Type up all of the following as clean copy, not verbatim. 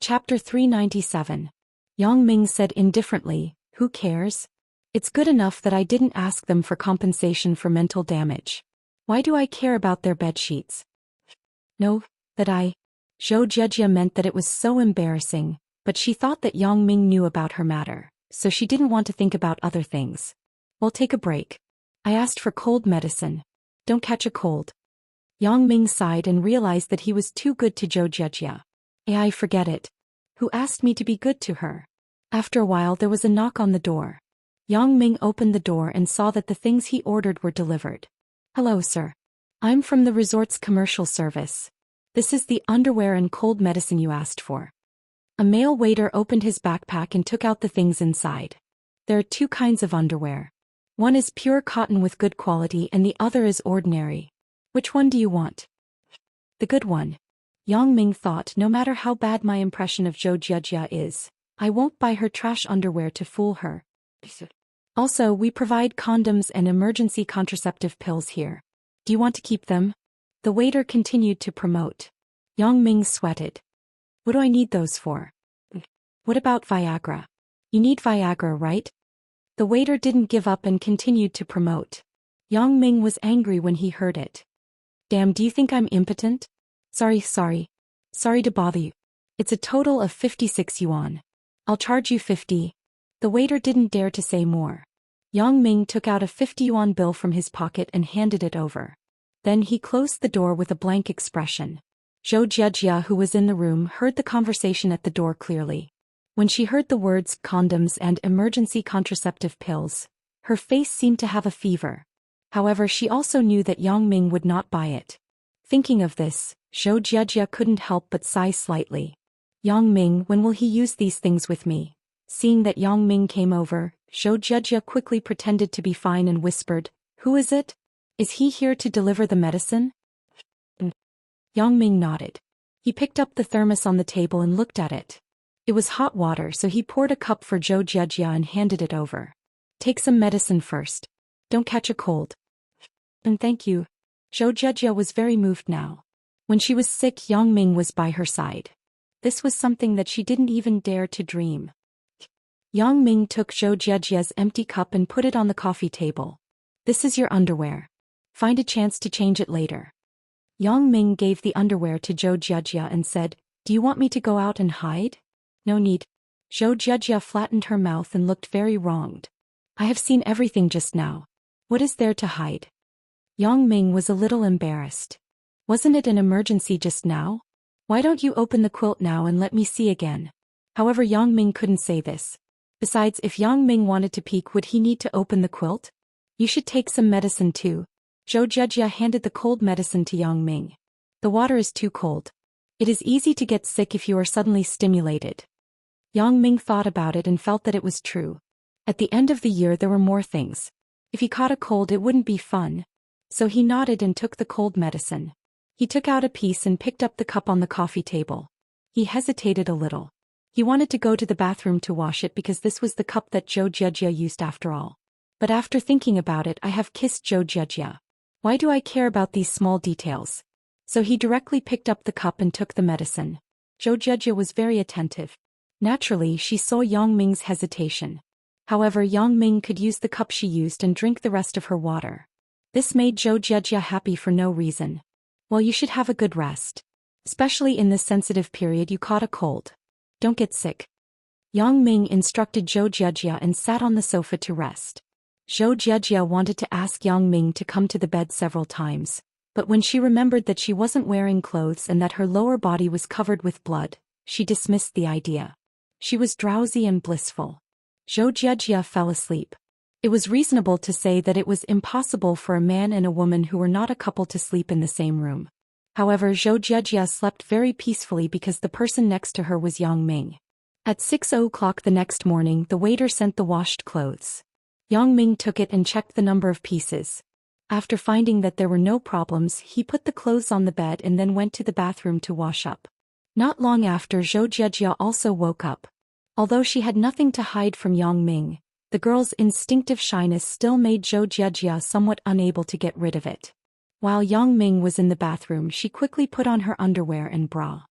Chapter 397. Yang Ming said indifferently, "Who cares? It's good enough that I didn't ask them for compensation for mental damage. Why do I care about their bedsheets?" No, that I. Zhou Jejia meant that it was so embarrassing, but she thought that Yang Ming knew about her matter, so she didn't want to think about other things. "We'll take a break. I asked for cold medicine. Don't catch a cold." Yang Ming sighed and realized that he was too good to Zhou Jejia. I forget it. Who asked me to be good to her? After a while there was a knock on the door. Yang Ming opened the door and saw that the things he ordered were delivered. "Hello, sir. I'm from the resort's commercial service. This is the underwear and cold medicine you asked for." A male waiter opened his backpack and took out the things inside. There are two kinds of underwear. One is pure cotton with good quality and the other is ordinary. Which one do you want? The good one. Yang Ming thought, no matter how bad my impression of Zhou Jejia is, I won't buy her trash underwear to fool her. Also, we provide condoms and emergency contraceptive pills here. Do you want to keep them? The waiter continued to promote. Yang Ming sweated. What do I need those for? What about Viagra? You need Viagra, right? The waiter didn't give up and continued to promote. Yang Ming was angry when he heard it. Damn, do you think I'm impotent? Sorry to bother you. It's a total of 56 yuan. I'll charge you 50. The waiter didn't dare to say more. Yang Ming took out a 50 yuan bill from his pocket and handed it over. Then he closed the door with a blank expression. Zhou Jejia, who was in the room, heard the conversation at the door clearly. When she heard the words condoms and emergency contraceptive pills, her face seemed to have a fever. However, she also knew that Yang Ming would not buy it. Thinking of this, Zhou Jejia couldn't help but sigh slightly. Yang Ming, when will he use these things with me? Seeing that Yang Ming came over, Zhou Jejia quickly pretended to be fine and whispered, "Who is it? Is he here to deliver the medicine?" Yang Ming nodded. He picked up the thermos on the table and looked at it. It was hot water, so he poured a cup for Zhou Jejia and handed it over. "Take some medicine first. Don't catch a cold." "And thank you." Zhou Jejia was very moved now. When she was sick, Yang Ming was by her side. This was something that she didn't even dare to dream. Yang Ming took Zhou Jejia's empty cup and put it on the coffee table. "This is your underwear. Find a chance to change it later." Yang Ming gave the underwear to Zhou Jejia and said, "Do you want me to go out and hide?" "No need." Zhou Jejia flattened her mouth and looked very wronged. "I have seen everything just now. What is there to hide?" Yang Ming was a little embarrassed. "Wasn't it an emergency just now? Why don't you open the quilt now and let me see again?" However, Yang Ming couldn't say this. Besides, if Yang Ming wanted to peek, would he need to open the quilt? "You should take some medicine too." Zhou Jejia handed the cold medicine to Yang Ming. "The water is too cold. It is easy to get sick if you are suddenly stimulated." Yang Ming thought about it and felt that it was true. At the end of the year there were more things. If he caught a cold it wouldn't be fun. So he nodded and took the cold medicine. He took out a piece and picked up the cup on the coffee table. He hesitated a little. He wanted to go to the bathroom to wash it because this was the cup that Zhou Jejia used after all. But after thinking about it, I have kissed Zhou Jejia. Why do I care about these small details? So he directly picked up the cup and took the medicine. Zhou Jejia was very attentive. Naturally, she saw Yang Ming's hesitation. However, Yang Ming could use the cup she used and drink the rest of her water. This made Zhou Jejia happy for no reason. "Well, you should have a good rest. Especially in this sensitive period, you caught a cold. Don't get sick." Yang Ming instructed Zhou Jejia and sat on the sofa to rest. Zhou Jejia wanted to ask Yang Ming to come to the bed several times, but when she remembered that she wasn't wearing clothes and that her lower body was covered with blood, she dismissed the idea. She was drowsy and blissful. Zhou Jejia fell asleep. It was reasonable to say that it was impossible for a man and a woman who were not a couple to sleep in the same room. However, Zhou Jejia slept very peacefully because the person next to her was Yang Ming. At 6 o'clock the next morning, the waiter sent the washed clothes. Yang Ming took it and checked the number of pieces. After finding that there were no problems, he put the clothes on the bed and then went to the bathroom to wash up. Not long after, Zhou Jejia also woke up. Although she had nothing to hide from Yang Ming, the girl's instinctive shyness still made Zhou Jejia somewhat unable to get rid of it. While Yang Ming was in the bathroom, she quickly put on her underwear and bra.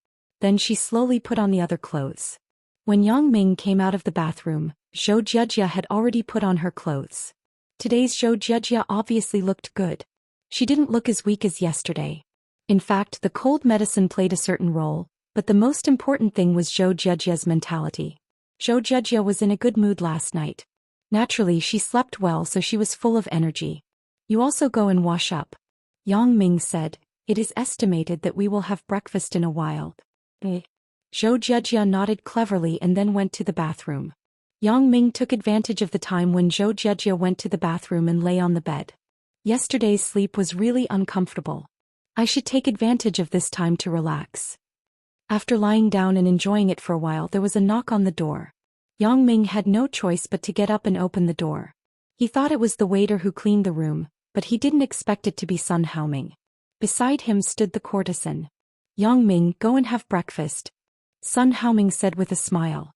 Then she slowly put on the other clothes. When Yang Ming came out of the bathroom, Zhou Jiejia had already put on her clothes. Today's Zhou Jiejia obviously looked good. She didn't look as weak as yesterday. In fact, the cold medicine played a certain role, but the most important thing was Zhou Jiejia's mentality. Zhou Jiejia was in a good mood last night. Naturally, she slept well, so she was full of energy. You also go and wash up. Yang Ming said, it is estimated that we will have breakfast in a while. Zhou Jiejia nodded cleverly and then went to the bathroom. Yang Ming took advantage of the time when Zhou Jiejia went to the bathroom and lay on the bed. Yesterday's sleep was really uncomfortable. I should take advantage of this time to relax. After lying down and enjoying it for a while, there was a knock on the door. Yang Ming had no choice but to get up and open the door. He thought it was the waiter who cleaned the room, but he didn't expect it to be Sun Haoming. Beside him stood the courtesan. Yang Ming, go and have breakfast, Sun Haoming said with a smile.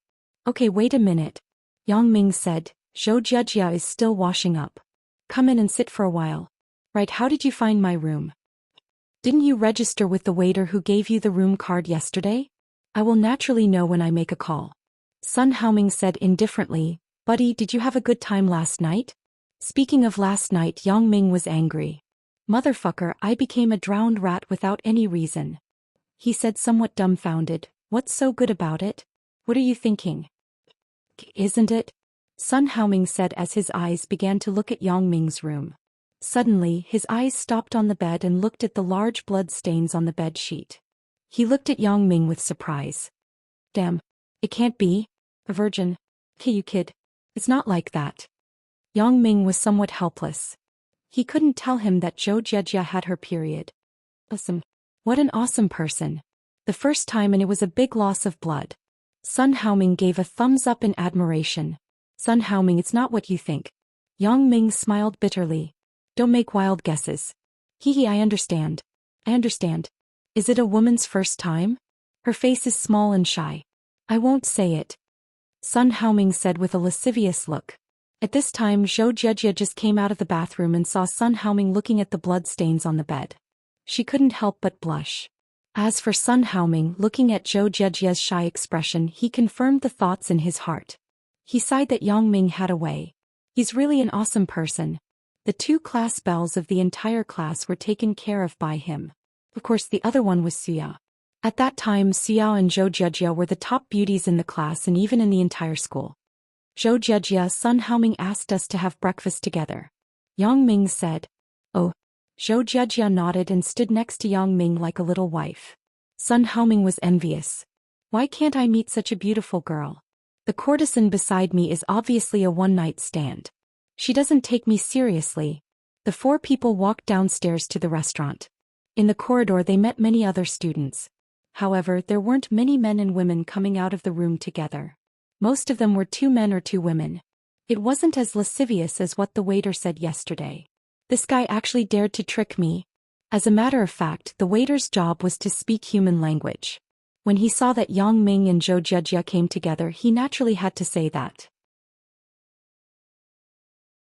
Okay, wait a minute. Yang Ming said, Zhou Jiejia is still washing up. Come in and sit for a while. Right, how did you find my room? Didn't you register with the waiter who gave you the room card yesterday? I will naturally know when I make a call. Sun Haoming said indifferently, Buddy, did you have a good time last night? Speaking of last night, Yang Ming was angry. Motherfucker, I became a drowned rat without any reason. He said somewhat dumbfounded, what's so good about it? What are you thinking? Isn't it? Sun Haoming said as his eyes began to look at Yang Ming's room. Suddenly, his eyes stopped on the bed and looked at the large blood stains on the bed sheet. He looked at Yang Ming with surprise. Damn. It can't be. A virgin. Hey, you kid. It's not like that. Yang Ming was somewhat helpless. He couldn't tell him that Zhou Jiejia had her period. Awesome. What an awesome person. The first time, and it was a big loss of blood. Sun Haoming gave a thumbs up in admiration. Sun Haoming, it's not what you think. Yang Ming smiled bitterly. Don't make wild guesses. Hee, I understand. I understand. Is it a woman's first time? Her face is small and shy. I won't say it. Sun Haoming said with a lascivious look. At this time, Zhou Jiejia just came out of the bathroom and saw Sun Haoming looking at the blood stains on the bed. She couldn't help but blush. As for Sun Haoming, looking at Zhou Jiejia's shy expression, he confirmed the thoughts in his heart. He sighed that Yang Ming had a way. He's really an awesome person. The two class bells of the entire class were taken care of by him. Of course, the other one was Suya. At that time, Suya and Zhou Jiejia were the top beauties in the class and even in the entire school. Zhou Jiejia, Sun Haoming asked us to have breakfast together. Yang Ming said. Oh. Zhou Jiejia nodded and stood next to Yang Ming like a little wife. Sun Haoming was envious. Why can't I meet such a beautiful girl? The courtesan beside me is obviously a one-night stand. She doesn't take me seriously. The four people walked downstairs to the restaurant. In the corridor they met many other students. However, there weren't many men and women coming out of the room together. Most of them were two men or two women. It wasn't as lascivious as what the waiter said yesterday. This guy actually dared to trick me. As a matter of fact, the waiter's job was to speak human language. When he saw that Yang Ming and Zhou Jiejia came together, he naturally had to say that.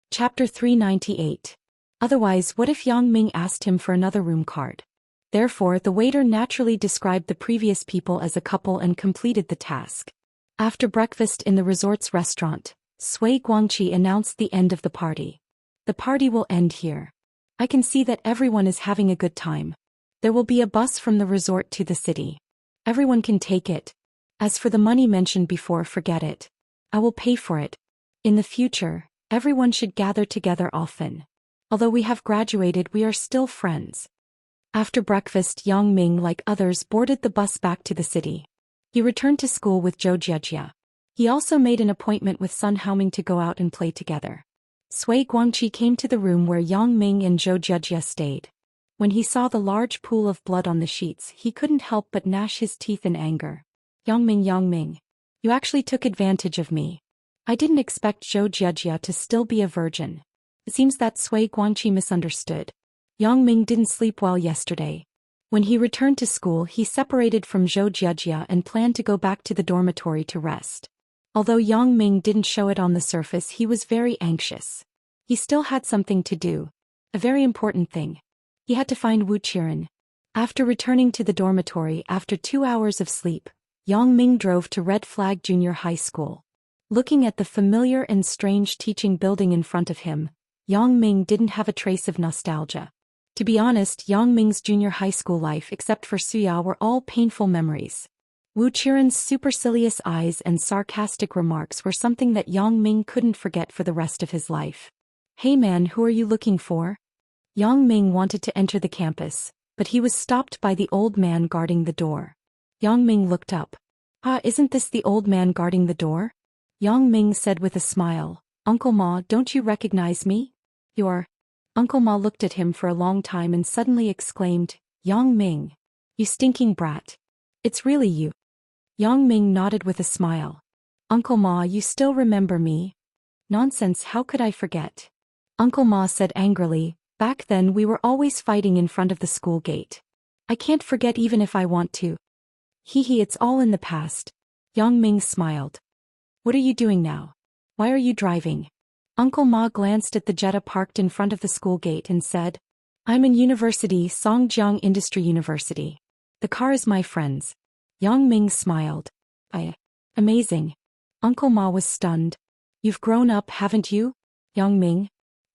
Chapter 398. Otherwise, what if Yang Ming asked him for another room card? Therefore, the waiter naturally described the previous people as a couple and completed the task. After breakfast in the resort's restaurant, Sui Guangqi announced the end of the party. The party will end here. I can see that everyone is having a good time. There will be a bus from the resort to the city. Everyone can take it. As for the money mentioned before, forget it. I will pay for it. In the future, everyone should gather together often. Although we have graduated, we are still friends. After breakfast, Yang Ming, like others, boarded the bus back to the city. He returned to school with Zhou Jiejia. He also made an appointment with Sun Haoming to go out and play together. Sui Guangqi came to the room where Yang Ming and Zhou Jiejia stayed. When he saw the large pool of blood on the sheets, he couldn't help but gnash his teeth in anger. Yang Ming, you actually took advantage of me. I didn't expect Zhou Jiejia to still be a virgin. It seems that Sui Guangqi misunderstood. Yang Ming didn't sleep well yesterday. When he returned to school, he separated from Zhou Jiejia and planned to go back to the dormitory to rest. Although Yang Ming didn't show it on the surface, he was very anxious. He still had something to do. A very important thing. He had to find Wu Qiren. After returning to the dormitory after 2 hours of sleep, Yang Ming drove to Red Flag Junior High School. Looking at the familiar and strange teaching building in front of him, Yang Ming didn't have a trace of nostalgia. To be honest, Yang Ming's junior high school life except for Suya were all painful memories. Wu Qiren's supercilious eyes and sarcastic remarks were something that Yang Ming couldn't forget for the rest of his life. "Hey man, who are you looking for?" Yang Ming wanted to enter the campus, but he was stopped by the old man guarding the door. Yang Ming looked up. "Ah, isn't this the old man guarding the door?" Yang Ming said with a smile, "Uncle Ma, don't you recognize me?" "You're..." Uncle Ma looked at him for a long time and suddenly exclaimed, "Yang Ming. You stinking brat. It's really you." Yang Ming nodded with a smile. "Uncle Ma, you still remember me?" "Nonsense, how could I forget?" Uncle Ma said angrily, "Back then we were always fighting in front of the school gate. I can't forget even if I want to." "Hee, it's all in the past." Yang Ming smiled. "What are you doing now? Why are you driving?" Uncle Ma glanced at the Jetta parked in front of the school gate and said, "I'm in university, Songjiang Industry University. The car is my friend's." Yang Ming smiled. Amazing." Uncle Ma was stunned. "You've grown up, haven't you? Yang Ming?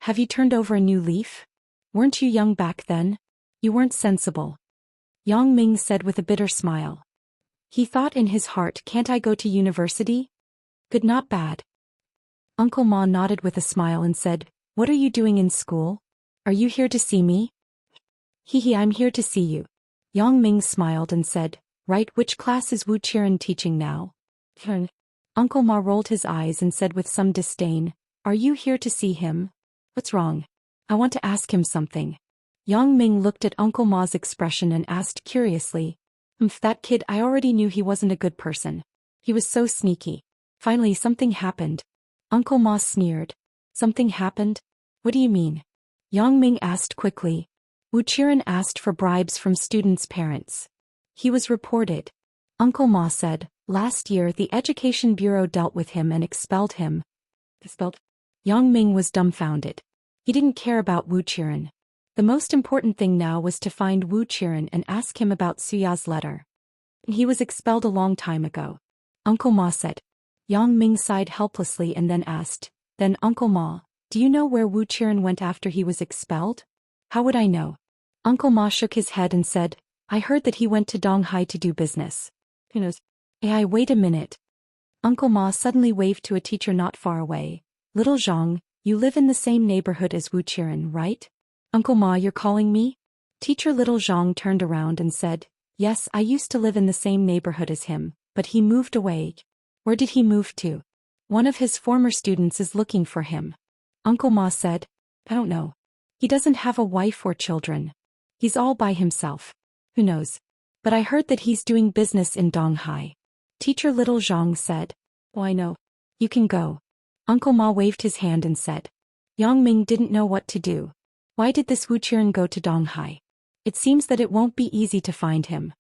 Have you turned over a new leaf? Weren't you young back then? You weren't sensible." Yang Ming said with a bitter smile. He thought in his heart, "Can't I go to university? Good, not bad." Uncle Ma nodded with a smile and said, "What are you doing in school? Are you here to see me?" "Hee, I'm here to see you." Yang Ming smiled and said, "Right, which class is Wu Qiren teaching now?" Uncle Ma rolled his eyes and said with some disdain, "Are you here to see him? What's wrong? I want to ask him something." Yang Ming looked at Uncle Ma's expression and asked curiously, That kid, I already knew he wasn't a good person. He was so sneaky. Finally something happened." Uncle Ma sneered. "Something happened? What do you mean?" Yang Ming asked quickly. Wu Qiren asked for bribes from students' parents. He was reported. Uncle Ma said, "Last year the Education Bureau dealt with him and expelled him." Expelled? Yang Ming was dumbfounded. He didn't care about Wu Qiren. The most important thing now was to find Wu Qiren and ask him about Suya's letter. "He was expelled a long time ago," Uncle Ma said. Yang Ming sighed helplessly and then asked, "Then Uncle Ma, do you know where Wu Qiren went after he was expelled?" "How would I know?" Uncle Ma shook his head and said, "I heard that he went to Donghai to do business." Who knows? Wait a minute. Uncle Ma suddenly waved to a teacher not far away. "Little Zhang, you live in the same neighborhood as Wu Qiren, right?" "Uncle Ma, you're calling me?" Teacher Little Zhang turned around and said, "Yes, I used to live in the same neighborhood as him, but he moved away." "Where did he move to?" "One of his former students is looking for him." Uncle Ma said, "I don't know. He doesn't have a wife or children. He's all by himself. Who knows? But I heard that he's doing business in Donghai." Teacher Little Zhang said, "Oh, I know. You can go." Uncle Ma waved his hand and said. Yang Ming didn't know what to do. Why did this Wu Qiren go to Donghai? It seems that it won't be easy to find him.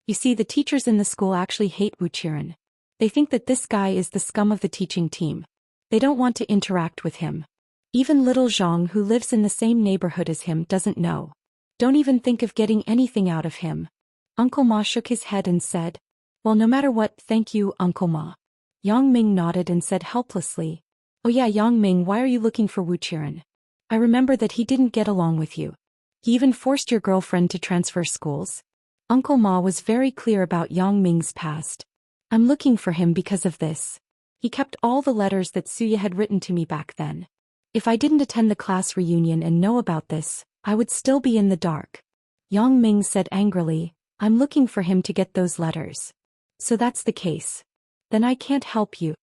You see, the teachers in the school actually hate Wu Qiren. They think that this guy is the scum of the teaching team. They don't want to interact with him. Even little Zhang, who lives in the same neighborhood as him, doesn't know. Don't even think of getting anything out of him. Uncle Ma shook his head and said, "Well, no matter what, thank you, Uncle Ma." Yang Ming nodded and said helplessly, "Oh yeah, Yang Ming, why are you looking for Wu Qiren? I remember that he didn't get along with you. He even forced your girlfriend to transfer schools." Uncle Ma was very clear about Yang Ming's past. "I'm looking for him because of this. He kept all the letters that Suya had written to me back then. If I didn't attend the class reunion and know about this, I would still be in the dark." Yang Ming said angrily, "I'm looking for him to get those letters. So that's the case. Then I can't help you."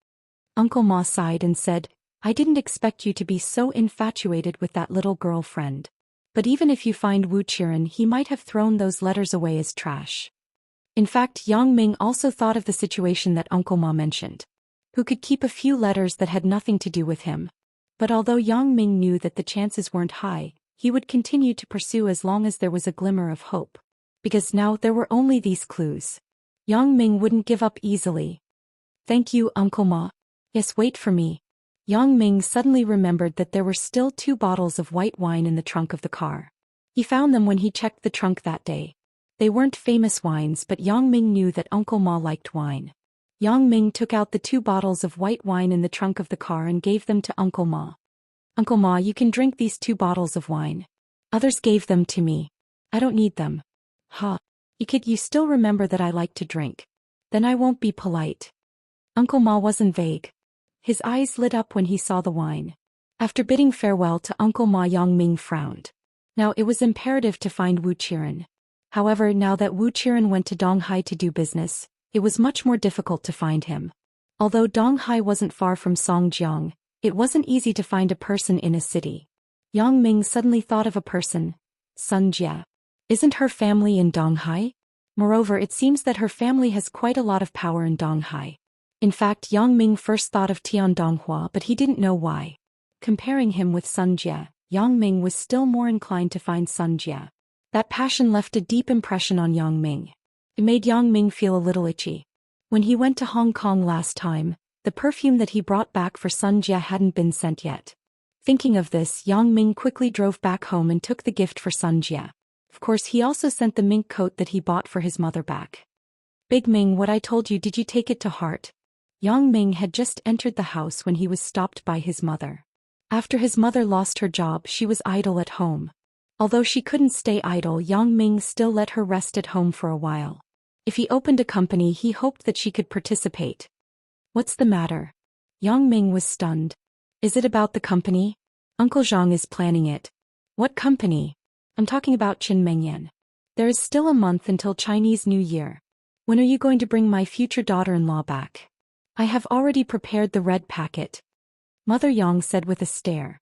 Uncle Ma sighed and said, "I didn't expect you to be so infatuated with that little girlfriend. But even if you find Wu Qiren, he might have thrown those letters away as trash." In fact, Yang Ming also thought of the situation that Uncle Ma mentioned. Who could keep a few letters that had nothing to do with him? But although Yang Ming knew that the chances weren't high, he would continue to pursue as long as there was a glimmer of hope. Because now there were only these clues. Yang Ming wouldn't give up easily. "Thank you, Uncle Ma." "Yes, wait for me." Yang Ming suddenly remembered that there were still 2 bottles of white wine in the trunk of the car. He found them when he checked the trunk that day. They weren't famous wines, but Yang Ming knew that Uncle Ma liked wine. Yang Ming took out the 2 bottles of white wine in the trunk of the car and gave them to Uncle Ma. Uncle Ma, you can drink these 2 bottles of wine. Others gave them to me. I don't need them. Ha. You kid, you still remember that I like to drink. Then I won't be polite. Uncle Ma wasn't vague. His eyes lit up when he saw the wine. After bidding farewell to Uncle Ma, Yang Ming frowned. Now it was imperative to find Wu Qiren. However, now that Wu Qiren went to Donghai to do business, it was much more difficult to find him. Although Donghai wasn't far from Songjiang, it wasn't easy to find a person in a city. Yang Ming suddenly thought of a person. Sun Jie. Isn't her family in Donghai? Moreover, it seems that her family has quite a lot of power in Donghai. In fact, Yang Ming first thought of Tian Donghua, but he didn't know why. Comparing him with Sun Jie, Yang Ming was still more inclined to find Sun Jie. That passion left a deep impression on Yang Ming. It made Yang Ming feel a little itchy. When he went to Hong Kong last time, the perfume that he brought back for Sun Jie hadn't been sent yet. Thinking of this, Yang Ming quickly drove back home and took the gift for Sun Jie. Of course, he also sent the mink coat that he bought for his mother back. Big Ming, what I told you, did you take it to heart? Yang Ming had just entered the house when he was stopped by his mother. After his mother lost her job, she was idle at home. Although she couldn't stay idle, Yang Ming still let her rest at home for a while. If he opened a company, he hoped that she could participate. What's the matter? Yang Ming was stunned. Is it about the company? Uncle Zhang is planning it. What company? I'm talking about Qin Mengyan. There is still a month until Chinese New Year. When are you going to bring my future daughter-in-law back? I have already prepared the red packet. Mother Yang said with a stare.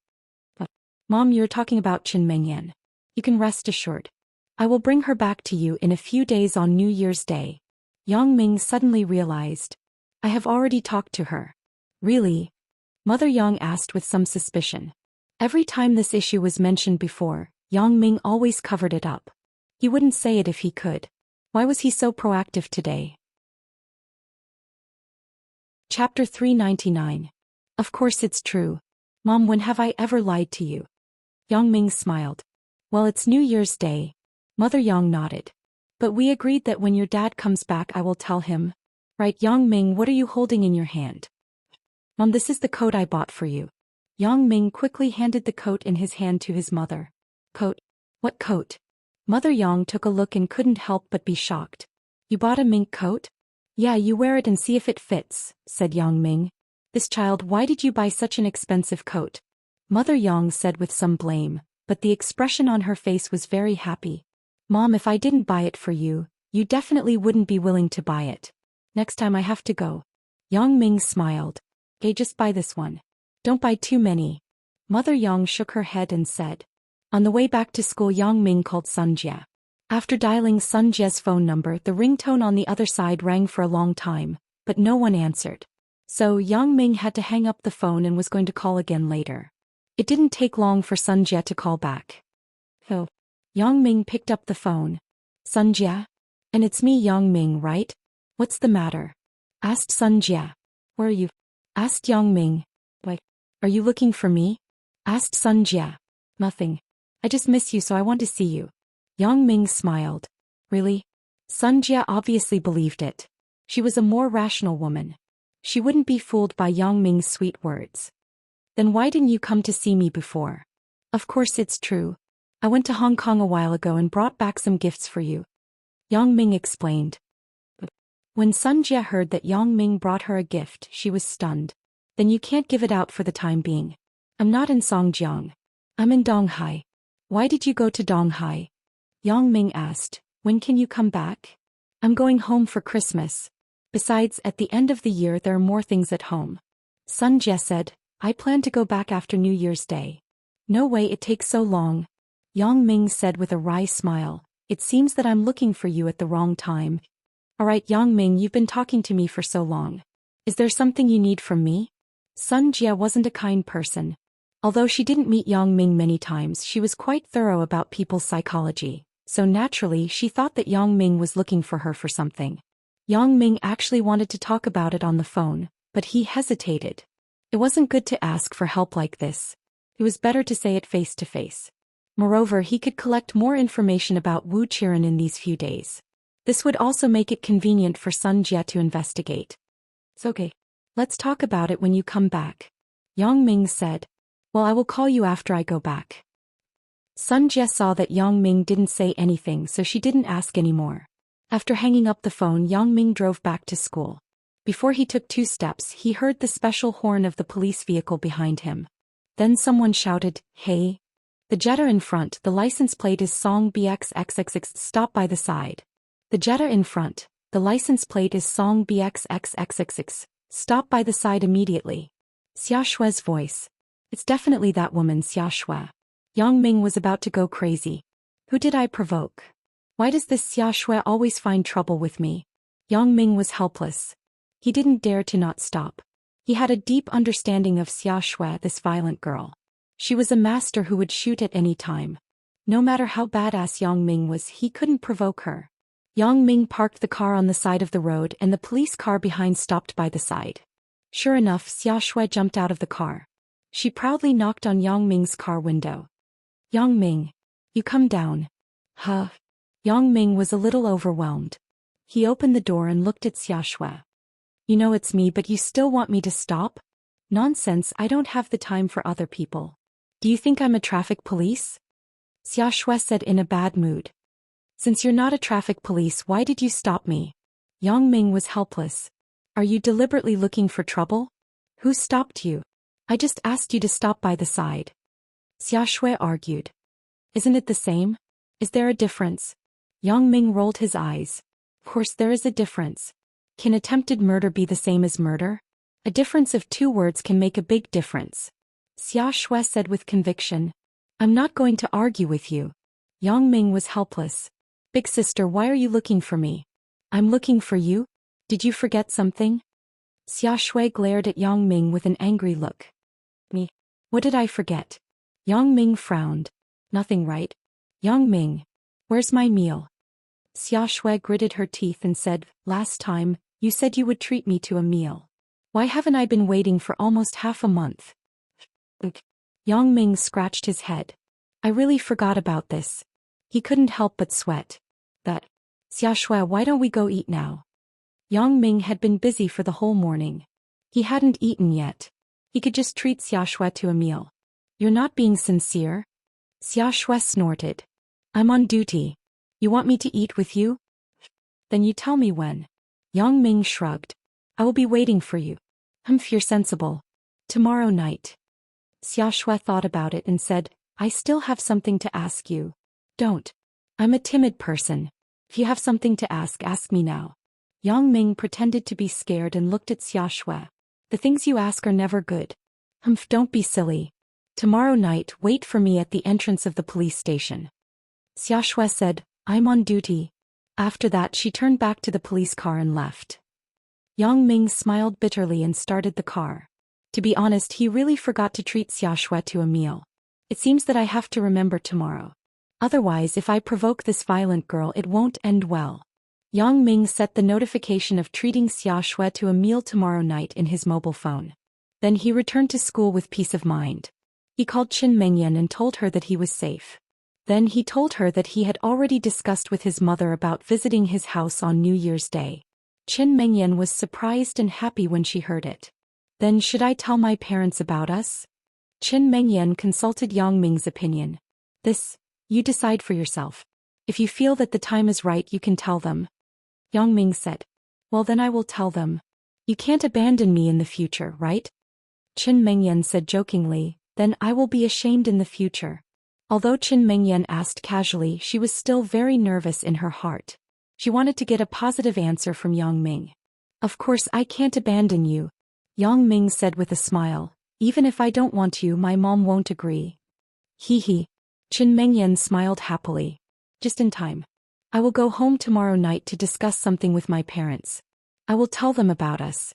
But, Mom, you're talking about Qin Mengyan. You can rest assured. I will bring her back to you in a few days on New Year's Day. Yang Ming suddenly realized. I have already talked to her. Really? Mother Yang asked with some suspicion. Every time this issue was mentioned before, Yang Ming always covered it up. He wouldn't say it if he could. Why was he so proactive today? Chapter 399. Of course it's true. Mom, when have I ever lied to you? Yang Ming smiled. Well, it's New Year's Day. Mother Yang nodded. But we agreed that when your dad comes back I will tell him. Right, Yang Ming, what are you holding in your hand? Mom, this is the coat I bought for you. Yang Ming quickly handed the coat in his hand to his mother. Coat? What coat? Mother Yang took a look and couldn't help but be shocked. You bought a mink coat? Yeah, you wear it and see if it fits, said Yang Ming. This child, why did you buy such an expensive coat? Mother Yang said with some blame, but the expression on her face was very happy. Mom, if I didn't buy it for you, you definitely wouldn't be willing to buy it. Next time I have to go. Yang Ming smiled. Okay, just buy this one. Don't buy too many. Mother Yang shook her head and said. On the way back to school, Yang Ming called Sun Jie. After dialing Sun Jie's phone number, the ringtone on the other side rang for a long time, but no one answered. So Yang Ming had to hang up the phone and was going to call again later. It didn't take long for Sun Jie to call back. Oh. Yang Ming picked up the phone. Sun Jie? And it's me, Yang Ming, right? What's the matter? Asked Sun Jie. Where are you? Asked Yang Ming. Why? Are you looking for me? Asked Sun Jie. Nothing. I just miss you, so I want to see you. Yang Ming smiled. Really? Sun Jie obviously believed it. She was a more rational woman. She wouldn't be fooled by Yang Ming's sweet words. Then why didn't you come to see me before? Of course it's true. I went to Hong Kong a while ago and brought back some gifts for you. Yang Ming explained. But when Sun Jie heard that Yang Ming brought her a gift, she was stunned. Then you can't give it out for the time being. I'm not in Songjiang. I'm in Donghai. Why did you go to Donghai? Yang Ming asked. When can you come back? I'm going home for Christmas. Besides, at the end of the year there are more things at home. Sun Jie said. I plan to go back after New Year's Day. No way, it takes so long. Yang Ming said with a wry smile. It seems that I'm looking for you at the wrong time. Alright, Yang Ming, you've been talking to me for so long. Is there something you need from me? Sun Jie wasn't a kind person. Although she didn't meet Yang Ming many times, she was quite thorough about people's psychology, so naturally she thought that Yang Ming was looking for her for something. Yang Ming actually wanted to talk about it on the phone, but he hesitated. It wasn't good to ask for help like this. It was better to say it face to face. Moreover, he could collect more information about Wu Qiren in these few days. This would also make it convenient for Sun Jie to investigate. It's okay. Let's talk about it when you come back, Yang Ming said. Well, I will call you after I go back. Sun Jie saw that Yang Ming didn't say anything, so she didn't ask anymore. After hanging up the phone, Yang Ming drove back to school. Before he took 2 steps, he heard the special horn of the police vehicle behind him. Then someone shouted, "Hey!" The Jetta in front, the license plate is Song BXXXX, stop by the side. The Jetta in front, the license plate is Song BXXXX, stop by the side immediately. Xia Shue's voice. It's definitely that woman, Xia Shue. Yang Ming was about to go crazy. Who did I provoke? Why does this Xia Shui always find trouble with me? Yang Ming was helpless. He didn't dare to not stop. He had a deep understanding of Xia Shui, this violent girl. She was a master who would shoot at any time. No matter how badass Yang Ming was, he couldn't provoke her. Yang Ming parked the car on the side of the road and the police car behind stopped by the side. Sure enough, Xia Shui jumped out of the car. She proudly knocked on Yang Ming's car window. Yang Ming, you come down. Huh? Yang Ming was a little overwhelmed. He opened the door and looked at Xia Shui. You know it's me, but you still want me to stop? Nonsense, I don't have the time for other people. Do you think I'm a traffic police? Xia Shui said in a bad mood. Since you're not a traffic police, why did you stop me? Yang Ming was helpless. Are you deliberately looking for trouble? Who stopped you? I just asked you to stop by the side. Xia Shui argued. Isn't it the same? Is there a difference? Yang Ming rolled his eyes. Of course there is a difference. Can attempted murder be the same as murder? A difference of 2 words can make a big difference. Xia Shui said with conviction. I'm not going to argue with you. Yang Ming was helpless. Big sister, why are you looking for me? I'm looking for you? Did you forget something? Xia Shui glared at Yang Ming with an angry look. Me? What did I forget? Yang Ming frowned. Nothing, right? Yang Ming. Where's my meal? Xia Shui gritted her teeth and said, last time, you said you would treat me to a meal. Why haven't I been waiting for almost half a month? Yang Ming scratched his head. I really forgot about this. He couldn't help but sweat. That. Xia Shui, why don't we go eat now? Yang Ming had been busy for the whole morning. He hadn't eaten yet. He could just treat Xia Shui to a meal. You're not being sincere? Xia Shui snorted. I'm on duty. You want me to eat with you? Then you tell me when. Yang Ming shrugged. I will be waiting for you. You're sensible. Tomorrow night. Xia Shui thought about it and said, I still have something to ask you. Don't. I'm a timid person. If you have something to ask me now. Yang Ming pretended to be scared and looked at Xia Shui. The things you ask are never good. Don't be silly. Tomorrow night, wait for me at the entrance of the police station. Xia Shui said, I'm on duty. After that, she turned back to the police car and left. Yang Ming smiled bitterly and started the car. To be honest, he really forgot to treat Xia Shui to a meal. It seems that I have to remember tomorrow. Otherwise, if I provoke this violent girl, it won't end well. Yang Ming set the notification of treating Xia Shui to a meal tomorrow night in his mobile phone. Then he returned to school with peace of mind. He called Qin Mengyan and told her that he was safe. Then he told her that he had already discussed with his mother about visiting his house on New Year's Day. Qin Mengyan was surprised and happy when she heard it. Then should I tell my parents about us? Qin Mengyan consulted Yang Ming's opinion. This, you decide for yourself. If you feel that the time is right, you can tell them. Yang Ming said. Well, then I will tell them. You can't abandon me in the future, right? Qin Mengyan said jokingly, then I will be ashamed in the future. Although Qin Mengyan asked casually, she was still very nervous in her heart. She wanted to get a positive answer from Yang Ming. Of course I can't abandon you. Yang Ming said with a smile. Even if I don't want to, my mom won't agree. Hee hee. Qin Mengyan smiled happily. Just in time. I will go home tomorrow night to discuss something with my parents. I will tell them about us.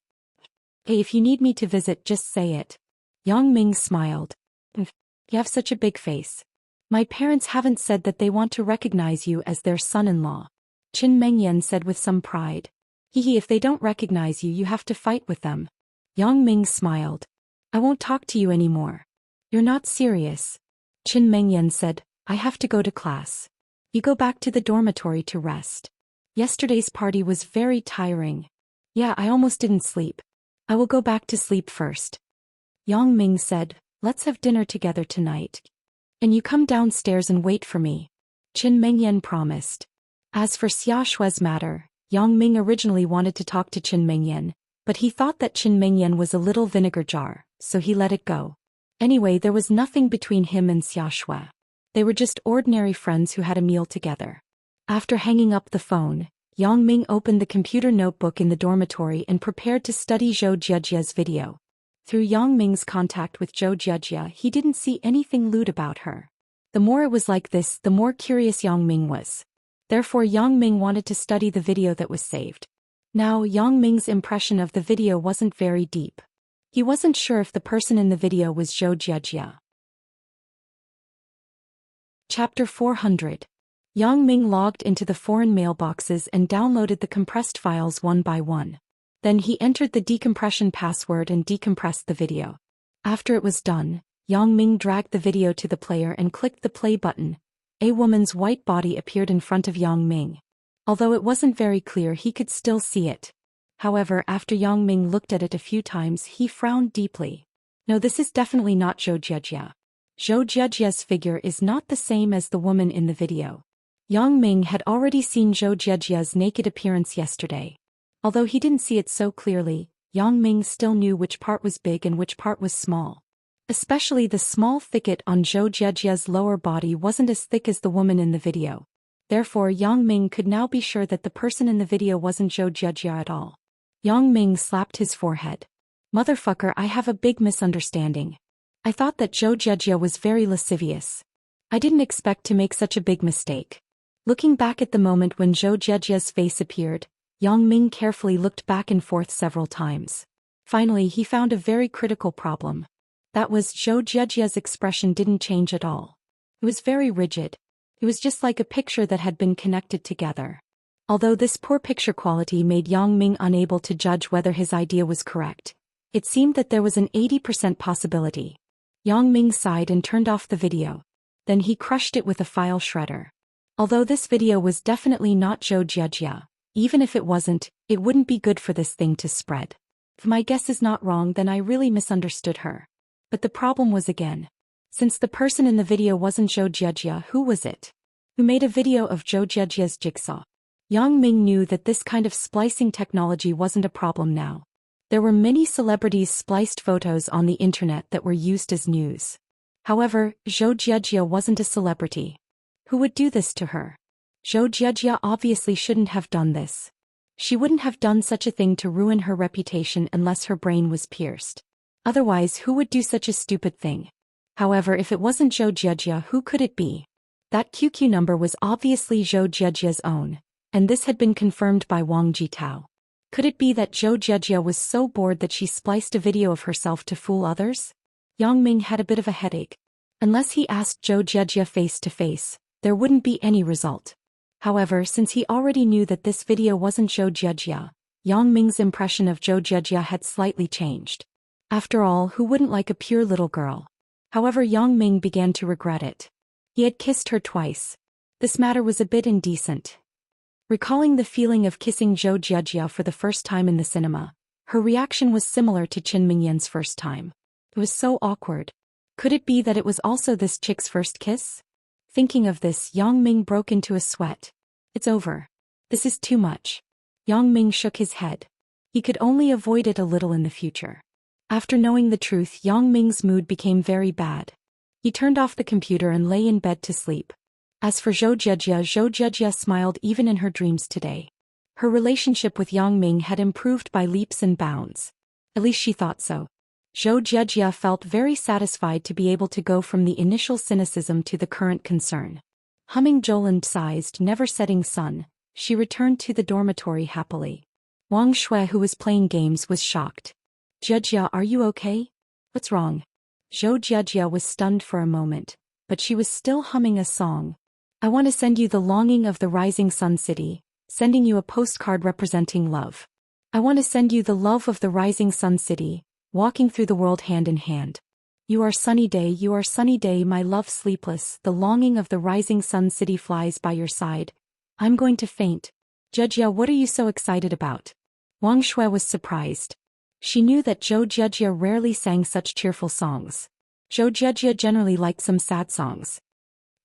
Hey, if you need me to visit, just say it. Yang Ming smiled. You have such a big face. My parents haven't said that they want to recognize you as their son-in-law. Qin Mengyan said with some pride. Hee hee, if they don't recognize you, you have to fight with them. Yang Ming smiled. I won't talk to you anymore. You're not serious. Qin Mengyan said, I have to go to class. You go back to the dormitory to rest. Yesterday's party was very tiring. Yeah, I almost didn't sleep. I will go back to sleep first. Yang Ming said, let's have dinner together tonight. And you come downstairs and wait for me. Qin Mengyan promised. As for Xia Shui's matter, Yang Ming originally wanted to talk to Qin Mengyan, but he thought that Qin Mengyan was a little vinegar jar, so he let it go. Anyway, there was nothing between him and Xia Shui. They were just ordinary friends who had a meal together. After hanging up the phone, Yang Ming opened the computer notebook in the dormitory and prepared to study Zhou Jiajia's video. Through Yang Ming's contact with Zhou Jiajia, he didn't see anything lewd about her. The more it was like this, the more curious Yang Ming was. Therefore Yang Ming wanted to study the video that was saved. Now Yang Ming's impression of the video wasn't very deep. He wasn't sure if the person in the video was Zhou Jiajia. Chapter 400. Yang Ming logged into the foreign mailboxes and downloaded the compressed files one by one. Then he entered the decompression password and decompressed the video. After it was done, Yang Ming dragged the video to the player and clicked the play button. A woman's white body appeared in front of Yang Ming. Although it wasn't very clear, he could still see it. However, after Yang Ming looked at it a few times, he frowned deeply. No, this is definitely not Zhou Jiajia. Zhou Jiajia's figure is not the same as the woman in the video. Yang Ming had already seen Zhou Jiajia's naked appearance yesterday. Although he didn't see it so clearly, Yang Ming still knew which part was big and which part was small. Especially the small thicket on Zhou Jiajia's lower body wasn't as thick as the woman in the video. Therefore Yang Ming could now be sure that the person in the video wasn't Zhou Jiajia at all. Yang Ming slapped his forehead. Motherfucker, I have a big misunderstanding. I thought that Zhou Jiajia was very lascivious. I didn't expect to make such a big mistake. Looking back at the moment when Zhou Jiajia's face appeared, Yang Ming carefully looked back and forth several times. Finally he found a very critical problem. That was Zhou Jiajia's expression didn't change at all. It was very rigid. It was just like a picture that had been connected together. Although this poor picture quality made Yang Ming unable to judge whether his idea was correct, it seemed that there was an 80% possibility. Yang Ming sighed and turned off the video. Then he crushed it with a file shredder. Although this video was definitely not Zhou Jiajia, even if it wasn't, it wouldn't be good for this thing to spread. If my guess is not wrong, then I really misunderstood her. But the problem was again. Since the person in the video wasn't Zhou Jiajia, who was it? Who made a video of Zhou Jiajia's jigsaw? Yang Ming knew that this kind of splicing technology wasn't a problem now. There were many celebrities' spliced photos on the internet that were used as news. However, Zhou Jiajia wasn't a celebrity. Who would do this to her? Zhou Jiajia obviously shouldn't have done this. She wouldn't have done such a thing to ruin her reputation unless her brain was pierced. Otherwise, who would do such a stupid thing? However, if it wasn't Zhou Jiajia, who could it be? That QQ number was obviously Zhou Jiajia's own, and this had been confirmed by Wang Jitao. Could it be that Zhou Jiajia was so bored that she spliced a video of herself to fool others? Yang Ming had a bit of a headache. Unless he asked Zhou Jiajia face to face, there wouldn't be any result. However, since he already knew that this video wasn't Zhou Jiajia, Yang Ming's impression of Zhou Jiajia had slightly changed. After all, who wouldn't like a pure little girl? However, Yang Ming began to regret it. He had kissed her twice. This matter was a bit indecent. Recalling the feeling of kissing Zhou Jiajia for the first time in the cinema, her reaction was similar to Qin Mingyan's first time. It was so awkward. Could it be that it was also this chick's first kiss? Thinking of this, Yang Ming broke into a sweat. It's over. This is too much. Yang Ming shook his head. He could only avoid it a little in the future. After knowing the truth, Yang Ming's mood became very bad. He turned off the computer and lay in bed to sleep. As for Zhou Jiajia smiled even in her dreams today. Her relationship with Yang Ming had improved by leaps and bounds. At least she thought so. Zhou Jiajia felt very satisfied to be able to go from the initial cynicism to the current concern. Humming Joland-sized never-setting sun, she returned to the dormitory happily. Wang Shui, who was playing games, was shocked. Jiajia, are you okay? What's wrong? Zhou Jiajia was stunned for a moment, but she was still humming a song. I want to send you the longing of the rising sun city, sending you a postcard representing love. I want to send you the love of the rising sun city, walking through the world hand in hand. You are sunny day, my love sleepless, the longing of the rising sun city flies by your side. I'm going to faint. Jejia, what are you so excited about? Wang Shui was surprised. She knew that Zhou Jejia rarely sang such cheerful songs. Zhou Jejia generally liked some sad songs.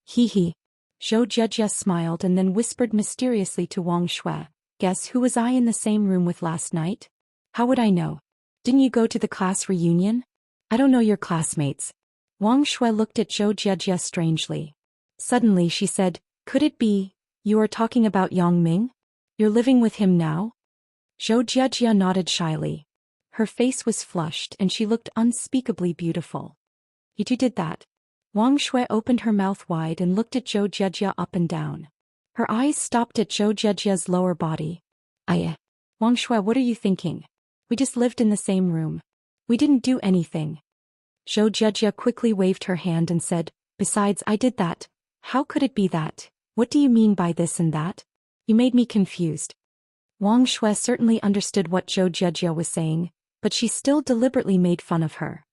Hee hee. Zhou Jejia smiled and then whispered mysteriously to Wang Shui, guess who was I in the same room with last night? How would I know? Didn't you go to the class reunion? I don't know your classmates. Wang Shui looked at Zhou Jejia strangely. Suddenly she said, could it be, you are talking about Yang Ming? You're living with him now? Zhou Jejia nodded shyly. Her face was flushed and she looked unspeakably beautiful. You two did that? Wang Shui opened her mouth wide and looked at Zhou Jejia up and down. Her eyes stopped at Zhou Jejia's lower body. Wang Shui, what are you thinking? We just lived in the same room. We didn't do anything. Zhou Jejia quickly waved her hand and said, besides, I did that. How could it be that? What do you mean by this and that? You made me confused. Wang Shui certainly understood what Zhou Jejia was saying, but she still deliberately made fun of her.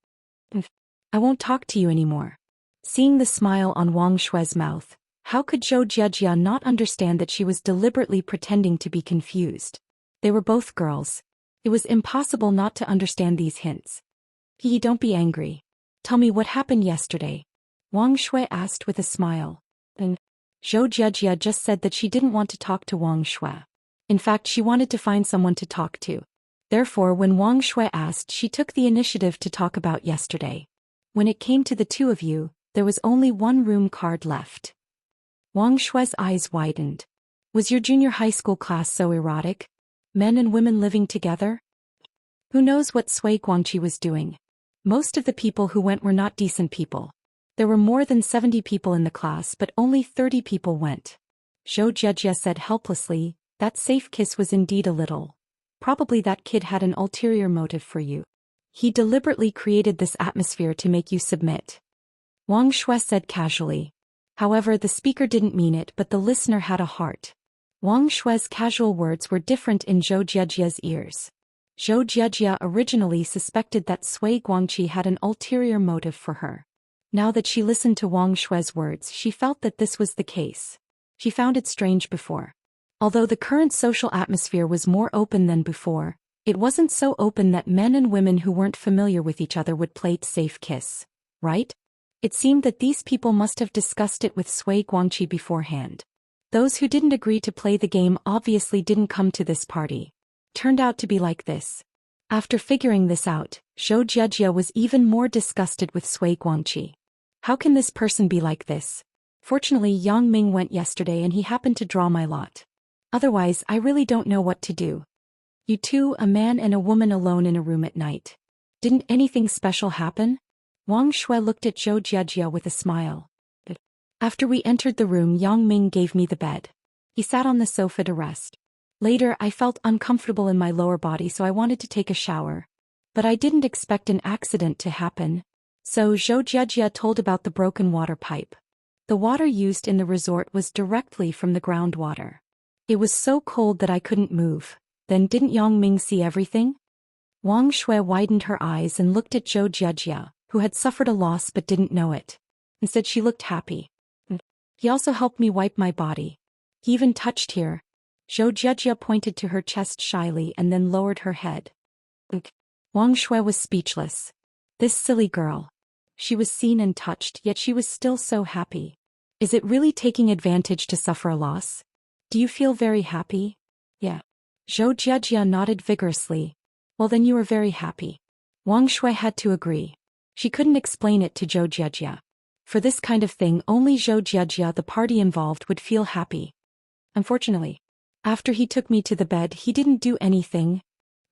I won't talk to you anymore. Seeing the smile on Wang Shui's mouth, how could Zhou Jejia not understand that she was deliberately pretending to be confused? They were both girls. It was impossible not to understand these hints. Don't be angry. Tell me what happened yesterday. Wang Shui asked with a smile. And Zhou Jejia just said that she didn't want to talk to Wang Shui. In fact, she wanted to find someone to talk to. Therefore, when Wang Shui asked, she took the initiative to talk about yesterday. When it came to the two of you, there was only one room card left. Wang Shui's eyes widened. Was your junior high school class so erotic? Men and women living together? Who knows what Sui Guangqi was doing? Most of the people who went were not decent people. There were more than 70 people in the class, but only 30 people went. Zhou Jejia said helplessly, that safe kiss was indeed a little. Probably that kid had an ulterior motive for you. He deliberately created this atmosphere to make you submit. Wang Shui said casually. However, the speaker didn't mean it, but the listener had a heart. Wang Shui's casual words were different in Zhou Jejia's ears. Zhou Jejia originally suspected that Sui Guangqi had an ulterior motive for her. Now that she listened to Wang Shui's words, she felt that this was the case. She found it strange before. Although the current social atmosphere was more open than before, it wasn't so open that men and women who weren't familiar with each other would play safe kiss, right? It seemed that these people must have discussed it with Sui Guangqi beforehand. Those who didn't agree to play the game obviously didn't come to this party. Turned out to be like this. After figuring this out, Zhou Jejia was even more disgusted with Sui Guangqi. How can this person be like this? Fortunately, Yang Ming went yesterday and he happened to draw my lot. Otherwise, I really don't know what to do. You two, a man and a woman alone in a room at night. Didn't anything special happen? Wang Shui looked at Zhou Jejia with a smile. After we entered the room, Yang Ming gave me the bed. He sat on the sofa to rest. Later, I felt uncomfortable in my lower body, so I wanted to take a shower. But I didn't expect an accident to happen. So Zhou Jejia told about the broken water pipe. The water used in the resort was directly from the groundwater. It was so cold that I couldn't move. Then didn't Yang Ming see everything? Wang Shui widened her eyes and looked at Zhou Jejia, who had suffered a loss but didn't know it. Instead, she looked happy. He also helped me wipe my body. He even touched here. Zhou Jejia pointed to her chest shyly and then lowered her head. Wang Shui was speechless. This silly girl. She was seen and touched, yet she was still so happy. Is it really taking advantage to suffer a loss? Do you feel very happy? Yeah. Zhou Jejia nodded vigorously. Well, then you are very happy. Wang Shui had to agree. She couldn't explain it to Zhou Jejia. For this kind of thing, only Zhou Jejia, the party involved, would feel happy. Unfortunately, after he took me to the bed, he didn't do anything.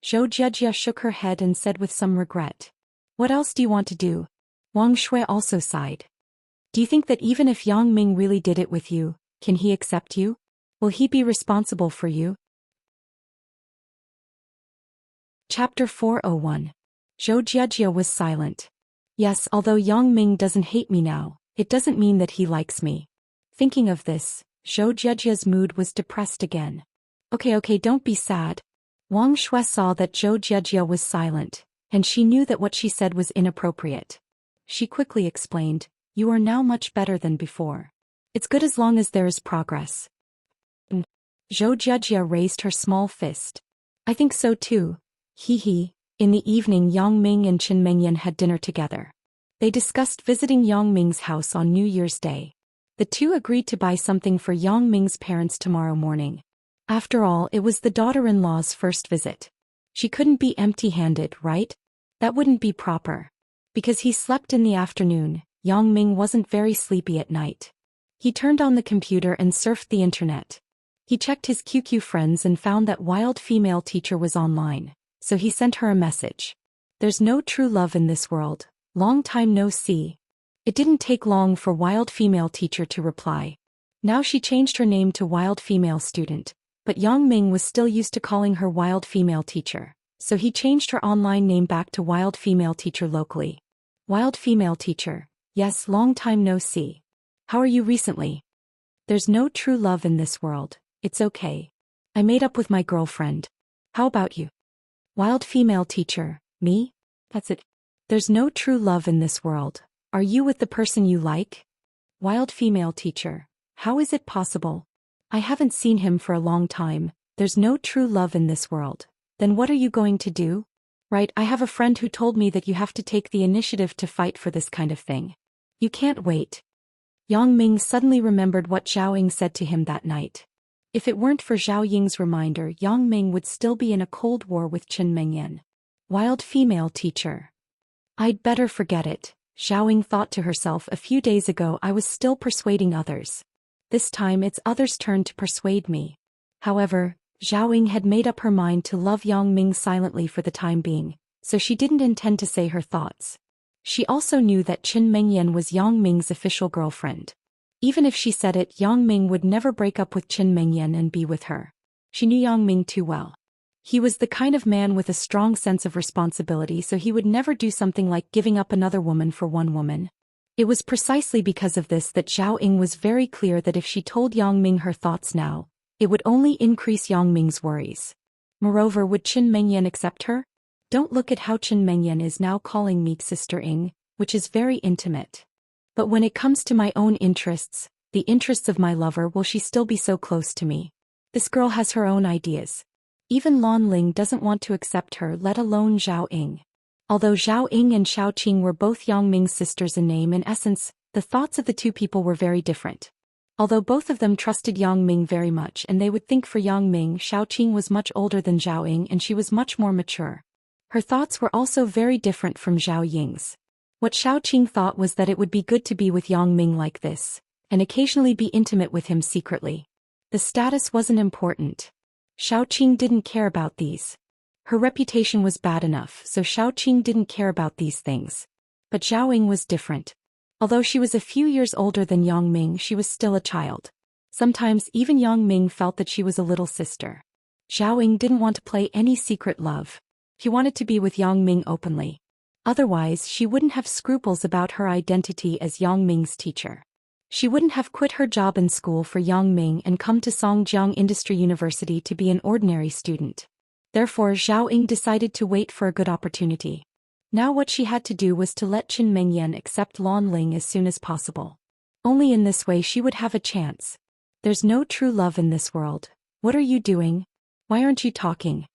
Zhou Jejia shook her head and said with some regret. What else do you want to do? Wang Shui also sighed. Do you think that even if Yang Ming really did it with you, can he accept you? Will he be responsible for you? Chapter 401. Zhou Jejia was silent. Yes, although Yang Ming doesn't hate me now, it doesn't mean that he likes me. Thinking of this, Zhou Jejia's mood was depressed again. Okay, don't be sad. Wang Shui saw that Zhou Jejia was silent, and she knew that what she said was inappropriate. she quickly explained. You are now much better than before. It's good as long as there is progress. Zhou Jiajia raised her small fist. I think so too. He. In the evening, Yang Ming and Qin Mengyan had dinner together. They discussed visiting Yang Ming's house on New Year's Day. The two agreed to buy something for Yang Ming's parents tomorrow morning. After all, it was the daughter-in-law's first visit. She couldn't be empty-handed, right? That wouldn't be proper. Because he slept in the afternoon, Yang Ming wasn't very sleepy at night. He turned on the computer and surfed the internet. He checked his QQ friends and found that Wild Female Teacher was online, so he sent her a message. There's no true love in this world. Long time no see. It didn't take long for Wild Female Teacher to reply. Now she changed her name to Wild Female Student, but Yang Ming was still used to calling her Wild Female Teacher, so he changed her online name back to Wild Female Teacher locally. Wild Female Teacher, yes, long time no see. How are you recently? There's no true love in this world. It's okay. I made up with my girlfriend. How about you? Wild Female Teacher, me? That's it. There's no true love in this world. Are you with the person you like? Wild Female Teacher, how is it possible? I haven't seen him for a long time. There's no true love in this world. Then what are you going to do? Right, I have a friend who told me that you have to take the initiative to fight for this kind of thing. You can't wait. Yang Ming suddenly remembered what Zhao Ying said to him that night. If it weren't for Zhao Ying's reminder, Yang Ming would still be in a cold war with Qin Mengyan. Wild Female Teacher. I'd better forget it, Zhao Ying thought to herself. A few days ago I was still persuading others. This time it's others' turn to persuade me. However, Zhao Ying had made up her mind to love Yang Ming silently for the time being, so she didn't intend to say her thoughts. She also knew that Qin Mengyan was Yang Ming's official girlfriend. Even if she said it, Yang Ming would never break up with Qin Mengyan and be with her. She knew Yang Ming too well. He was the kind of man with a strong sense of responsibility, so he would never do something like giving up another woman for one woman. It was precisely because of this that Zhao Ying was very clear that if she told Yang Ming her thoughts now, it would only increase Yang Ming's worries. Moreover, would Qin Mengyan accept her? Don't look at how Qin Mengyan is now calling me Sister Ying, which is very intimate. But when it comes to my own interests, the interests of my lover, will she still be so close to me? This girl has her own ideas. Even Lan Ling doesn't want to accept her, let alone Zhao Ying. Although Zhao Ying and Xiao Qing were both Yang Ming's sisters in name and essence, the thoughts of the two people were very different. Although both of them trusted Yang Ming very much and they would think for Yang Ming, Xiao Qing was much older than Zhao Ying and she was much more mature. Her thoughts were also very different from Zhao Ying's. What Xiao Qing thought was that it would be good to be with Yang Ming like this, and occasionally be intimate with him secretly. The status wasn't important. Xiao Qing didn't care about these. Her reputation was bad enough, so Xiao Qing didn't care about these things. But Zhao Ying was different. Although she was a few years older than Yang Ming, she was still a child. Sometimes even Yang Ming felt that she was a little sister. Zhao Ying didn't want to play any secret love. She wanted to be with Yang Ming openly. Otherwise, she wouldn't have scruples about her identity as Yang Ming's teacher. She wouldn't have quit her job in school for Yang Ming and come to Songjiang Industry University to be an ordinary student. Therefore, Zhao Ying decided to wait for a good opportunity. Now what she had to do was to let Qin Mengyan accept Lan Ling as soon as possible. Only in this way she would have a chance. There's no true love in this world. What are you doing? Why aren't you talking?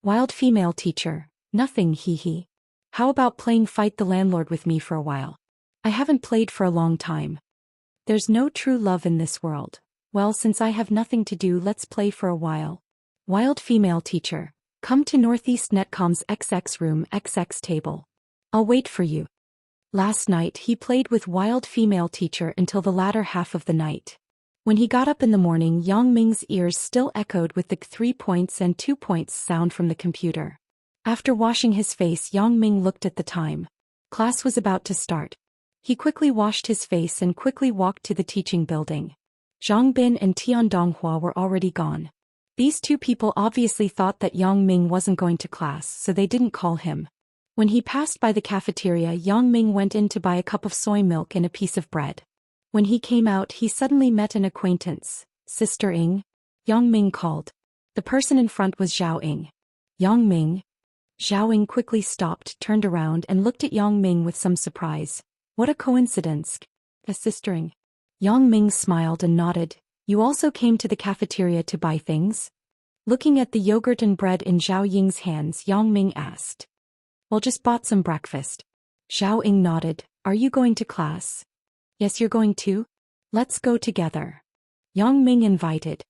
Wild Female Teacher, nothing, hee. How about playing Fight the Landlord with me for a while? I haven't played for a long time. There's no true love in this world. Well, since I have nothing to do, let's play for a while. Wild Female Teacher, come to Northeast Netcom's XX room XX table. I'll wait for you. Last night he played with Wild Female Teacher until the latter half of the night. When he got up in the morning, Yang Ming's ears still echoed with the 3 points and 2 points sound from the computer. After washing his face, Yang Ming looked at the time. Class was about to start. He quickly washed his face and quickly walked to the teaching building. Zhang Bin and Tian Donghua were already gone. These two people obviously thought that Yang Ming wasn't going to class, so they didn't call him. When he passed by the cafeteria, Yang Ming went in to buy a cup of soy milk and a piece of bread. When he came out, he suddenly met an acquaintance. Sister Ying? Yang Ming called. The person in front was Zhao Ying. Yang Ming? Zhao Ying quickly stopped, turned around and looked at Yang Ming with some surprise. What a coincidence. A sistering. Yang Ming smiled and nodded. You also came to the cafeteria to buy things? Looking at the yogurt and bread in Zhao Ying's hands, Yang Ming asked. Well, just bought some breakfast. Zhao Ying nodded. Are you going to class? Yes, you're going too? Let's go together. Yang Ming invited.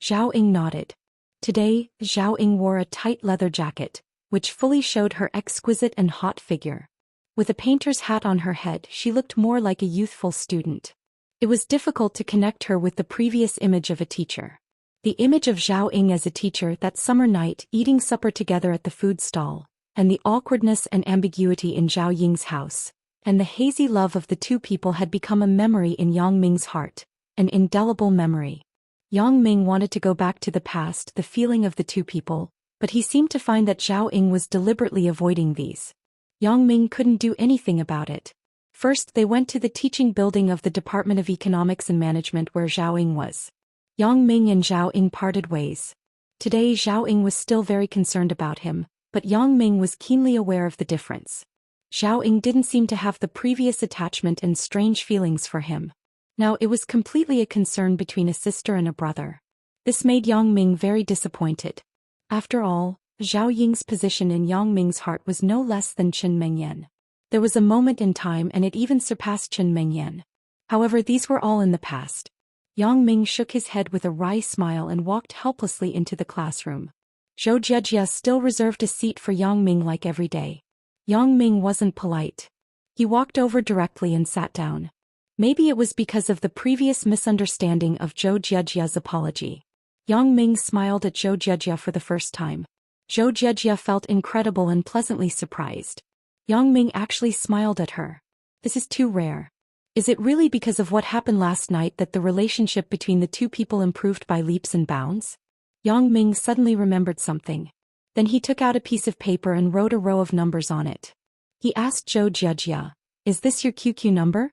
Zhao Ying nodded. Today, Zhao Ying wore a tight leather jacket, which fully showed her exquisite and hot figure. With a painter's hat on her head, she looked more like a youthful student. It was difficult to connect her with the previous image of a teacher. The image of Zhao Ying as a teacher that summer night eating supper together at the food stall, and the awkwardness and ambiguity in Zhao Ying's house, and the hazy love of the two people had become a memory in Yang Ming's heart, an indelible memory. Yang Ming wanted to go back to the past, the feeling of the two people, but he seemed to find that Zhao Ying was deliberately avoiding these. Yang Ming couldn't do anything about it. First, they went to the teaching building of the Department of Economics and Management where Zhao Ying was. Yang Ming and Zhao Ying parted ways. Today Zhao Ying was still very concerned about him, but Yang Ming was keenly aware of the difference. Zhao Ying didn't seem to have the previous attachment and strange feelings for him. Now it was completely a concern between a sister and a brother. This made Yang Ming very disappointed. After all, Zhao Ying's position in Yang Ming's heart was no less than Chen Mengyan. There was a moment in time and it even surpassed Chen Mengyan. However, these were all in the past. Yang Ming shook his head with a wry smile and walked helplessly into the classroom. Zhou Jiejia still reserved a seat for Yang Ming like every day. Yang Ming wasn't polite. He walked over directly and sat down. Maybe it was because of the previous misunderstanding of Zhou Jiejia's apology. Yang Ming smiled at Zhou Jiejia for the first time. Zhou Jiejia felt incredible and pleasantly surprised. Yang Ming actually smiled at her. This is too rare. Is it really because of what happened last night that the relationship between the two people improved by leaps and bounds? Yang Ming suddenly remembered something. Then he took out a piece of paper and wrote a row of numbers on it. He asked Zhou Jiejia, "Is this your QQ number?"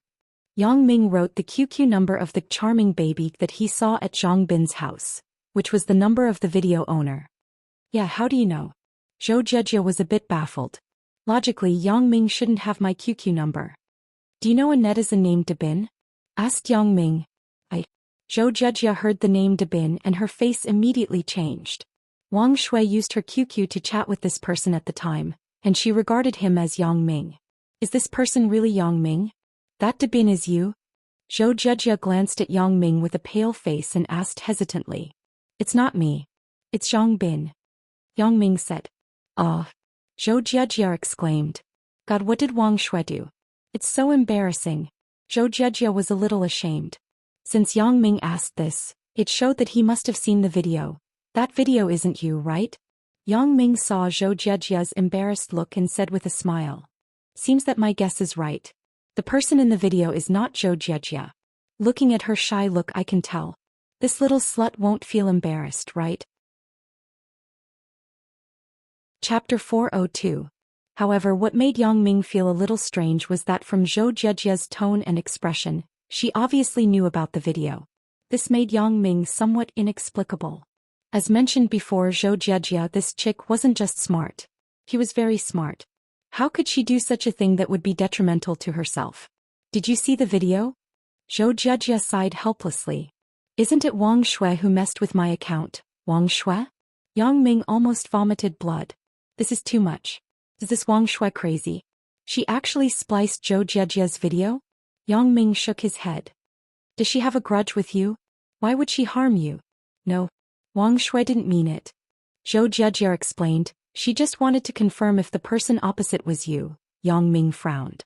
Yang Ming wrote the QQ number of the charming baby that he saw at Zhang Bin's house, which was the number of the video owner. Yeah, how do you know? Zhou Jiejia was a bit baffled. Logically, Yang Ming shouldn't have my QQ number. Do you know a netizen named Dabin? Asked Yang Ming. Zhou Jiejia heard the name Dabin and her face immediately changed. Wang Shui used her QQ to chat with this person at the time, and she regarded him as Yang Ming. Is this person really Yang Ming? That Dabin is you? Zhou Jiejia glanced at Yang Ming with a pale face and asked hesitantly. It's not me. It's Zhang Bin. Yang Ming said. Ah. Zhou Jiejia exclaimed. God, what did Wang Shui do? It's so embarrassing. Zhou Jiejia was a little ashamed. Since Yang Ming asked this, it showed that he must have seen the video. That video isn't you, right? Yang Ming saw Zhou Jiejia's embarrassed look and said with a smile. Seems that my guess is right. The person in the video is not Zhou Jiejia. Looking at her shy look, I can tell. This little slut won't feel embarrassed, right? Chapter 402. However, what made Yang Ming feel a little strange was that from Zhou Jiejia's tone and expression, she obviously knew about the video. This made Yang Ming somewhat inexplicable. As mentioned before, Zhou Jiejia, this chick wasn't just smart. She was very smart. How could she do such a thing that would be detrimental to herself? Did you see the video? Zhou Jiejia sighed helplessly. Isn't it Wang Shui who messed with my account? Wang Shui? Yang Ming almost vomited blood. This is too much. Is this Wang Shui crazy? She actually spliced Zhou Jiejia's video? Yang Ming shook his head. Does she have a grudge with you? Why would she harm you? No. Wang Shui didn't mean it. Zhou Jiejia explained. She just wanted to confirm if the person opposite was you. Yang Ming frowned.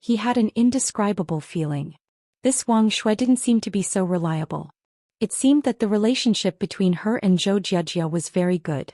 He had an indescribable feeling. This Wang Shui didn't seem to be so reliable. It seemed that the relationship between her and Zhou Jiejia was very good.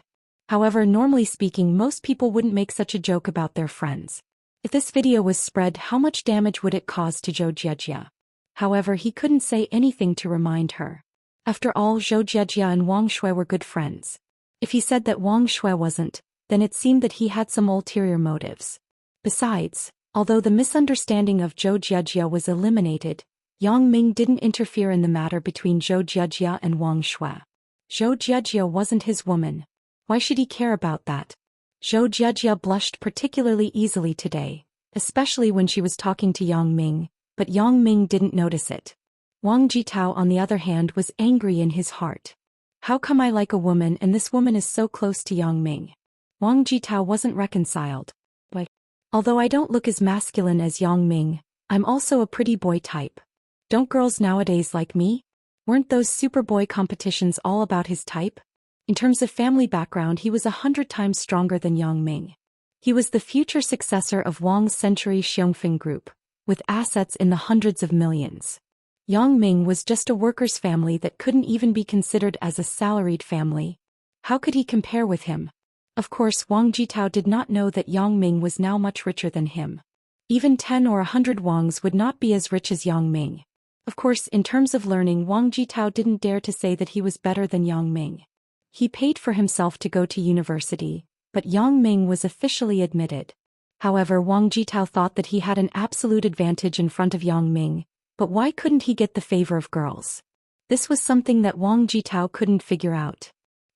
However, normally speaking, most people wouldn't make such a joke about their friends. If this video was spread, how much damage would it cause to Zhou Jiejia? However, he couldn't say anything to remind her. After all, Zhou Jiejia and Wang Shui were good friends. If he said that Wang Shui wasn't, then it seemed that he had some ulterior motives. Besides, although the misunderstanding of Zhou Jiejia was eliminated, Yang Ming didn't interfere in the matter between Zhou Jiejia and Wang Shui. Zhou Jiejia wasn't his woman. Why should he care about that? Zhou Jiejia blushed particularly easily today. especially when she was talking to Yang Ming, but Yang Ming didn't notice it. Wang Jitao, on the other hand, was angry in his heart. How come I like a woman and this woman is so close to Yang Ming? Wang Jitao wasn't reconciled. But although I don't look as masculine as Yang Ming, I'm also a pretty boy type. Don't girls nowadays like me? Weren't those Superboy competitions all about his type? In terms of family background, he was 100 times stronger than Yang Ming. He was the future successor of Wang's Century Xiongfeng Group, with assets in the hundreds of millions. Yang Ming was just a worker's family that couldn't even be considered as a salaried family. How could he compare with him? Of course, Wang Jitao did not know that Yang Ming was now much richer than him. Even 10 or 100 Wangs would not be as rich as Yang Ming. Of course, in terms of learning, Wang Jitao didn't dare to say that he was better than Yang Ming. He paid for himself to go to university, but Yang Ming was officially admitted. However, Wang Jitao thought that he had an absolute advantage in front of Yang Ming, but why couldn't he get the favor of girls? This was something that Wang Jitao couldn't figure out.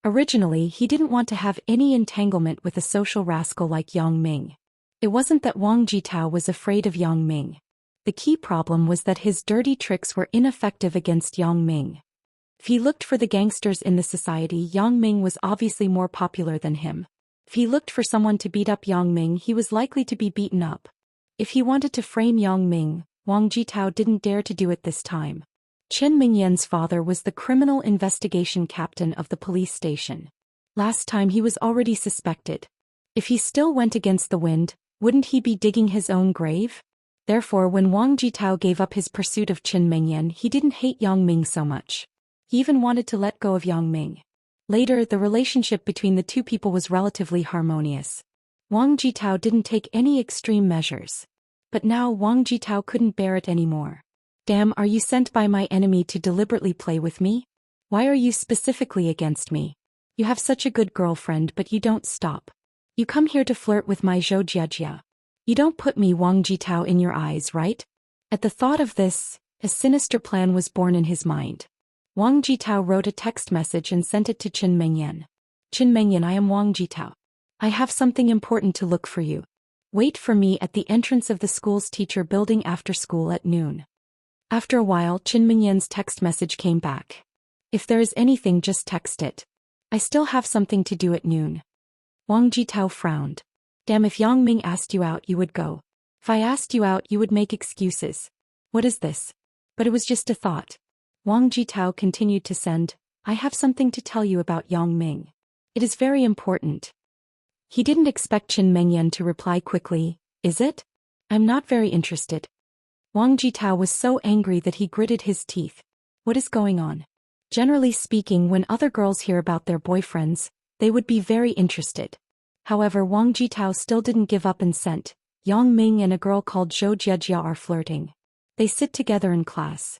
Originally, he didn't want to have any entanglement with a social rascal like Yang Ming. It wasn't that Wang Jitao was afraid of Yang Ming. The key problem was that his dirty tricks were ineffective against Yang Ming. If he looked for the gangsters in the society, Yang Ming was obviously more popular than him. If he looked for someone to beat up Yang Ming, he was likely to be beaten up. If he wanted to frame Yang Ming, Wang Jitao didn't dare to do it this time. Chen Mingyan's father was the criminal investigation captain of the police station. Last time he was already suspected. If he still went against the wind, wouldn't he be digging his own grave? Therefore, when Wang Jitao gave up his pursuit of Chen Mingyan, he didn't hate Yang Ming so much. He even wanted to let go of Yang Ming. Later, the relationship between the two people was relatively harmonious. Wang Jitao didn't take any extreme measures. But now Wang Jitao couldn't bear it anymore. Damn, are you sent by my enemy to deliberately play with me? Why are you specifically against me? You have such a good girlfriend, but you don't stop. You come here to flirt with my Zhou Jiajia. You don't put me, Wang Jitao, in your eyes, right? At the thought of this, a sinister plan was born in his mind. Wang Jitao wrote a text message and sent it to Chen Mingyan. Chen Mingyan, I am Wang Jitao. I have something important to look for you. Wait for me at the entrance of the school's teacher building after school at noon. After a while, Chen Mingyan's text message came back. If there is anything, just text it. I still have something to do at noon. Wang Jitao frowned. Damn, if Yang Ming asked you out, you would go. If I asked you out, you would make excuses. What is this? But it was just a thought. Wang Jitao continued to send, I have something to tell you about Yang Ming. It is very important. He didn't expect Chen Mingyan to reply quickly, is it? I'm not very interested. Wang Jitao was so angry that he gritted his teeth. What is going on? Generally speaking, when other girls hear about their boyfriends, they would be very interested. However, Wang Jitao still didn't give up and sent, Yang Ming and a girl called Zhou Jiajia are flirting. They sit together in class.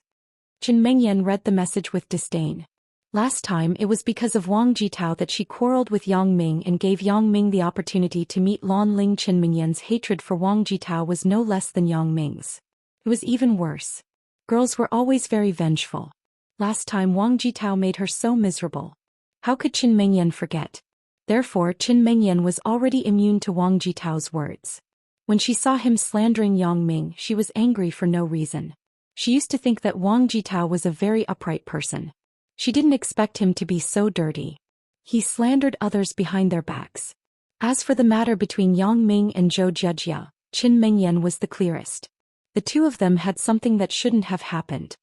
Chen Mingyan read the message with disdain. Last time, it was because of Wang Jitao that she quarreled with Yang Ming and gave Yang Ming the opportunity to meet Lan Ling. Chen Mingyan's hatred for Wang Jitao was no less than Yang Ming's. It was even worse. Girls were always very vengeful. Last time Wang Jitao made her so miserable. How could Chen Mingyan forget? Therefore, Chen Mingyan was already immune to Wang Jitao's words. When she saw him slandering Yang Ming, she was angry for no reason. She used to think that Wang Jitao was a very upright person. She didn't expect him to be so dirty. He slandered others behind their backs. As for the matter between Yang Ming and Zhou Jiajia, Chen Mingyan was the clearest. The two of them had something that shouldn't have happened.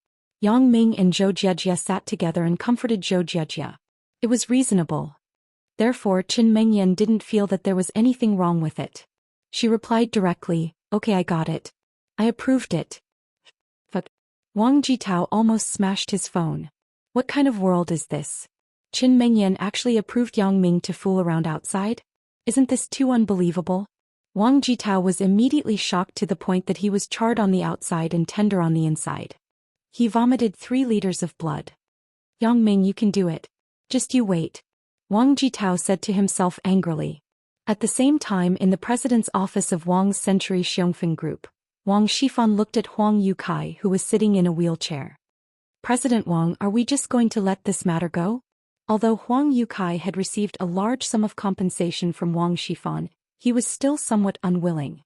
Yang Ming and Zhou Jiajia sat together and comforted Zhou Jiajia. It was reasonable. Therefore, Chen Mingyan didn't feel that there was anything wrong with it. She replied directly, okay, I got it. I approved it. But Wang Jitao almost smashed his phone. What kind of world is this? Chen Mingyan actually approved Yang Ming to fool around outside? Isn't this too unbelievable? Wang Jitao was immediately shocked to the point that he was charred on the outside and tender on the inside. He vomited 3 liters of blood. Yang Ming, you can do it. Just you wait. Wang Jitao said to himself angrily. At the same time, in the president's office of Wang's Century Xiongfeng Group, Wang Shifan looked at Huang Yukai, who was sitting in a wheelchair. President Wang, are we just going to let this matter go? Although Huang Yukai had received a large sum of compensation from Wang Shifan, he was still somewhat unwilling.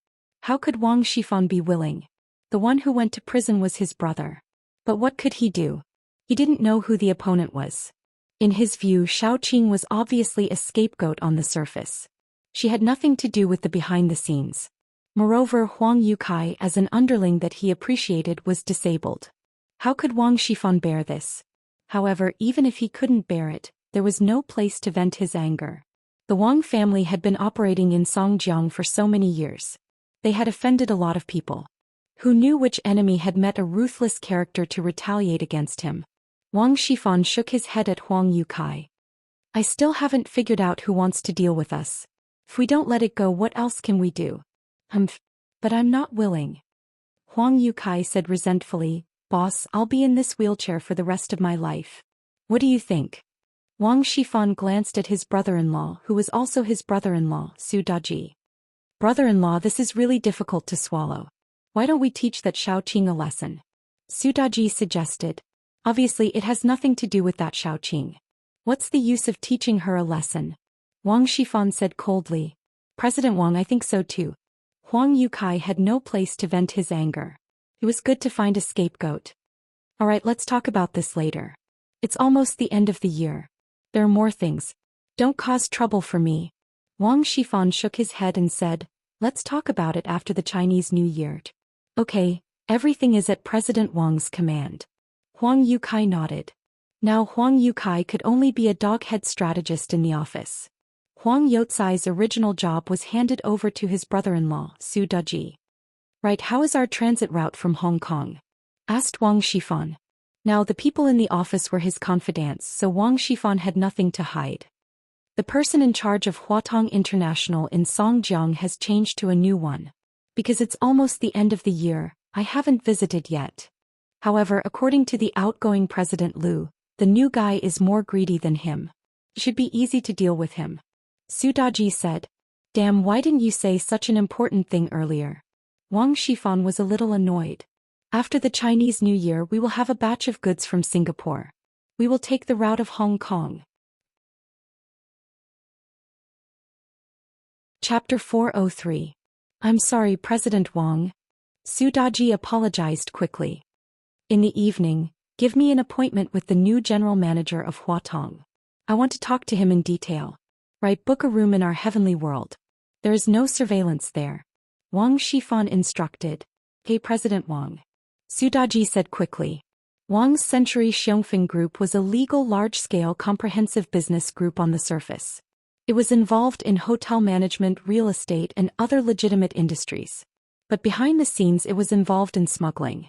How could Wang Shifan be willing? The one who went to prison was his brother. But what could he do? He didn't know who the opponent was. In his view, Xiaoqing was obviously a scapegoat on the surface. She had nothing to do with the behind-the-scenes. Moreover, Huang Yukai, as an underling that he appreciated, was disabled. How could Wang Shifan bear this? However, even if he couldn't bear it, there was no place to vent his anger. The Wang family had been operating in Songjiang for so many years. They had offended a lot of people. Who knew which enemy had met a ruthless character to retaliate against him? Wang Shifan shook his head at Huang Yukai. I still haven't figured out who wants to deal with us. If we don't let it go, what else can we do? But I'm not willing. Huang Yukai said resentfully, Boss, I'll be in this wheelchair for the rest of my life. What do you think? Wang Shifan glanced at his brother-in-law, who was also his brother-in-law, Su Daji. Brother-in-law, this is really difficult to swallow. Why don't we teach that Xiaoqing a lesson? Su Daji suggested. Obviously it has nothing to do with that Xiaoqing. What's the use of teaching her a lesson? Wang Shifan said coldly. President Wang, I think so too. Huang Yukai had no place to vent his anger. It was good to find a scapegoat. Alright, let's talk about this later. It's almost the end of the year. There are more things. Don't cause trouble for me. Wang Shifan shook his head and said, let's talk about it after the Chinese New Year. Okay, everything is at President Wang's command. Huang Yukai nodded. Now Huang Yukai could only be a doghead strategist in the office. Huang Youtsai's original job was handed over to his brother-in-law, Su Daji. Right, how is our transit route from Hong Kong? Asked Wang Shifan. Now the people in the office were his confidants, so Wang Shifan had nothing to hide. The person in charge of Huatong International in Songjiang has changed to a new one. Because it's almost the end of the year, I haven't visited yet. However, according to the outgoing President Liu, the new guy is more greedy than him. It should be easy to deal with him. Su Daji said. Damn, why didn't you say such an important thing earlier? Wang Shifan was a little annoyed. After the Chinese New Year we will have a batch of goods from Singapore. We will take the route of Hong Kong. Chapter 403. I'm sorry, President Wang. Su Daji apologized quickly. In the evening, give me an appointment with the new general manager of Huatong. I want to talk to him in detail. Right, book a room in our heavenly world. There is no surveillance there. Wang Shifan instructed. Hey President Wang. Su Daji said quickly. Wang's Century Xiongfeng Group was a legal large-scale comprehensive business group on the surface. It was involved in hotel management, real estate and other legitimate industries. But behind the scenes it was involved in smuggling.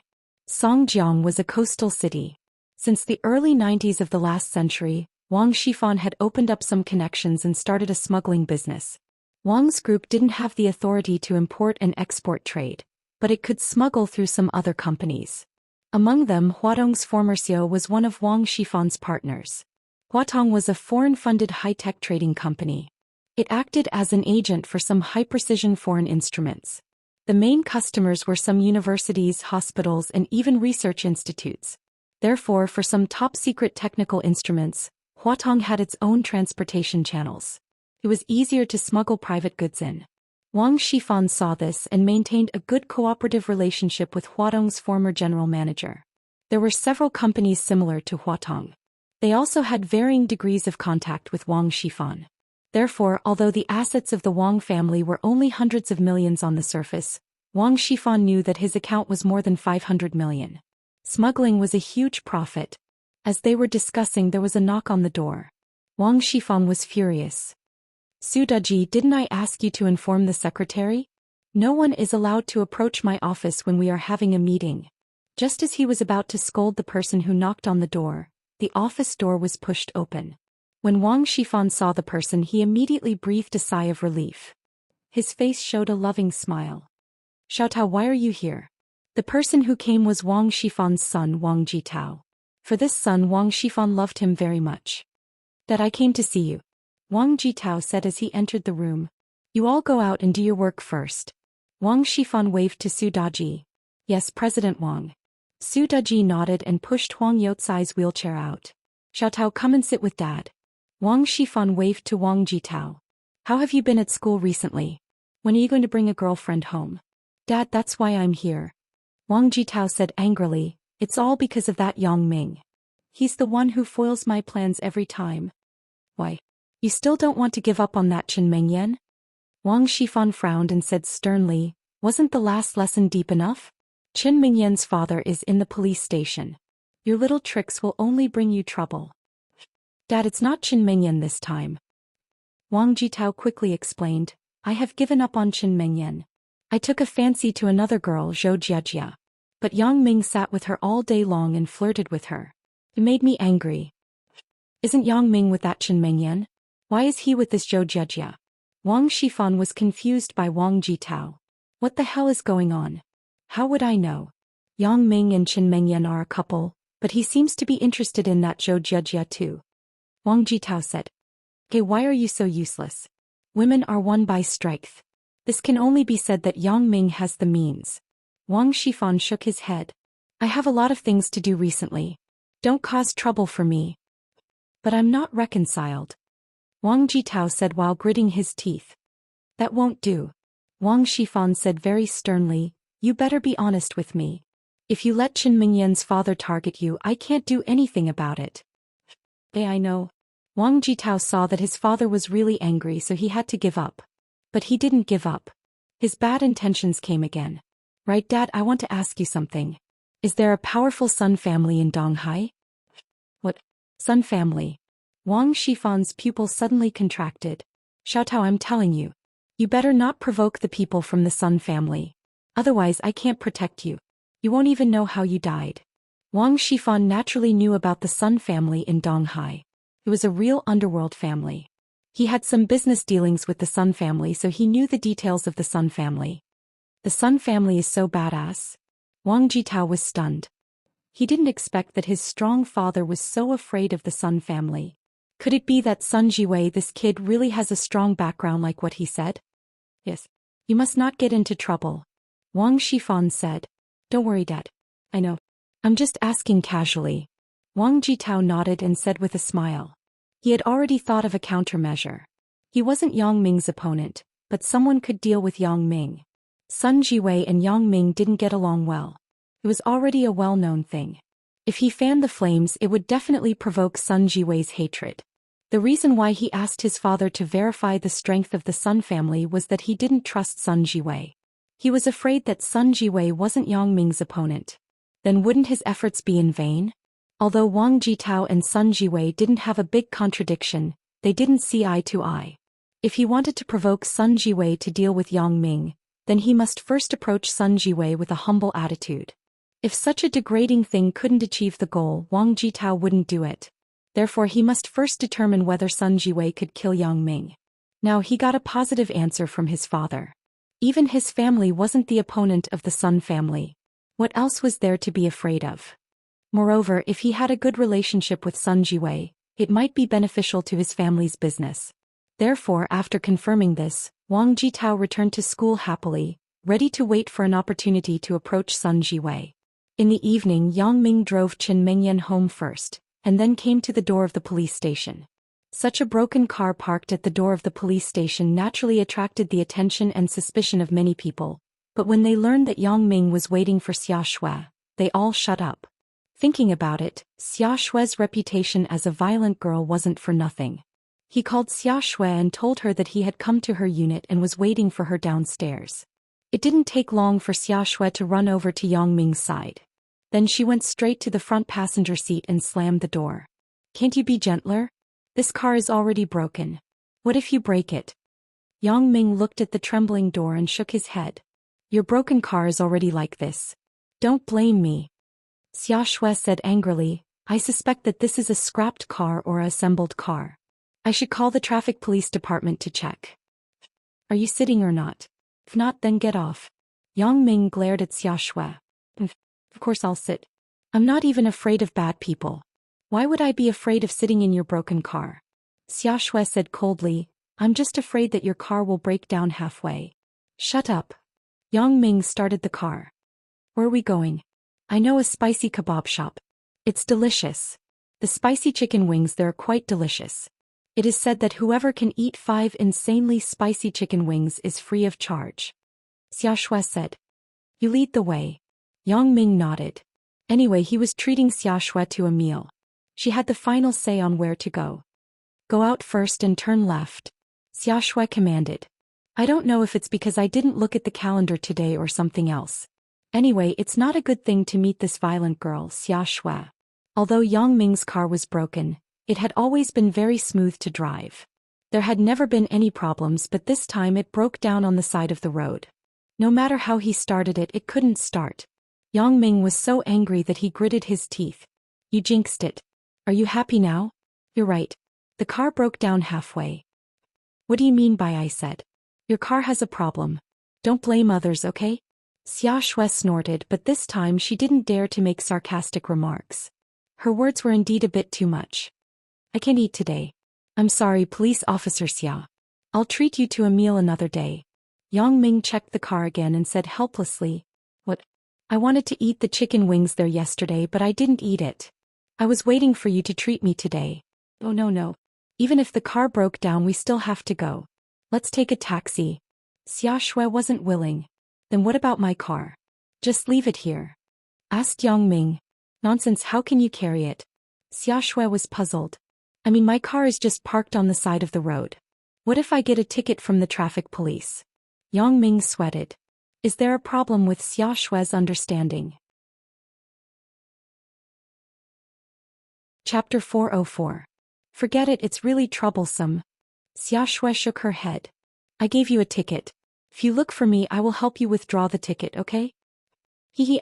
Songjiang was a coastal city. Since the early 90s of the last century, Wang Shifan had opened up some connections and started a smuggling business. Wang's group didn't have the authority to import and export trade, but it could smuggle through some other companies. Among them, Huatong's former CEO was one of Wang Shifan's partners. Huatong was a foreign-funded high-tech trading company. It acted as an agent for some high-precision foreign instruments. The main customers were some universities, hospitals, and even research institutes. Therefore, for some top-secret technical instruments, Huatong had its own transportation channels. It was easier to smuggle private goods in. Wang Shifan saw this and maintained a good cooperative relationship with Huatong's former general manager. There were several companies similar to Huatong. They also had varying degrees of contact with Wang Shifan. Therefore, although the assets of the Wang family were only hundreds of millions on the surface, Wang Shifan knew that his account was more than 500 million. Smuggling was a huge profit. As they were discussing, there was a knock on the door. Wang Shifan was furious. Su Daji, didn't I ask you to inform the secretary? No one is allowed to approach my office when we are having a meeting. Just as he was about to scold the person who knocked on the door, the office door was pushed open. When Wang Shifan saw the person, he immediately breathed a sigh of relief. His face showed a loving smile. Xiaotao, why are you here? The person who came was Wang Shifan's son, Wang Jitao. For this son, Wang Shifan loved him very much. That I came to see you. Wang Jitao said as he entered the room. You all go out and do your work first. Wang Shifan waved to Su Daji. Yes, President Wang. Su Daji nodded and pushed Huang Youtsai's wheelchair out. Xiaotao, come and sit with Dad. Wang Shifan waved to Wang Jitao. How have you been at school recently? When are you going to bring a girlfriend home? Dad, that's why I'm here. Wang Jitao said angrily, it's all because of that Yang Ming. He's the one who foils my plans every time. Why? You still don't want to give up on that Chen Mengyan? Wang Shifan frowned and said sternly, wasn't the last lesson deep enough? Chen Mingyan's father is in the police station. Your little tricks will only bring you trouble. Dad, it's not Chen Mengyan this time. Wang Jitao quickly explained, I have given up on Chen Mengyan. I took a fancy to another girl, Zhou Jiajia. But Yang Ming sat with her all day long and flirted with her. It made me angry. Isn't Yang Ming with that Chen Mengyan? Why is he with this Zhou Jiajia? Wang Shifan was confused by Wang Jitao. What the hell is going on? How would I know? Yang Ming and Chen Mengyan are a couple, but he seems to be interested in that Zhou Jiajia too. Wang Jitao said. Okay, why are you so useless? Women are won by strength. This can only be said that Yang Ming has the means. Wang Shifan shook his head. I have a lot of things to do recently. Don't cause trouble for me. But I'm not reconciled. Wang Jitao said while gritting his teeth. That won't do. Wang Shifan said very sternly, you better be honest with me. If you let Chen Mingyan's father target you, I can't do anything about it. I know. Wang Jitao saw that his father was really angry, so he had to give up. But he didn't give up. His bad intentions came again. Right, Dad, I want to ask you something. Is there a powerful Sun family in Donghai? What? Sun family? Wang Shifan's pupil suddenly contracted. Xiaotao, I'm telling you. You better not provoke the people from the Sun family. Otherwise I can't protect you. You won't even know how you died. Wang Shifan naturally knew about the Sun family in Donghai. It was a real underworld family. He had some business dealings with the Sun family, so he knew the details of the Sun family. The Sun family is so badass. Wang Jitao was stunned. He didn't expect that his strong father was so afraid of the Sun family. Could it be that Sun Jiwei, this kid, really has a strong background like what he said? Yes. You must not get into trouble. Wang Shifan said. Don't worry, Dad. I know. I'm just asking casually. Wang Jitao nodded and said with a smile. He had already thought of a countermeasure. He wasn't Yang Ming's opponent, but someone could deal with Yang Ming. Sun Jiwei and Yang Ming didn't get along well. It was already a well-known thing. If he fanned the flames, it would definitely provoke Sun Jiwei's hatred. The reason why he asked his father to verify the strength of the Sun family was that he didn't trust Sun Jiwei. He was afraid that Sun Jiwei wasn't Yang Ming's opponent. Then wouldn't his efforts be in vain? Although Wang Jitao and Sun Jiwei didn't have a big contradiction, they didn't see eye to eye. If he wanted to provoke Sun Jiwei to deal with Yang Ming, then he must first approach Sun Jiwei with a humble attitude. If such a degrading thing couldn't achieve the goal, Wang Jitao wouldn't do it. Therefore he must first determine whether Sun Jiwei could kill Yang Ming. Now he got a positive answer from his father. Even his family wasn't the opponent of the Sun family. What else was there to be afraid of? Moreover, if he had a good relationship with Sun Jiwei, it might be beneficial to his family's business. Therefore, after confirming this, Wang Jitao returned to school happily, ready to wait for an opportunity to approach Sun Jiwei. In the evening, Yang Ming drove Chen Mengyan home first, and then came to the door of the police station. Such a broken car parked at the door of the police station naturally attracted the attention and suspicion of many people, but when they learned that Yang Ming was waiting for Xia Shui, they all shut up. Thinking about it, Xia Shui's reputation as a violent girl wasn't for nothing. He called Xia Shui and told her that he had come to her unit and was waiting for her downstairs. It didn't take long for Xia Shui to run over to Yang Ming's side. Then she went straight to the front passenger seat and slammed the door. Can't you be gentler? This car is already broken. What if you break it? Yang Ming looked at the trembling door and shook his head. Your broken car is already like this. Don't blame me. Xia Shui said angrily, I suspect that this is a scrapped car or a assembled car. I should call the traffic police department to check. Are you sitting or not? If not, then get off. Yang Ming glared at Xia Shui. Of course I'll sit. I'm not even afraid of bad people. Why would I be afraid of sitting in your broken car? Xia Shui said coldly, I'm just afraid that your car will break down halfway. Shut up. Yang Ming started the car. Where are we going? I know a spicy kebab shop. It's delicious. The spicy chicken wings there are quite delicious. It is said that whoever can eat 5 insanely spicy chicken wings is free of charge. Xia Shui said. You lead the way. Yang Ming nodded. Anyway, he was treating Xia Shui to a meal. She had the final say on where to go. Go out first and turn left. Xia Shui commanded. I don't know if it's because I didn't look at the calendar today or something else. Anyway, it's not a good thing to meet this violent girl, Xia Shui. Although Yang Ming's car was broken, it had always been very smooth to drive. There had never been any problems, but this time it broke down on the side of the road. No matter how he started it, it couldn't start. Yang Ming was so angry that he gritted his teeth. You jinxed it. Are you happy now? You're right. The car broke down halfway. What do you mean by I said? Your car has a problem. Don't blame others, okay? Xia Shui snorted, but this time she didn't dare to make sarcastic remarks. Her words were indeed a bit too much. I can't eat today. I'm sorry, Police Officer Xia. I'll treat you to a meal another day. Yang Ming checked the car again and said helplessly, What? I wanted to eat the chicken wings there yesterday, but I didn't eat it. I was waiting for you to treat me today. Oh no. Even if the car broke down, we still have to go. Let's take a taxi. Xia Shui wasn't willing. Then what about my car? Just leave it here. Asked Yang Ming. Nonsense, how can you carry it? Xia Shui was puzzled. I mean, my car is just parked on the side of the road. What if I get a ticket from the traffic police? Yang Ming sweated. Is there a problem with Xia Shui's understanding? Chapter 404. Forget it, it's really troublesome. Xia Shui shook her head. I gave you a ticket. If you look for me, I will help you withdraw the ticket, okay?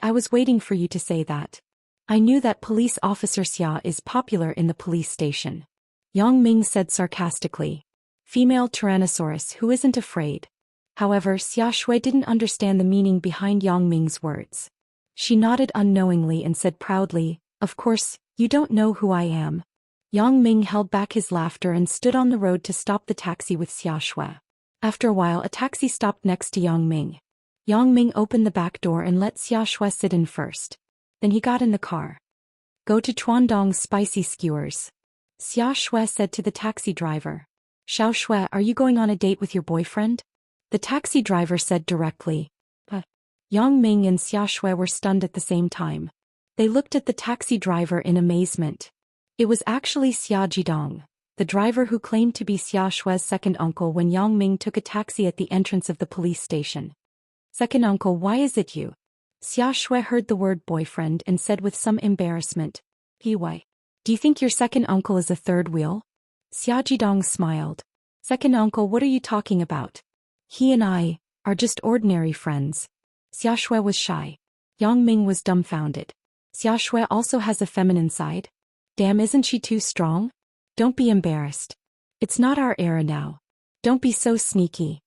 I was waiting for you to say that. I knew that Police Officer Xia is popular in the police station. Yang Ming said sarcastically. Female Tyrannosaurus who isn't afraid. However, Xia Shui didn't understand the meaning behind Yang Ming's words. She nodded unknowingly and said proudly, Of course, you don't know who I am. Yang Ming held back his laughter and stood on the road to stop the taxi with Xia Shui. After a while, a taxi stopped next to Yang Ming. Yang Ming opened the back door and let Xia Shui sit in first. Then he got in the car. Go to Chuandong's Spicy Skewers. Xia Shui said to the taxi driver. Xiao Shui, are you going on a date with your boyfriend? The taxi driver said directly. Yang Ming and Xia Shui were stunned at the same time. They looked at the taxi driver in amazement. It was actually Xia Jidong, the driver who claimed to be Xia Shui's second uncle when Yang Ming took a taxi at the entrance of the police station. Second uncle, why is it you? Xia Shui heard the word boyfriend and said with some embarrassment. Why? Do you think your second uncle is a third wheel? Xia Jidong smiled. Second uncle, what are you talking about? He and I are just ordinary friends. Xia Shui was shy. Yang Ming was dumbfounded. Xia Shui also has a feminine side? Damn, isn't she too strong? Don't be embarrassed. It's not our era now. Don't be so sneaky.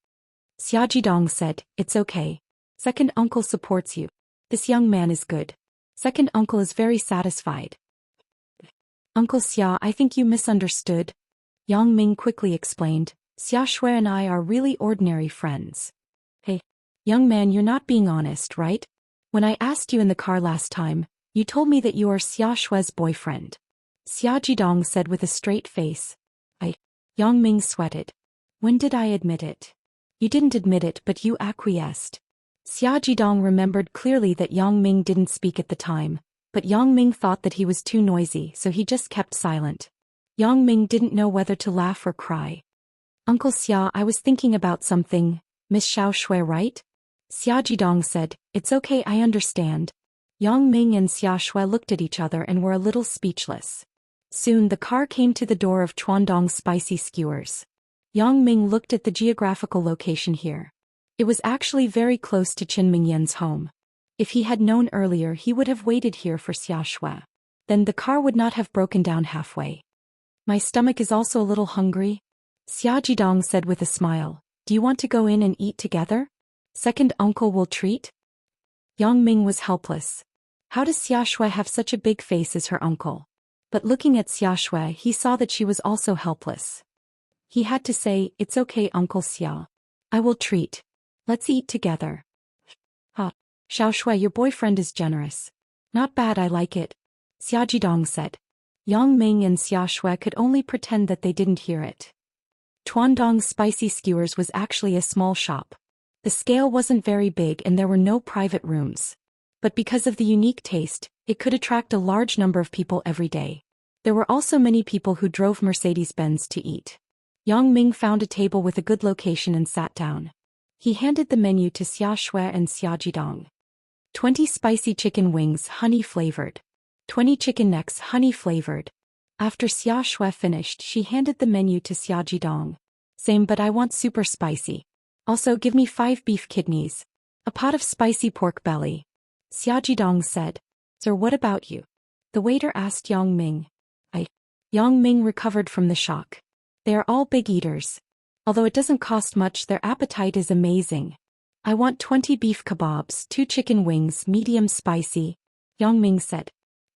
Xia Jidong said, It's okay. Second uncle supports you. This young man is good. Second uncle is very satisfied. Uncle Xia, I think you misunderstood. Yang Ming quickly explained, Xia Shui and I are really ordinary friends. Hey, young man, you're not being honest, right? When I asked you in the car last time, you told me that you are Xia Shui's boyfriend. Xia Jidong said with a straight face. Yang Ming sweated. When did I admit it? You didn't admit it, but you acquiesced. Xia Jidong remembered clearly that Yang Ming didn't speak at the time, but Yang Ming thought that he was too noisy, so he just kept silent. Yang Ming didn't know whether to laugh or cry. Uncle Xia, I was thinking about something. Miss Xiao Shui, right? Xia Jidong said, It's okay, I understand. Yang Ming and Xia Shui looked at each other and were a little speechless. Soon the car came to the door of Chuandong's Spicy Skewers. Yang Ming looked at the geographical location here. It was actually very close to Qin Mingyan's home. If he had known earlier, he would have waited here for Xia Shui. Then the car would not have broken down halfway. My stomach is also a little hungry. Xia Jidong said with a smile. Do you want to go in and eat together? Second uncle will treat? Yang Ming was helpless. How does Xia Shui have such a big face as her uncle? But looking at Xia Shui, he saw that she was also helpless. He had to say, It's okay, Uncle Xia. I will treat. Let's eat together. Xiao Shui, your boyfriend is generous. Not bad, I like it. Xia Jidong said. Yang Ming and Xia Shui could only pretend that they didn't hear it. Chuandong's Spicy Skewers was actually a small shop. The scale wasn't very big and there were no private rooms. But because of the unique taste, it could attract a large number of people every day. There were also many people who drove Mercedes-Benz to eat. Yang Ming found a table with a good location and sat down. He handed the menu to Xia Shui and Xia Jidong. 20 spicy chicken wings, honey-flavored. 20 chicken necks, honey-flavored. After Xia Shui finished, she handed the menu to Xia Jidong. Same, but I want super spicy. Also give me 5 beef kidneys. A pot of spicy pork belly. Xia Jidong said. Sir, what about you? The waiter asked Yang Ming. Yang Ming recovered from the shock. They are all big eaters. Although it doesn't cost much, their appetite is amazing. I want 20 beef kebabs, 2 chicken wings, medium spicy. Yang Ming said.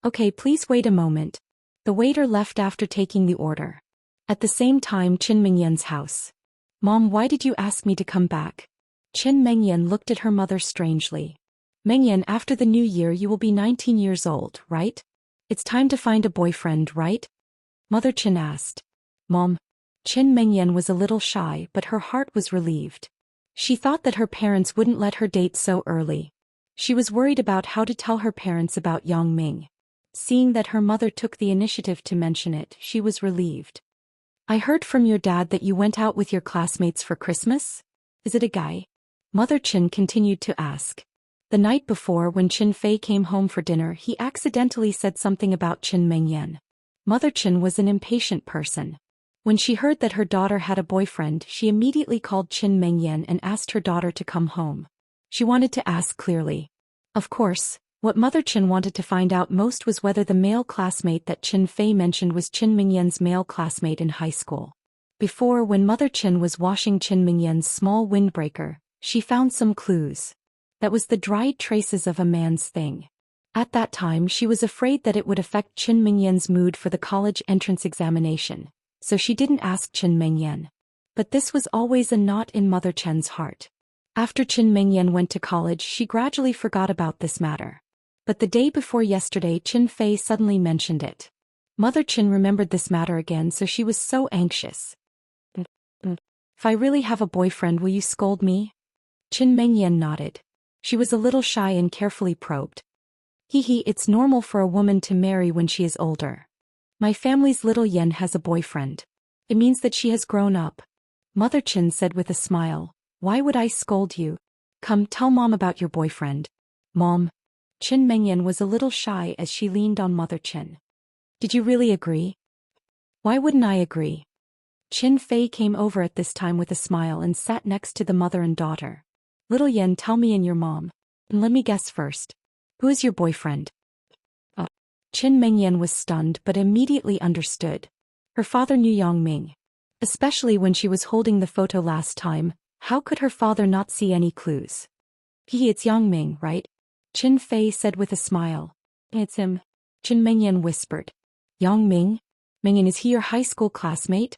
Okay, please wait a moment. The waiter left after taking the order. At the same time, Qin Mingyan's house. Mom, why did you ask me to come back? Qin Mingyan looked at her mother strangely. Mingyan, after the new year you will be 19 years old, right? It's time to find a boyfriend, right? Mother Qin asked. Mom. Qin Mingyan was a little shy, but her heart was relieved. She thought that her parents wouldn't let her date so early. She was worried about how to tell her parents about Yang Ming. Seeing that her mother took the initiative to mention it, she was relieved. I heard from your dad that you went out with your classmates for Christmas? Is it a guy? Mother Qin continued to ask. The night before, when Qin Fei came home for dinner, he accidentally said something about Qin Mingyan. Mother Qin was an impatient person. When she heard that her daughter had a boyfriend, she immediately called Qin Mingyan and asked her daughter to come home. She wanted to ask clearly. Of course, what Mother Qin wanted to find out most was whether the male classmate that Qin Fei mentioned was Qin Mingyan's male classmate in high school. Before, when Mother Qin was washing Qin Mingyan's small windbreaker, she found some clues. That was the dried traces of a man's thing. At that time, she was afraid that it would affect Qin Mingyan's mood for the college entrance examination, so she didn't ask Qin Mingyan. But this was always a knot in Mother Qin's heart. After Qin Mingyan went to college, she gradually forgot about this matter. But the day before yesterday, Qin Fei suddenly mentioned it. Mother Qin remembered this matter again, so she was so anxious. If I really have a boyfriend, will you scold me? Qin Mingyan nodded. She was a little shy and carefully probed. It's normal for a woman to marry when she is older. My family's little Yen has a boyfriend. It means that she has grown up. Mother Qin said with a smile. Why would I scold you? Come, tell Mom about your boyfriend. Mom. Qin Mingyan was a little shy as she leaned on Mother Qin. Did you really agree? Why wouldn't I agree? Qin Fei came over at this time with a smile and sat next to the mother and daughter. Little Yen, tell me and your mom. And let me guess first. Who is your boyfriend? Qin Mingyan was stunned but immediately understood. Her father knew Yang Ming. Especially when she was holding the photo last time, how could her father not see any clues? It's Yang Ming, right? Qin Fei said with a smile. It's him. Qin Mingyan whispered. Yang Ming? Mingyan, is he your high school classmate?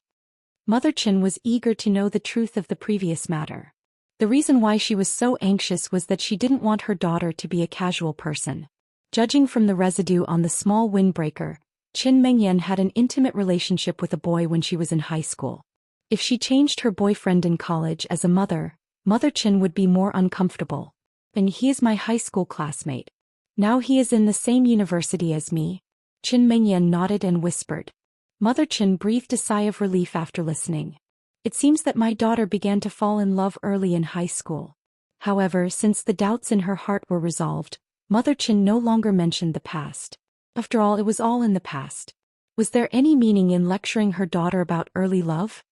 Mother Qin was eager to know the truth of the previous matter. The reason why she was so anxious was that she didn't want her daughter to be a casual person. Judging from the residue on the small windbreaker, Qin Mingyan had an intimate relationship with a boy when she was in high school. If she changed her boyfriend in college as a mother, Mother Qin would be more uncomfortable. And he is my high school classmate. Now he is in the same university as me. Qin Mingyan nodded and whispered. Mother Qin breathed a sigh of relief after listening. It seems that my daughter began to fall in love early in high school. However, since the doubts in her heart were resolved, Mother Qin no longer mentioned the past. After all, it was all in the past. Was there any meaning in lecturing her daughter about early love?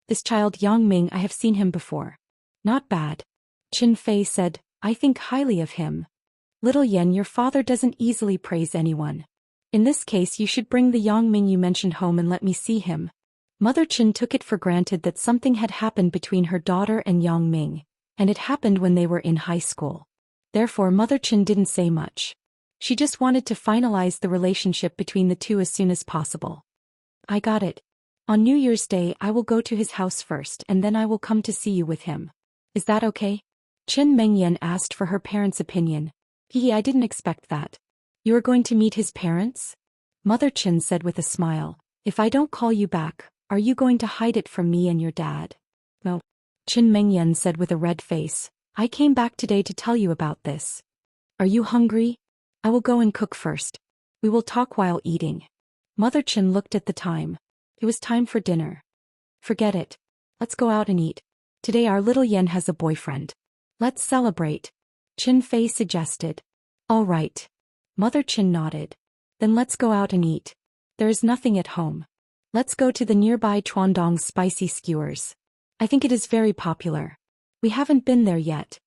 This child Yang Ming, I have seen him before. Not bad. Qin Fei said, I think highly of him. Little Yen, your father doesn't easily praise anyone. In this case, you should bring the Yang Ming you mentioned home and let me see him. Mother Qin took it for granted that something had happened between her daughter and Yang Ming, and it happened when they were in high school. Therefore, Mother Qin didn't say much. She just wanted to finalize the relationship between the two as soon as possible. I got it. On New Year's Day, I will go to his house first and then I will come to see you with him. Is that okay? Qin Mingyan asked for her parents' opinion. I didn't expect that. You are going to meet his parents? Mother Qin said with a smile. If I don't call you back, are you going to hide it from me and your dad? No. Qin Mingyan said with a red face. I came back today to tell you about this. Are you hungry? I will go and cook first. We will talk while eating. Mother Chin looked at the time. It was time for dinner. Forget it. Let's go out and eat. Today our little Yen has a boyfriend. Let's celebrate. Chin Fei suggested. All right. Mother Chin nodded. Then let's go out and eat. There is nothing at home. Let's go to the nearby Chuandong spicy skewers. I think it is very popular. We haven't been there yet.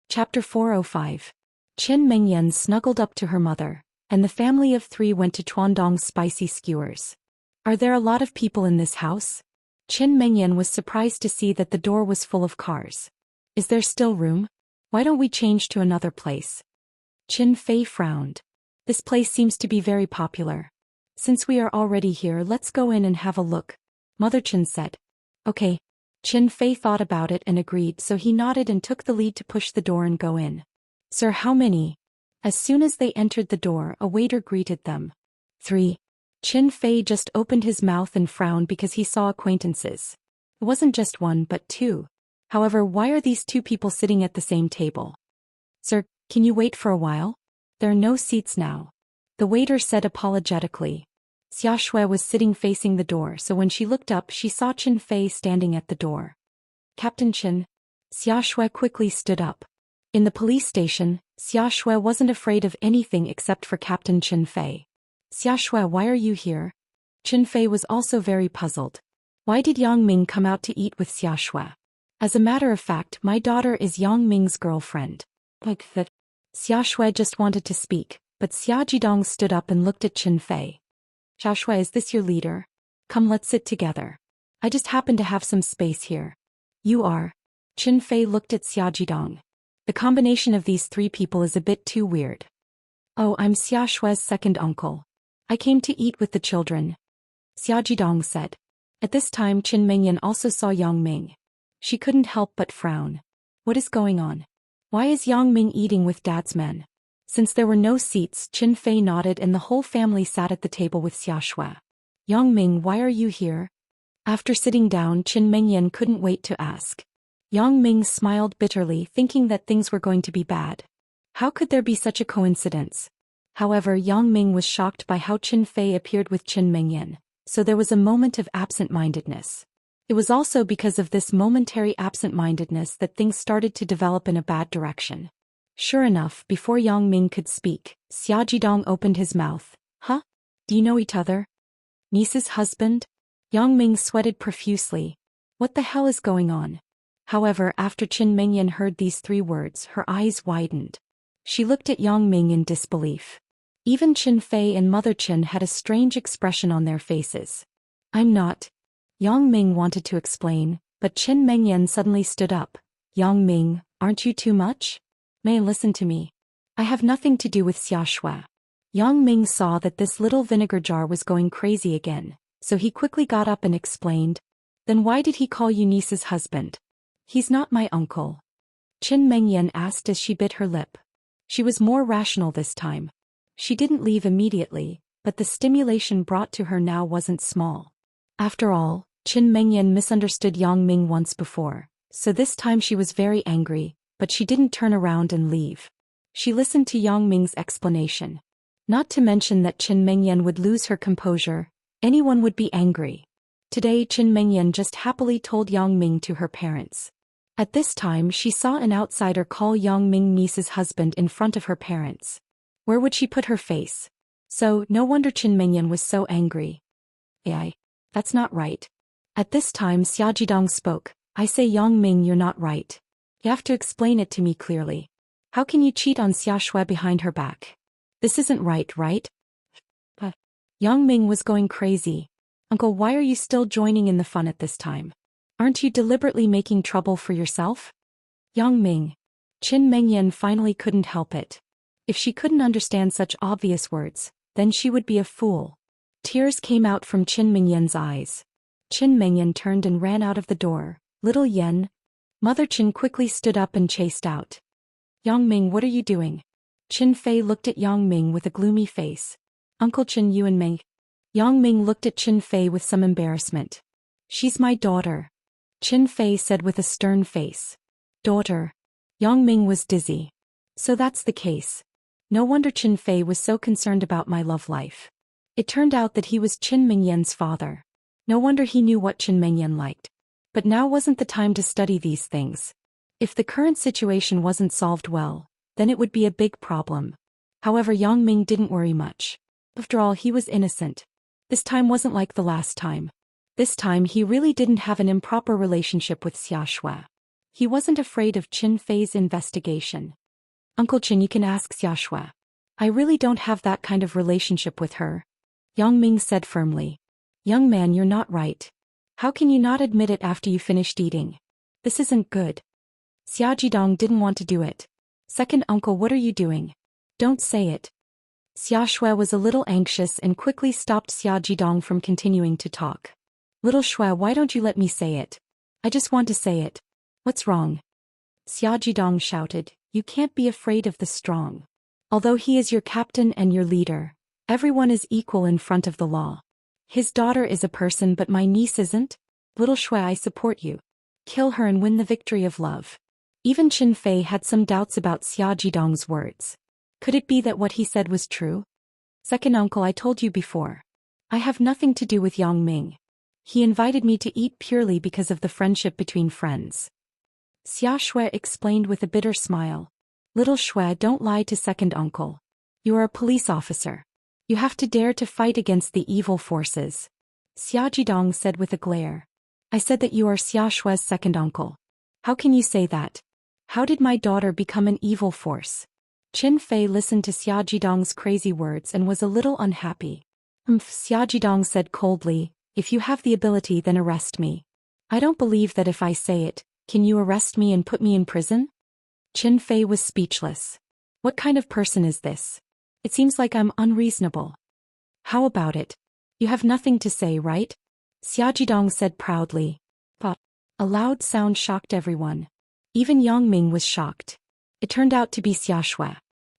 Chapter 405. Qin Mengyan snuggled up to her mother, and the family of 3 went to Chuandong's spicy skewers. Are there a lot of people in this house? Qin Mengyan was surprised to see that the door was full of cars. Is there still room? Why don't we change to another place? Qin Fei frowned. This place seems to be very popular. Since we are already here, let's go in and have a look, Mother Qin said. Okay. Qin Fei thought about it and agreed, so he nodded and took the lead to push the door and go in. Sir, how many? As soon as they entered the door, a waiter greeted them. 3. Qin Fei just opened his mouth and frowned because he saw acquaintances. It wasn't just 1 but 2. However, why are these 2 people sitting at the same table? Sir, can you wait for a while? There are no seats now. The waiter said apologetically. Xia Shui was sitting facing the door, so when she looked up she saw Qin Fei standing at the door. Captain Qin. Xia Shui quickly stood up. In the police station, Xia Shui wasn't afraid of anything except for Captain Qin Fei. Xia Shui, why are you here? Qin Fei was also very puzzled. Why did Yang Ming come out to eat with Xia Shui? As a matter of fact, my daughter is Yang Ming's girlfriend. Like that. Xia Shui just wanted to speak, but Xia Jidong stood up and looked at Qin Fei. Xia Shui, is this your leader? Come, let's sit together. I just happen to have some space here. You are. Qin Fei looked at Xia Jidong. The combination of these 3 people is a bit too weird. Oh, I'm Xia Shui's second uncle. I came to eat with the children, Xia Jidong said. At this time Qin Mengyan also saw Yang Ming. She couldn't help but frown. What is going on? Why is Yang Ming eating with Dad's men? Since there were no seats, Qin Fei nodded and the whole family sat at the table with Xia Shui. Yang Ming, why are you here? After sitting down, Qin Mengyan couldn't wait to ask. Yang Ming smiled bitterly, thinking that things were going to be bad. How could there be such a coincidence? However, Yang Ming was shocked by how Qin Fei appeared with Qin Mengyan, so there was a moment of absent-mindedness. It was also because of this momentary absent-mindedness that things started to develop in a bad direction. Sure enough, before Yang Ming could speak, Xia Jidong opened his mouth. Huh? Do you know each other? Niece's husband? Yang Ming sweated profusely. What the hell is going on? However, after Qin Mengyan heard these 3 words, her eyes widened. She looked at Yang Ming in disbelief. Even Qin Fei and Mother Qin had a strange expression on their faces. I'm not. Yang Ming wanted to explain, but Qin Mengyan suddenly stood up. Yang Ming, aren't you too much? May, listen to me. I have nothing to do with Xia Shui. Yang Ming saw that this little vinegar jar was going crazy again, so he quickly got up and explained. Then why did he call you niece's husband? He's not my uncle. Qin Mengyan asked as she bit her lip. She was more rational this time. She didn't leave immediately, but the stimulation brought to her now wasn't small. After all, Qin Mengyan misunderstood Yang Ming once before, so this time she was very angry, but she didn't turn around and leave. She listened to Yang Ming's explanation. Not to mention that Qin Mengyan would lose her composure, anyone would be angry. Today Qin Mengyan just happily told Yang Ming to her parents. At this time she saw an outsider call Yang Ming niece's husband in front of her parents. Where would she put her face? So, no wonder Qin Mengyan was so angry. That's not right. At this time Xia Jidong spoke. I say Yang Ming, you're not right. You have to explain it to me clearly. How can you cheat on Xia Shui behind her back? This isn't right? Yang Ming was going crazy. Uncle, why are you still joining in the fun at this time? Aren't you deliberately making trouble for yourself? Yang Ming. Qin Mengyan finally couldn't help it. If she couldn't understand such obvious words, then she would be a fool. Tears came out from Qin Mengyan's eyes. Qin Mengyan turned and ran out of the door. Little Yen. Mother Qin quickly stood up and chased out. Yang Ming, what are you doing? Qin Fei looked at Yang Ming with a gloomy face. Uncle Qin, you and Ming. Yang Ming looked at Qin Fei with some embarrassment. She's my daughter. Qin Fei said with a stern face. Daughter. Yang Ming was dizzy. So that's the case. No wonder Qin Fei was so concerned about my love life. It turned out that he was Qin Mingyan's father. No wonder he knew what Qin Mingyan liked. But now wasn't the time to study these things. If the current situation wasn't solved well, then it would be a big problem. However, Yang Ming didn't worry much. After all, he was innocent. This time wasn't like the last time. This time he really didn't have an improper relationship with Xia Shui. He wasn't afraid of Qin Fei's investigation. Uncle Qin, you can ask Xia Shui. I really don't have that kind of relationship with her. Yang Ming said firmly. Young man, you're not right. How can you not admit it after you finished eating? This isn't good. Xia Jidong didn't want to do it. Second uncle, what are you doing? Don't say it. Xia Shui was a little anxious and quickly stopped Xia Jidong from continuing to talk. Little Shui, why don't you let me say it? I just want to say it. What's wrong? Xia Jidong shouted, you can't be afraid of the strong. Although he is your captain and your leader, everyone is equal in front of the law. His daughter is a person but my niece isn't? Little Shui, I support you. Kill her and win the victory of love. Even Qin Fei had some doubts about Xia Jidong's words. Could it be that what he said was true? Second uncle, I told you before. I have nothing to do with Yang Ming. He invited me to eat purely because of the friendship between friends. Xia Shui explained with a bitter smile. Little Shui, don't lie to second uncle. You are a police officer. You have to dare to fight against the evil forces. Xia Jidong said with a glare. I said that you are Xia Shui's second uncle. How can you say that? How did my daughter become an evil force? Qin Fei listened to Xia Jidong's crazy words and was a little unhappy. Xia Jidong said coldly, if you have the ability then arrest me. I don't believe that if I say it, can you arrest me and put me in prison? Qin Fei was speechless. What kind of person is this? It seems like I'm unreasonable. How about it? You have nothing to say, right? Xia Jidong said proudly. But a loud sound shocked everyone. Even Yang Ming was shocked. It turned out to be Xia Shui.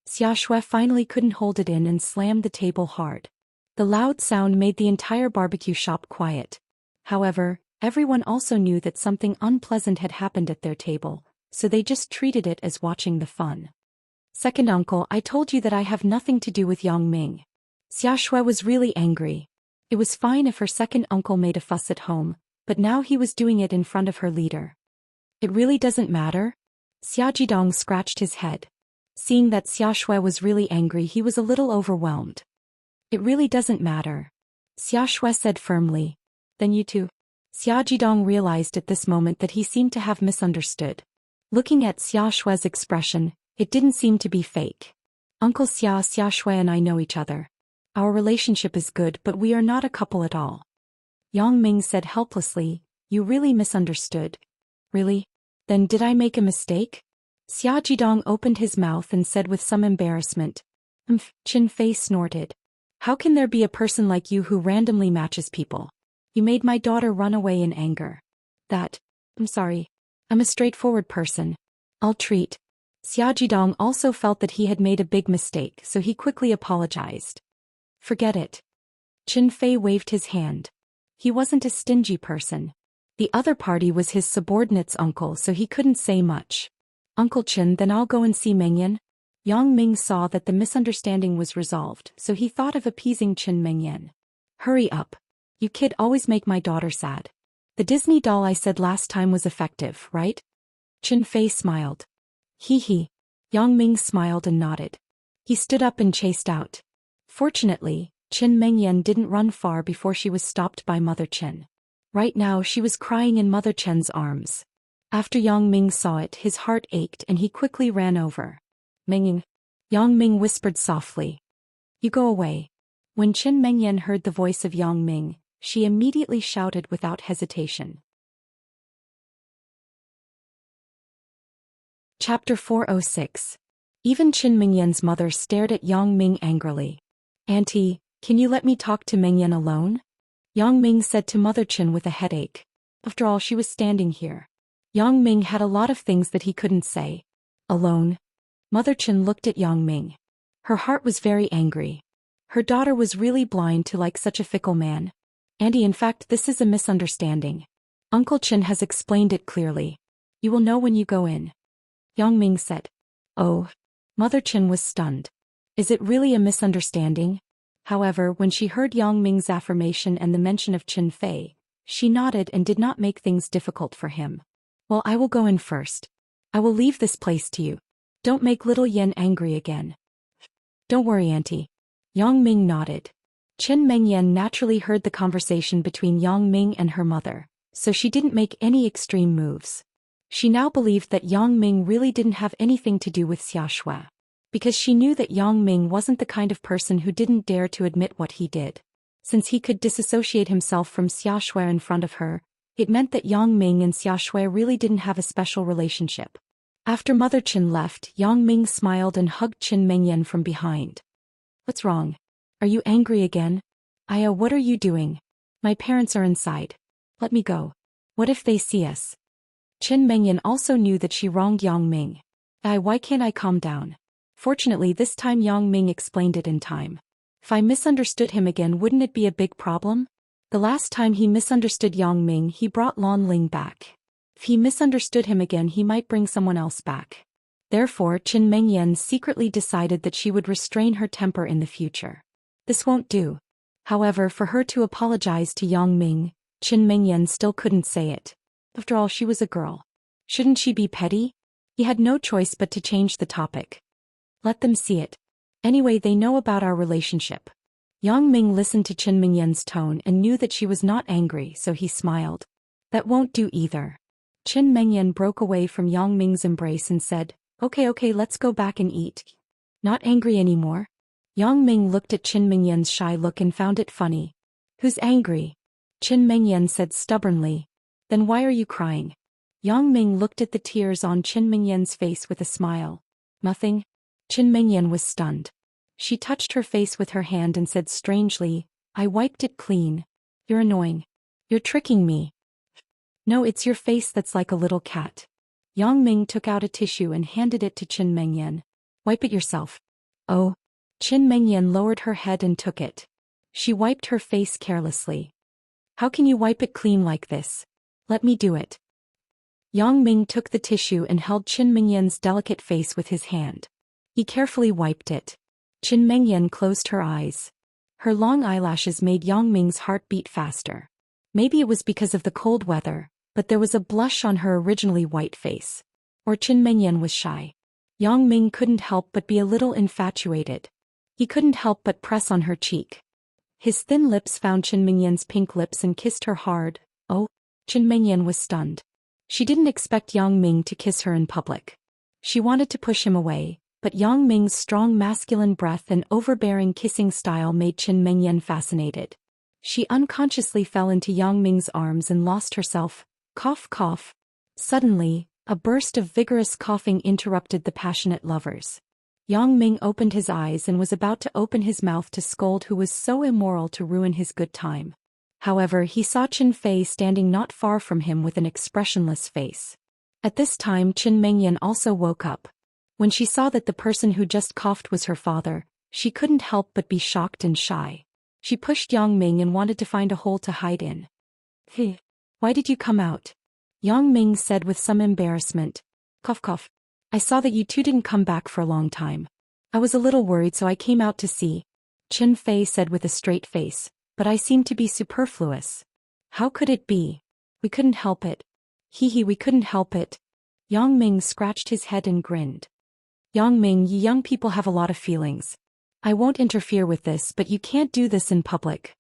Xia Shui finally couldn't hold it in and slammed the table hard. The loud sound made the entire barbecue shop quiet. However, everyone also knew that something unpleasant had happened at their table, so they just treated it as watching the fun. Second uncle, I told you that I have nothing to do with Yang Ming. Xia Shui was really angry. It was fine if her second uncle made a fuss at home, but now he was doing it in front of her leader. It really doesn't matter? Xia Jidong scratched his head. Seeing that Xia Shui was really angry, he was a little overwhelmed. It really doesn't matter. Xia Shui said firmly. Then you too. Xia Jidong realized at this moment that he seemed to have misunderstood. Looking at Xia Shui's expression, it didn't seem to be fake. Uncle Xia Shui and I know each other. Our relationship is good, but we are not a couple at all. Yang Ming said helplessly, you really misunderstood. Really? Then did I make a mistake? Xia Jidong opened his mouth and said with some embarrassment. Qin Fei snorted. How can there be a person like you who randomly matches people? You made my daughter run away in anger. I'm sorry. I'm a straightforward person. I'll treat. Xia Jidong also felt that he had made a big mistake, so he quickly apologized. Forget it. Qin Fei waved his hand. He wasn't a stingy person. The other party was his subordinate's uncle, so he couldn't say much. Uncle Qin, then I'll go and see Mingyan. Yang Ming saw that the misunderstanding was resolved, so he thought of appeasing Qin Mingyan. Hurry up. You kid always make my daughter sad. The Disney doll I said last time was effective, right? Qin Fei smiled. Hee hee. Yang Ming smiled and nodded. He stood up and chased out. Fortunately, Qin Mingyan didn't run far before she was stopped by Mother Qin. Right now she was crying in Mother Chen's arms. After Yang Ming saw it, his heart ached and he quickly ran over. Ming. Yang Ming whispered softly. You go away. When Qin Mingyan heard the voice of Yang Ming, she immediately shouted without hesitation. Chapter 406. Even Qin Mingyan's mother stared at Yang Ming angrily. Auntie, can you let me talk to Mingyan alone? Yang Ming said to Mother Qin with a headache. After all, she was standing here. Yang Ming had a lot of things that he couldn't say. Alone? Mother Qin looked at Yang Ming. Her heart was very angry. Her daughter was really blind to like such a fickle man. Auntie, in fact, this is a misunderstanding. Uncle Chin has explained it clearly. You will know when you go in. Yang Ming said. Oh. Mother Chin was stunned. Is it really a misunderstanding? However, when she heard Yang Ming's affirmation and the mention of Chin Fei, she nodded and did not make things difficult for him. Well, I will go in first. I will leave this place to you. Don't make little Yen angry again. Don't worry, Auntie. Yang Ming nodded. Chen Mengyan naturally heard the conversation between Yang Ming and her mother, so she didn't make any extreme moves. She now believed that Yang Ming really didn't have anything to do with Xia Shui, because she knew that Yang Ming wasn't the kind of person who didn't dare to admit what he did. Since he could disassociate himself from Xia Shui in front of her, it meant that Yang Ming and Xia Shui really didn't have a special relationship. After Mother Chin left, Yang Ming smiled and hugged Chen Mengyan from behind. What's wrong? Are you angry again? Aya, what are you doing? My parents are inside. Let me go. What if they see us? Chen Mengyan also knew that she wronged Yang Ming. Why can't I calm down? Fortunately, this time Yang Ming explained it in time. If I misunderstood him again, wouldn't it be a big problem? The last time he misunderstood Yang Ming, he brought Lan Ling back. If he misunderstood him again, he might bring someone else back. Therefore, Chen Mengyan secretly decided that she would restrain her temper in the future. This won't do. However, for her to apologize to Yang Ming, Chen Mengyan still couldn't say it. After all, she was a girl. Shouldn't she be petty? He had no choice but to change the topic. Let them see it. Anyway, they know about our relationship. Yang Ming listened to Chen Mengyan's tone and knew that she was not angry, so he smiled. That won't do either. Chen Mengyan broke away from Yang Ming's embrace and said, Okay, let's go back and eat. Not angry anymore? Yang Ming looked at Chen Mengyan's shy look and found it funny. Who's angry? Chen Mengyan said stubbornly. Then why are you crying? Yang Ming looked at the tears on Chen Mengyan's face with a smile. Nothing? Chen Mengyan was stunned. She touched her face with her hand and said strangely, I wiped it clean. You're annoying. You're tricking me. No, it's your face that's like a little cat. Yang Ming took out a tissue and handed it to Chen Mengyan. Wipe it yourself. Oh. Chen Mengyan lowered her head and took it. She wiped her face carelessly. How can you wipe it clean like this? Let me do it. Yang Ming took the tissue and held Chen Mengyan's delicate face with his hand. He carefully wiped it. Chen Mengyan closed her eyes. Her long eyelashes made Yang Ming's heart beat faster. Maybe it was because of the cold weather, but there was a blush on her originally white face. Or Chen Mengyan was shy. Yang Ming couldn't help but be a little infatuated. He couldn't help but press on her cheek. His thin lips found Chen Mengyan's pink lips and kissed her hard. Oh. Chen Mengyan was stunned. She didn't expect Yang Ming to kiss her in public. She wanted to push him away, but Yang Ming's strong masculine breath and overbearing kissing style made Chen Mengyan fascinated. She unconsciously fell into Yang Ming's arms and lost herself. Cough, cough. Suddenly, a burst of vigorous coughing interrupted the passionate lovers. Yang Ming opened his eyes and was about to open his mouth to scold who was so immoral to ruin his good time. However, he saw Chen Fei standing not far from him with an expressionless face. At this time, Chen Mengyan also woke up. When she saw that the person who just coughed was her father, she couldn't help but be shocked and shy. She pushed Yang Ming and wanted to find a hole to hide in. Hey, why did you come out? Yang Ming said with some embarrassment. Cough, cough. I saw that you two didn't come back for a long time. I was a little worried, so I came out to see. Chen Fei said with a straight face. But I seem to be superfluous. How could it be? We couldn't help it. We couldn't help it. Yang Ming scratched his head and grinned. Yang Ming, you young people have a lot of feelings. I won't interfere with this, but you can't do this in public.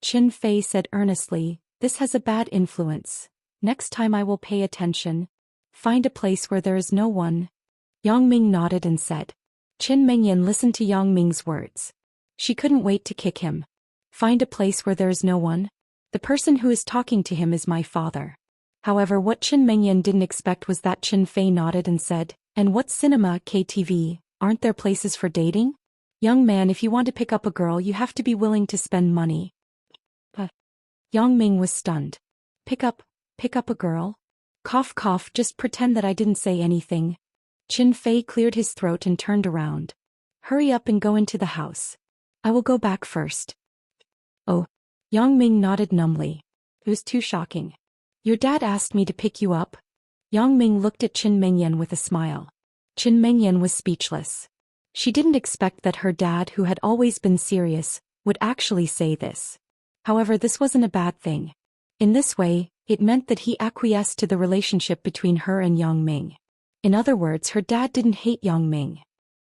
Chen Fei said earnestly, this has a bad influence. Next time I will pay attention. Find a place where there is no one. Yang Ming nodded and said. Chen Mengyan listened to Yang Ming's words. She couldn't wait to kick him. Find a place where there is no one? The person who is talking to him is my father. However, what Chen Mengyan didn't expect was that Chen Fei nodded and said, and what cinema, KTV, aren't there places for dating? Young man, if you want to pick up a girl, you have to be willing to spend money. But Yang Ming was stunned. Pick up a girl? Cough, cough, just pretend that I didn't say anything. Chen Fei cleared his throat and turned around. Hurry up and go into the house. I will go back first. Oh. Yang Ming nodded numbly. It was too shocking. Your dad asked me to pick you up? Yang Ming looked at Qin Mengyan with a smile. Qin Mengyan was speechless. She didn't expect that her dad, who had always been serious, would actually say this. However, this wasn't a bad thing. In this way, it meant that he acquiesced to the relationship between her and Yang Ming. In other words, her dad didn't hate Yang Ming.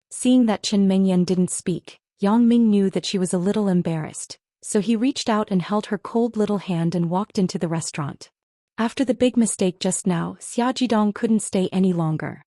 Seeing that Qin Mengyan didn't speak, Yang Ming knew that she was a little embarrassed, so he reached out and held her cold little hand and walked into the restaurant. After the big mistake just now, Xia Jidong couldn't stay any longer.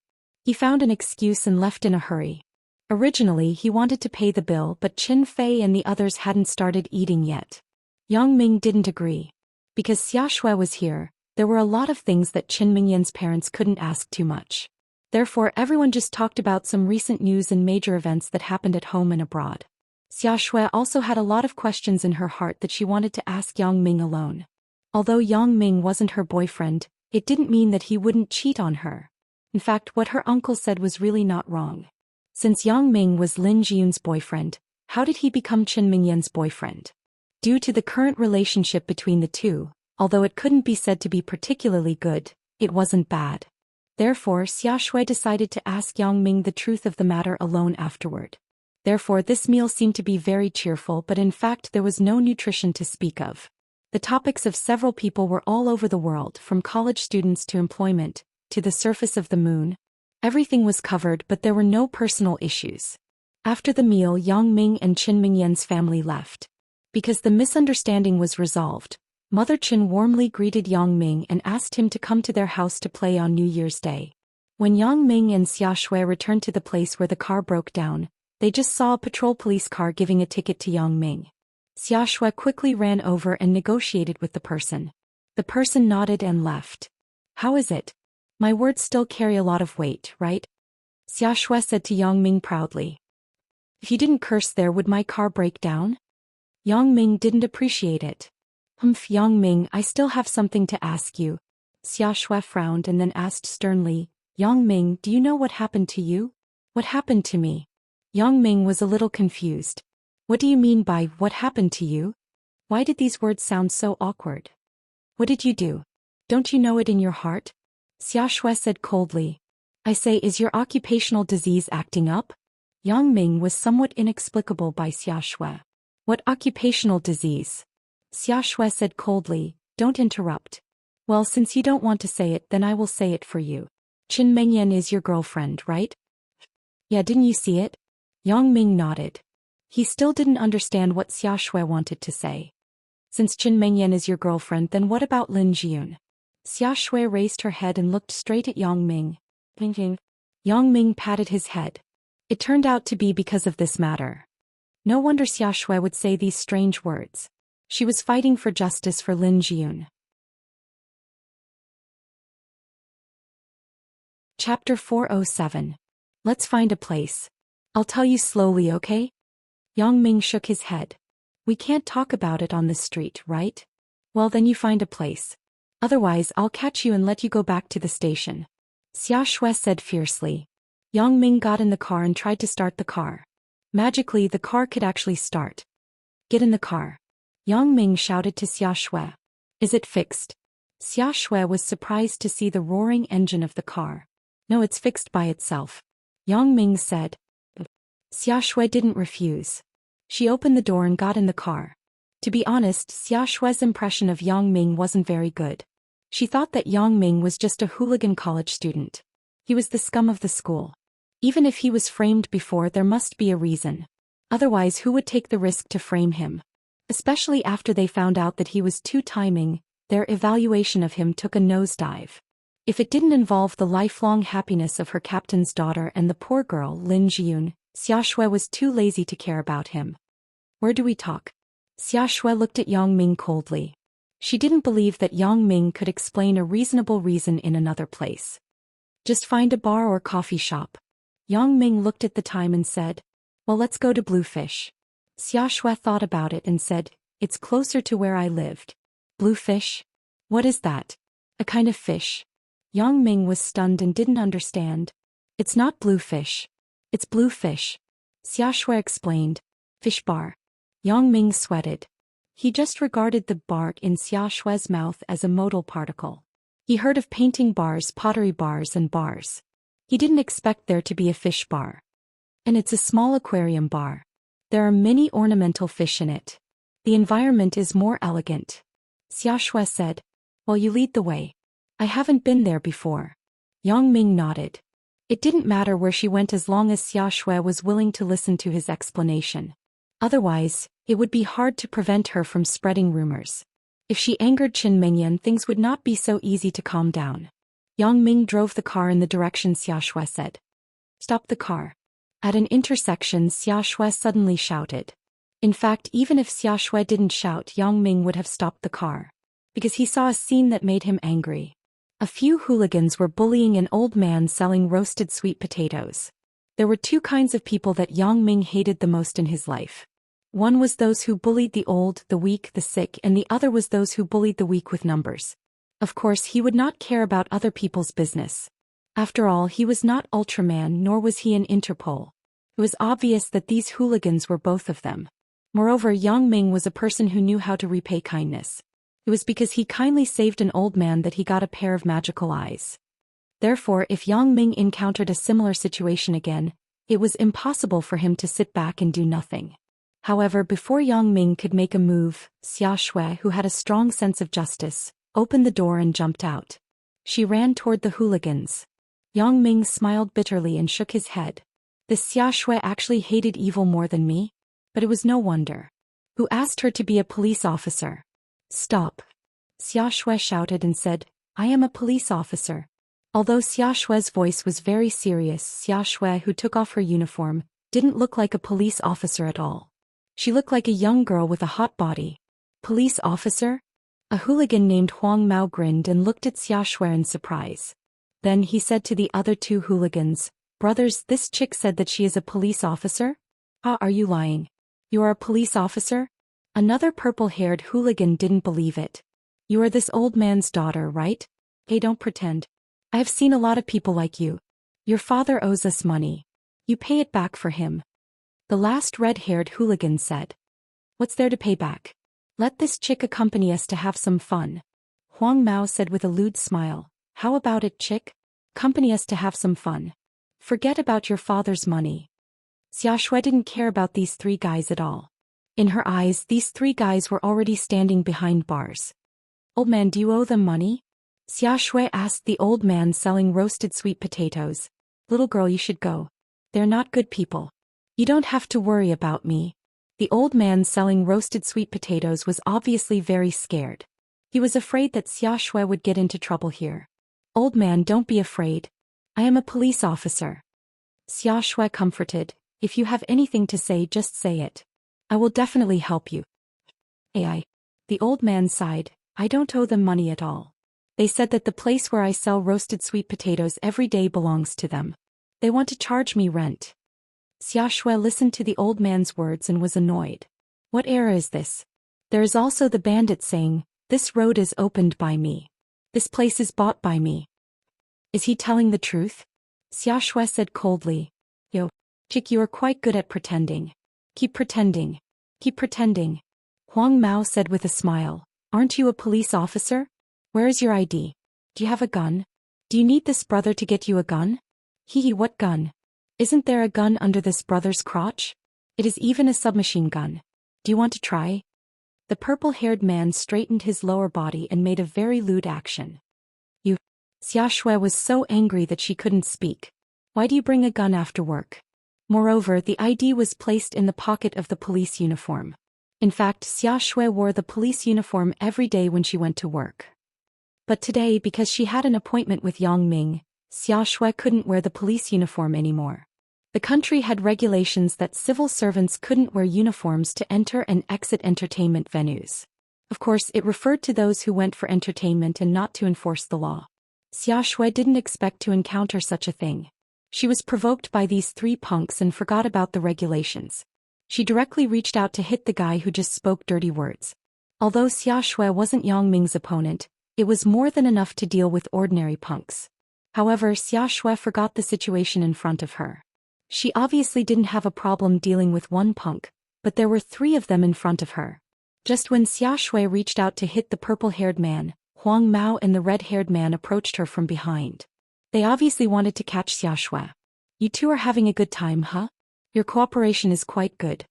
He found an excuse and left in a hurry. Originally, he wanted to pay the bill, but Qin Fei and the others hadn't started eating yet. Yang Ming didn't agree. Because Xia Shui was here, there were a lot of things that Qin Mingyan's parents couldn't ask too much. Therefore, everyone just talked about some recent news and major events that happened at home and abroad. Xia Shui also had a lot of questions in her heart that she wanted to ask Yang Ming alone. Although Yang Ming wasn't her boyfriend, it didn't mean that he wouldn't cheat on her. In fact, what her uncle said was really not wrong. Since Yang Ming was Lin Jiyun's boyfriend, how did he become Qin Mingyan's boyfriend? Due to the current relationship between the two, although it couldn't be said to be particularly good, it wasn't bad. Therefore, Xia Shui decided to ask Yang Ming the truth of the matter alone afterward. Therefore, this meal seemed to be very cheerful, but in fact there was no nutrition to speak of. The topics of several people were all over the world, from college students to employment, to the surface of the moon. Everything was covered, but there were no personal issues. After the meal, Yang Ming and Qin Mingyan's family left. Because the misunderstanding was resolved, Mother Qin warmly greeted Yang Ming and asked him to come to their house to play on New Year's Day. When Yang Ming and Xia Shui returned to the place where the car broke down, they just saw a patrol police car giving a ticket to Yang Ming. Xia Shui quickly ran over and negotiated with the person. The person nodded and left. How is it? My words still carry a lot of weight, right? Xia Shui said to Yang Ming proudly. If you didn't curse there, would my car break down? Yang Ming didn't appreciate it. Yang Ming, I still have something to ask you. Xia Shui frowned and then asked sternly, Yang Ming, do you know what happened to you? What happened to me? Yang Ming was a little confused. What do you mean by, what happened to you? Why did these words sound so awkward? What did you do? Don't you know it in your heart? Xia Shui said coldly. I say, is your occupational disease acting up? Yang Ming was somewhat inexplicable by Xia Shui. What occupational disease? Xia Shui said coldly, don't interrupt. Well, since you don't want to say it, then I will say it for you. Qin Mengyan is your girlfriend, right? Yeah, didn't you see it? Yang Ming nodded. He still didn't understand what Xia Shui wanted to say. Since Qin Mengyan is your girlfriend, then what about Lin Jiyun? Xia Shui raised her head and looked straight at Yang Ming. Yang Ming patted his head. It turned out to be because of this matter. No wonder Xia Shui would say these strange words. She was fighting for justice for Lin Jiyun. Chapter 407. Let's find a place. I'll tell you slowly, okay? Yang Ming shook his head. We can't talk about it on the street, right? Well, then you find a place. Otherwise, I'll catch you and let you go back to the station. Xia Shui said fiercely. Yang Ming got in the car and tried to start the car. Magically, the car could actually start. Get in the car. Yang Ming shouted to Xia Shui. Is it fixed? Xia Shui was surprised to see the roaring engine of the car. No, it's fixed by itself. Yang Ming said. Xia Shui didn't refuse. She opened the door and got in the car. To be honest, Xia Shui's impression of Yang Ming wasn't very good. She thought that Yang Ming was just a hooligan college student. He was the scum of the school. Even if he was framed before, there must be a reason. Otherwise, who would take the risk to frame him? Especially after they found out that he was two-timing, their evaluation of him took a nosedive. If it didn't involve the lifelong happiness of her captain's daughter and the poor girl, Lin Jiyun, Xia Shui was too lazy to care about him. Where do we talk? Xia Shui looked at Yang Ming coldly. She didn't believe that Yang Ming could explain a reasonable reason in another place. Just find a bar or coffee shop. Yang Ming looked at the time and said, well, let's go to Bluefish. Xia Shui thought about it and said, it's closer to where I lived. Bluefish? What is that? A kind of fish. Yang Ming was stunned and didn't understand. It's not Bluefish. It's Bluefish. Xia Shui explained. Fish bar. Yang Ming sweated. He just regarded the bark in Xia Shui's mouth as a modal particle. He heard of painting bars, pottery bars, and bars. He didn't expect there to be a fish bar. And it's a small aquarium bar. There are many ornamental fish in it. The environment is more elegant. Xia Shui said. Well, you lead the way. I haven't been there before. Yang Ming nodded. It didn't matter where she went as long as Xia Shui was willing to listen to his explanation. Otherwise, it would be hard to prevent her from spreading rumors. If she angered Qin Mengyan, things would not be so easy to calm down. Yang Ming drove the car in the direction Xia Shui said. Stop the car. At an intersection, Xia Shui suddenly shouted. In fact, even if Xia Shui didn't shout, Yang Ming would have stopped the car. Because he saw a scene that made him angry. A few hooligans were bullying an old man selling roasted sweet potatoes. There were two kinds of people that Yang Ming hated the most in his life. One was those who bullied the old, the weak, the sick, and the other was those who bullied the weak with numbers. Of course, he would not care about other people's business. After all, he was not Ultraman, nor was he in Interpol. It was obvious that these hooligans were both of them. Moreover, Yang Ming was a person who knew how to repay kindness. It was because he kindly saved an old man that he got a pair of magical eyes. Therefore, if Yang Ming encountered a similar situation again, it was impossible for him to sit back and do nothing. However, before Yang Ming could make a move, Xia Shui, who had a strong sense of justice, opened the door and jumped out. She ran toward the hooligans. Yang Ming smiled bitterly and shook his head. This Xia Shui actually hated evil more than me? But it was no wonder. Who asked her to be a police officer? Stop. Xia Shui shouted and said, I am a police officer. Although Xia Shui's voice was very serious, Xia Shui, who took off her uniform, didn't look like a police officer at all. She looked like a young girl with a hot body. Police officer? A hooligan named Huang Mao grinned and looked at Xia Shui in surprise. Then he said to the other two hooligans, Brothers, this chick said that she is a police officer? Ah, are you lying? You are a police officer? Another purple-haired hooligan didn't believe it. You are this old man's daughter, right? Hey, don't pretend. I have seen a lot of people like you. Your father owes us money. You pay it back for him. The last red-haired hooligan said. What's there to pay back? Let this chick accompany us to have some fun. Huang Mao said with a lewd smile. How about it, chick? Accompany us to have some fun. Forget about your father's money. Xia Shui didn't care about these three guys at all. In her eyes, these three guys were already standing behind bars. Old man, do you owe them money? Xia Shui asked the old man selling roasted sweet potatoes. Little girl, you should go. They're not good people. You don't have to worry about me. The old man selling roasted sweet potatoes was obviously very scared. He was afraid that Xia Shui would get into trouble here. Old man, don't be afraid. I am a police officer. Xia Shui comforted. If you have anything to say, just say it. I will definitely help you. AI. The old man sighed. I don't owe them money at all. They said that the place where I sell roasted sweet potatoes every day belongs to them. They want to charge me rent. Xia Shui listened to the old man's words and was annoyed. What era is this? There is also the bandit saying, this road is opened by me. This place is bought by me. Is he telling the truth? Xia Shui said coldly. Yo, chick, you are quite good at pretending. Keep pretending. Keep pretending. Huang Mao said with a smile. Aren't you a police officer? Where is your ID? Do you have a gun? Do you need this brother to get you a gun? Hee, what gun? Isn't there a gun under this brother's crotch? It is even a submachine gun. Do you want to try? The purple-haired man straightened his lower body and made a very lewd action. You. Xia Shui was so angry that she couldn't speak. Why do you bring a gun after work? Moreover, the ID was placed in the pocket of the police uniform. In fact, Xia Shui wore the police uniform every day when she went to work. But today, because she had an appointment with Yang Ming, Xia Shui couldn't wear the police uniform anymore. The country had regulations that civil servants couldn't wear uniforms to enter and exit entertainment venues. Of course, it referred to those who went for entertainment and not to enforce the law. Xia Shui didn't expect to encounter such a thing. She was provoked by these three punks and forgot about the regulations. She directly reached out to hit the guy who just spoke dirty words. Although Xia Shui wasn't Yang Ming's opponent, it was more than enough to deal with ordinary punks. However, Xia Shui forgot the situation in front of her. She obviously didn't have a problem dealing with one punk, but there were three of them in front of her. Just when Xia Shui reached out to hit the purple-haired man, Huang Mao and the red-haired man approached her from behind. They obviously wanted to catch Xia Shui. You two are having a good time, huh? Your cooperation is quite good.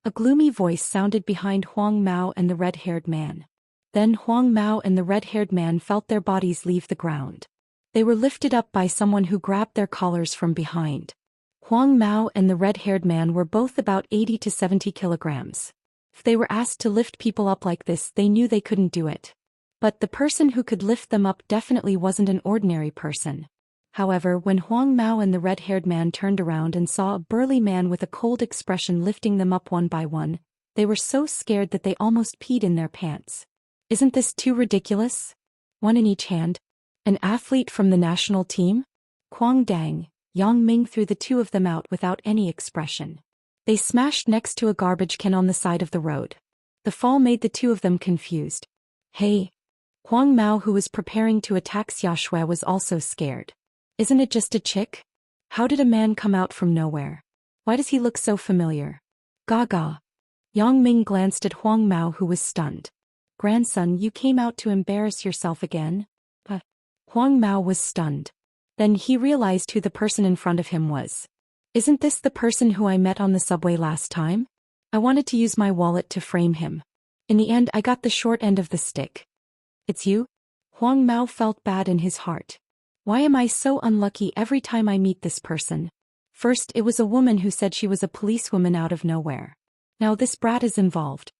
A gloomy voice sounded behind Huang Mao and the red-haired man. Then Huang Mao and the red-haired man felt their bodies leave the ground. They were lifted up by someone who grabbed their collars from behind. Huang Mao and the red-haired man were both about 80 to 70 kilograms. If they were asked to lift people up like this, they knew they couldn't do it. But the person who could lift them up definitely wasn't an ordinary person. However, when Huang Mao and the red-haired man turned around and saw a burly man with a cold expression lifting them up one by one, they were so scared that they almost peed in their pants. Isn't this too ridiculous? One in each hand. An athlete from the national team? Quang Dang, Yang Ming threw the two of them out without any expression. They smashed next to a garbage can on the side of the road. The fall made the two of them confused. Hey! Huang Mao, who was preparing to attack Xia Shui, was also scared. Isn't it just a chick? How did a man come out from nowhere? Why does he look so familiar? Gaga. Yang Ming glanced at Huang Mao, who was stunned. Grandson, you came out to embarrass yourself again? Huang Mao was stunned. Then he realized who the person in front of him was. Isn't this the person who I met on the subway last time? I wanted to use my wallet to frame him. In the end, I got the short end of the stick. It's you? Huang Mao felt bad in his heart. Why am I so unlucky every time I meet this person? First, it was a woman who said she was a policewoman out of nowhere. Now this brat is involved.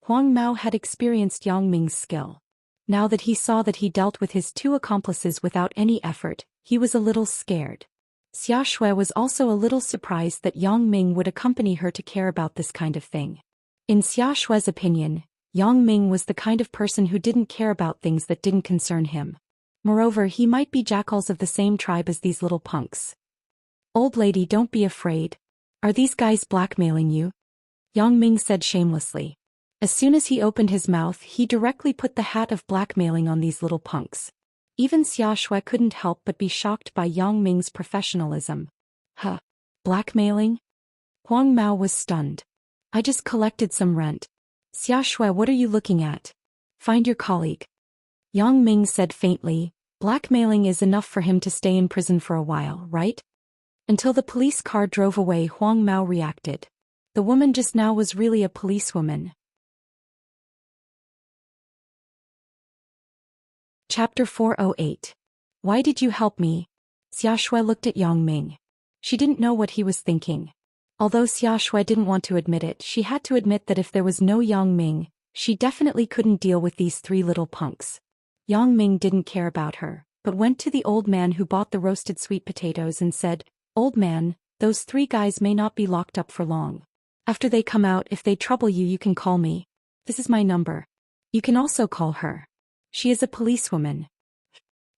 Huang Mao had experienced Yang Ming's skill. Now that he saw that he dealt with his two accomplices without any effort, he was a little scared. Xia Shui was also a little surprised that Yang Ming would accompany her to care about this kind of thing. In Xia Shui's opinion, Yang Ming was the kind of person who didn't care about things that didn't concern him. Moreover, he might be jackals of the same tribe as these little punks. Old lady, don't be afraid. Are these guys blackmailing you? Yang Ming said shamelessly. As soon as he opened his mouth, he directly put the hat of blackmailing on these little punks. Even Xia Shui couldn't help but be shocked by Yang Ming's professionalism. Huh? Blackmailing? Huang Mao was stunned. I just collected some rent. Xia Shui, what are you looking at? Find your colleague. Yang Ming said faintly, blackmailing is enough for him to stay in prison for a while, right? Until the police car drove away, Huang Mao reacted. The woman just now was really a policewoman. Chapter 408. Why did you help me? Xia Shui looked at Yang Ming. She didn't know what he was thinking. Although Xia Shui didn't want to admit it, she had to admit that if there was no Yang Ming, she definitely couldn't deal with these three little punks. Yang Ming didn't care about her, but went to the old man who bought the roasted sweet potatoes and said, Old man, those three guys may not be locked up for long. After they come out, if they trouble you, you can call me. This is my number. You can also call her. She is a policewoman.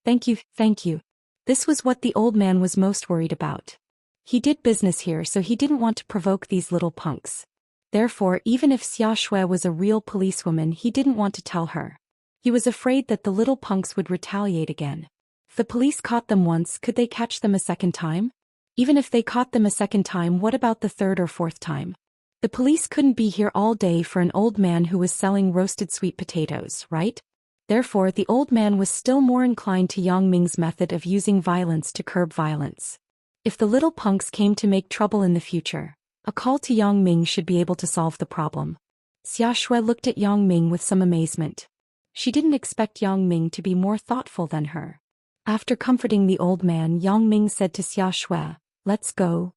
Thank you, thank you. This was what the old man was most worried about. He did business here, so he didn't want to provoke these little punks. Therefore, even if Xia Shui was a real policewoman, he didn't want to tell her. He was afraid that the little punks would retaliate again. If the police caught them once, could they catch them a second time? Even if they caught them a second time, what about the third or fourth time? The police couldn't be here all day for an old man who was selling roasted sweet potatoes, right? Therefore, the old man was still more inclined to Yang Ming's method of using violence to curb violence. If the little punks came to make trouble in the future, a call to Yang Ming should be able to solve the problem. Xia Shui looked at Yang Ming with some amazement. She didn't expect Yang Ming to be more thoughtful than her. After comforting the old man, Yang Ming said to Xia Shui, Let's go.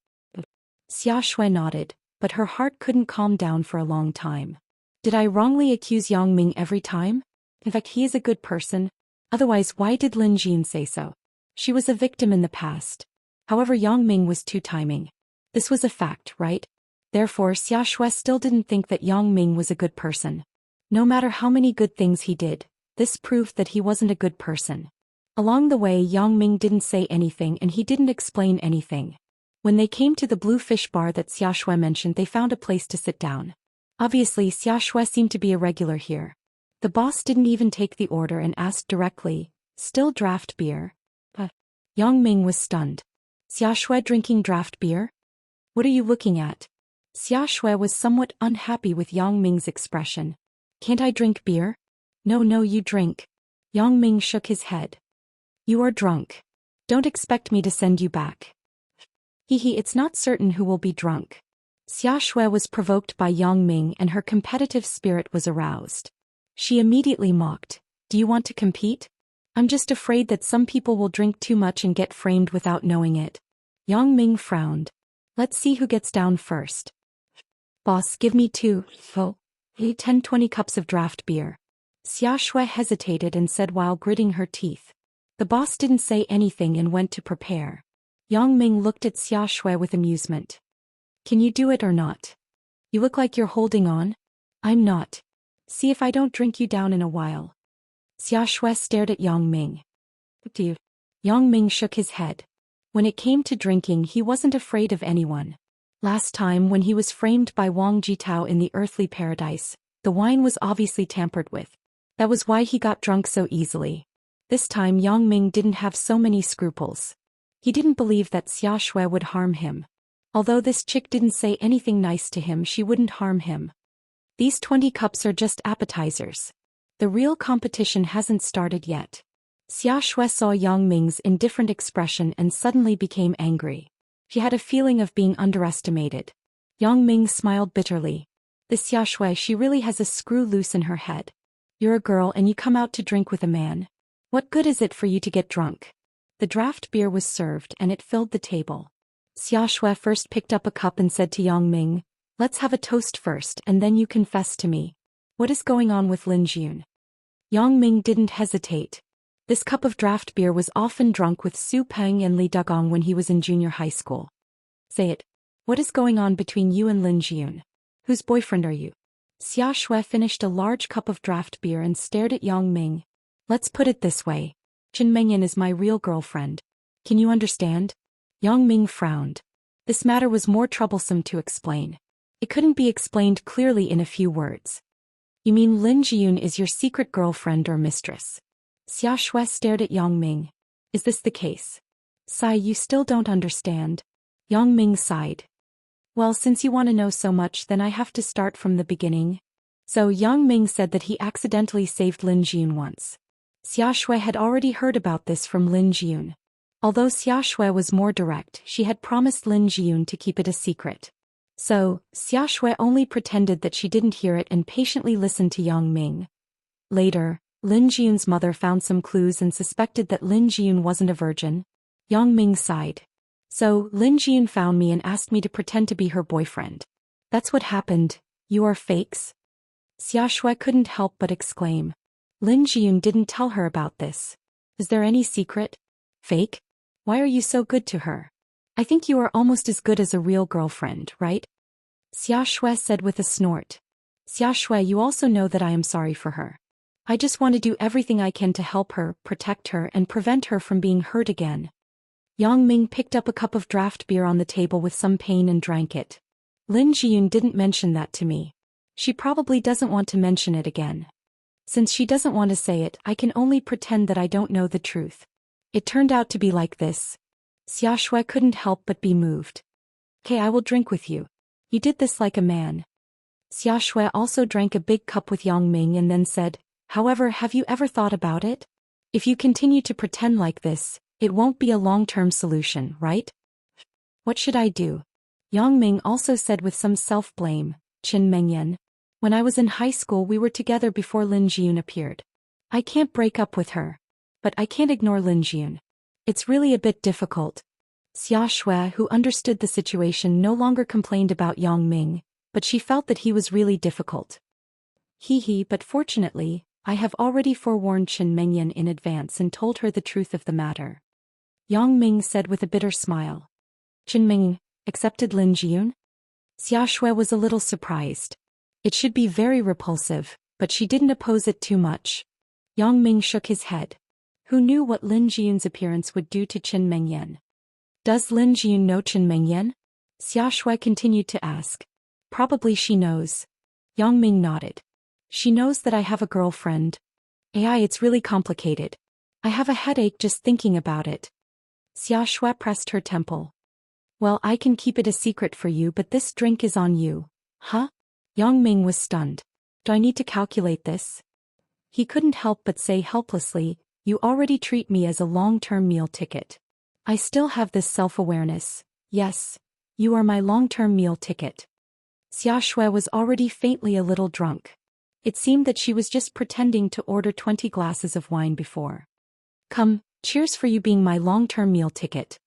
Xia Shui nodded, but her heart couldn't calm down for a long time. Did I wrongly accuse Yang Ming every time? In fact, he is a good person. Otherwise, why did Lin Jin say so? She was a victim in the past. However, Yang Ming was two-timing. This was a fact, right? Therefore, Xia Shui still didn't think that Yang Ming was a good person. No matter how many good things he did, this proved that he wasn't a good person. Along the way, Yang Ming didn't say anything and he didn't explain anything. When they came to the blue fish bar that Xia Shui mentioned, they found a place to sit down. Obviously, Xia Shui seemed to be a regular here. The boss didn't even take the order and asked directly, Still draft beer? Yang Ming was stunned. Xia Shui drinking draft beer? What are you looking at? Xia Shui was somewhat unhappy with Yang Ming's expression. Can't I drink beer? No, no, you drink. Yang Ming shook his head. You are drunk. Don't expect me to send you back. Hehe, it's not certain who will be drunk. Xia Shui was provoked by Yang Ming and her competitive spirit was aroused. She immediately mocked. Do you want to compete? I'm just afraid that some people will drink too much and get framed without knowing it. Yang Ming frowned. Let's see who gets down first. Boss, give me 10-20 cups of draft beer. Xia Shui hesitated and said while gritting her teeth. The boss didn't say anything and went to prepare. Yang Ming looked at Xia Shui with amusement. Can you do it or not? You look like you're holding on. I'm not. See if I don't drink you down in a while. Xia Shui stared at Yang Ming. Do you? Yang Ming shook his head. When it came to drinking, he wasn't afraid of anyone. Last time when he was framed by Wang Jitao in the earthly paradise, the wine was obviously tampered with. That was why he got drunk so easily. This time Yang Ming didn't have so many scruples. He didn't believe that Xia Shui would harm him. Although this chick didn't say anything nice to him, she wouldn't harm him. These 20 cups are just appetizers. The real competition hasn't started yet. Xia Shui saw Yang Ming's indifferent expression and suddenly became angry. She had a feeling of being underestimated. Yang Ming smiled bitterly. This Xia Shui, she really has a screw loose in her head. You're a girl and you come out to drink with a man. What good is it for you to get drunk? The draft beer was served and it filled the table. Xia Shui first picked up a cup and said to Yang Ming, let's have a toast first and then you confess to me. What is going on with Lin Jun? Yang Ming didn't hesitate. This cup of draft beer was often drunk with Su Peng and Li Dugong when he was in junior high school. Say it. What is going on between you and Lin Jun? Whose boyfriend are you? Xia Shui finished a large cup of draft beer and stared at Yang Ming. Let's put it this way. Chen Mengyan is my real girlfriend. Can you understand? Yang Ming frowned. This matter was more troublesome to explain. It couldn't be explained clearly in a few words. You mean Lin Jun is your secret girlfriend or mistress? Xia Shui stared at Yang Ming. Is this the case? Sai, you still don't understand. Yang Ming sighed. Well, since you want to know so much, then I have to start from the beginning. So Yang Ming said that he accidentally saved Lin Jun once. Xia Shui had already heard about this from Lin Jun. Although Xia Shui was more direct, she had promised Lin Jun to keep it a secret. So, Xia Shui only pretended that she didn't hear it and patiently listened to Yang Ming. Later, Lin Jun's mother found some clues and suspected that Lin Jun wasn't a virgin. Yang Ming sighed. So, Lin Jun found me and asked me to pretend to be her boyfriend. That's what happened. You are fakes? Xia Shui couldn't help but exclaim. Lin Jun didn't tell her about this. Is there any secret? Fake? Why are you so good to her? I think you are almost as good as a real girlfriend, right? Xia Shui said with a snort. Xia Shui, you also know that I am sorry for her. I just want to do everything I can to help her, protect her, and prevent her from being hurt again. Yang Ming picked up a cup of draft beer on the table with some pain and drank it. Lin Jun didn't mention that to me. She probably doesn't want to mention it again. Since she doesn't want to say it, I can only pretend that I don't know the truth. It turned out to be like this. Xia Shui couldn't help but be moved. Okay, I will drink with you. You did this like a man. Xia Shui also drank a big cup with Yang Ming and then said, however, have you ever thought about it? If you continue to pretend like this, it won't be a long-term solution, right? What should I do? Yang Ming also said with some self-blame, Chen Mengyan. When I was in high school we were together before Lin Jun appeared. I can't break up with her. But I can't ignore Lin Jun. It's really a bit difficult. Xia Shui, who understood the situation, no longer complained about Yang Ming, but she felt that he was really difficult. But fortunately, I have already forewarned Chen Mengyan in advance and told her the truth of the matter. Yang Ming said with a bitter smile. Chen Mengyan accepted Lin Jun? Xia Shui was a little surprised. It should be very repulsive, but she didn't oppose it too much. Yang Ming shook his head. Who knew what Lin Jun's appearance would do to Chen Mengyan? Does Lin Jun know Chen Mengyan? Xia Shui continued to ask. Probably she knows. Yang Ming nodded. She knows that I have a girlfriend. It's really complicated. I have a headache just thinking about it. Xia Shui pressed her temple. Well, I can keep it a secret for you, but this drink is on you. Huh? Yang Ming was stunned. Do I need to calculate this? He couldn't help but say helplessly, you already treat me as a long-term meal ticket. I still have this self-awareness. Yes, you are my long-term meal ticket. Xia Shui was already faintly a little drunk. It seemed that she was just pretending to order 20 glasses of wine before. Come, cheers for you being my long-term meal ticket.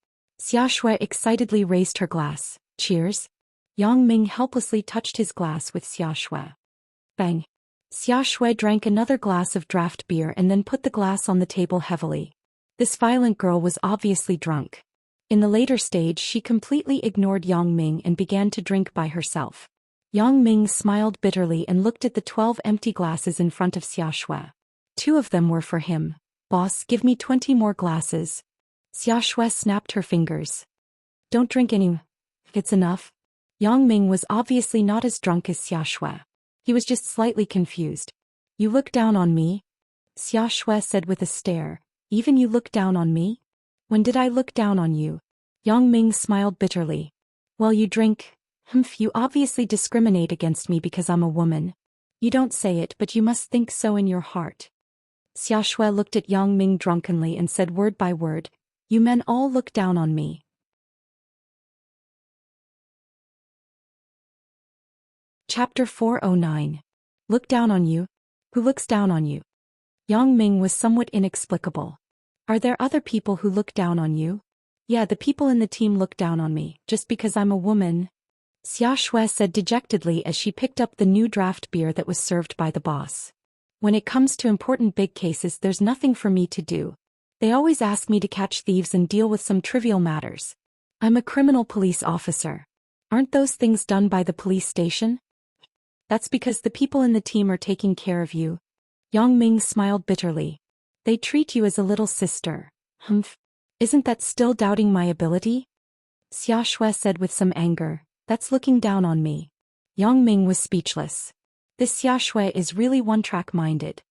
Xia Shui excitedly raised her glass. Cheers. Yang Ming helplessly touched his glass with Xia Shui. Bang. Xia Shui drank another glass of draft beer and then put the glass on the table heavily. This violent girl was obviously drunk. In the later stage she completely ignored Yang Ming and began to drink by herself. Yang Ming smiled bitterly and looked at the 12 empty glasses in front of Xia Shui. 2 of them were for him. Boss, give me 20 more glasses. Xia Shui snapped her fingers. Don't drink any. It's enough. Yang Ming was obviously not as drunk as Xia Shui. He was just slightly confused. You look down on me? Xia Shui said with a stare. Even you look down on me? When did I look down on you? Yang Ming smiled bitterly. Well, you drink. You obviously discriminate against me because I'm a woman. You don't say it, but you must think so in your heart. Xia Shui looked at Yang Ming drunkenly and said word by word, you men all look down on me. Chapter 409. Look down on you? Who looks down on you? Yang Ming was somewhat inexplicable. Are there other people who look down on you? Yeah, the people in the team look down on me, just because I'm a woman. Xia Shui said dejectedly as she picked up the new draft beer that was served by the boss. When it comes to important big cases, there's nothing for me to do. They always ask me to catch thieves and deal with some trivial matters. I'm a criminal police officer. Aren't those things done by the police station? That's because the people in the team are taking care of you. Yang Ming smiled bitterly. They treat you as a little sister. Isn't that still doubting my ability? Xia Shui said with some anger. That's looking down on me. Yang Ming was speechless. This Xia Shui is really one-track-minded.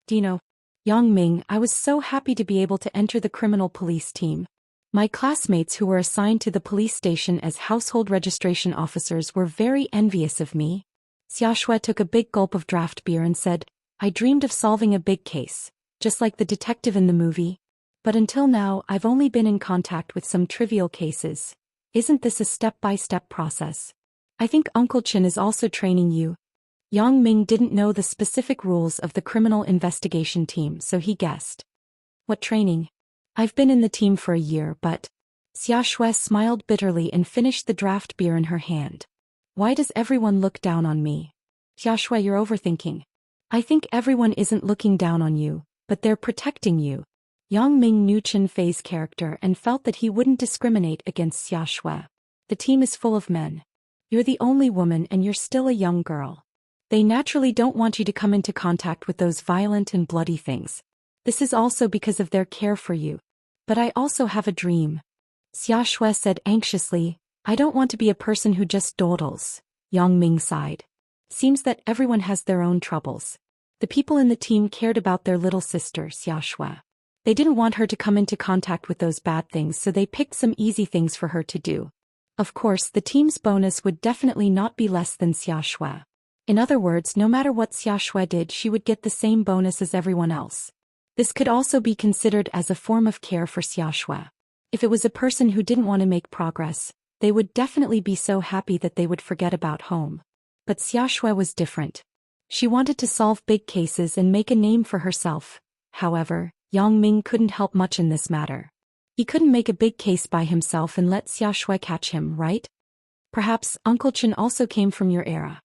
Dino. Yang Ming, I was so happy to be able to enter the criminal police team. My classmates who were assigned to the police station as household registration officers were very envious of me. Xia Shui took a big gulp of draft beer and said, I dreamed of solving a big case, just like the detective in the movie. But until now, I've only been in contact with some trivial cases. Isn't this a step-by-step process? I think Uncle Chin is also training you. Yang Ming didn't know the specific rules of the criminal investigation team, so he guessed. What training? I've been in the team for a year, but... Xia Shui smiled bitterly and finished the draft beer in her hand. Why does everyone look down on me? Xia Shui, you're overthinking. I think everyone isn't looking down on you, but they're protecting you. Yang Ming knew Chen Fei's character and felt that he wouldn't discriminate against Xia Shui. The team is full of men. You're the only woman and you're still a young girl. They naturally don't want you to come into contact with those violent and bloody things. This is also because of their care for you. But I also have a dream. Xia Shui said anxiously, I don't want to be a person who just dawdles. Yang Ming sighed. Seems that everyone has their own troubles. The people in the team cared about their little sister, Xia Shui. They didn't want her to come into contact with those bad things, so they picked some easy things for her to do. Of course, the team's bonus would definitely not be less than Xia Shui. In other words, no matter what Xia Shui did, she would get the same bonus as everyone else. This could also be considered as a form of care for Xia Shui. If it was a person who didn't want to make progress, they would definitely be so happy that they would forget about home. But Xia Shui was different. She wanted to solve big cases and make a name for herself. However, Yang Ming couldn't help much in this matter. He couldn't make a big case by himself and let Xia Shui catch him, right? Perhaps Uncle Chen also came from your era.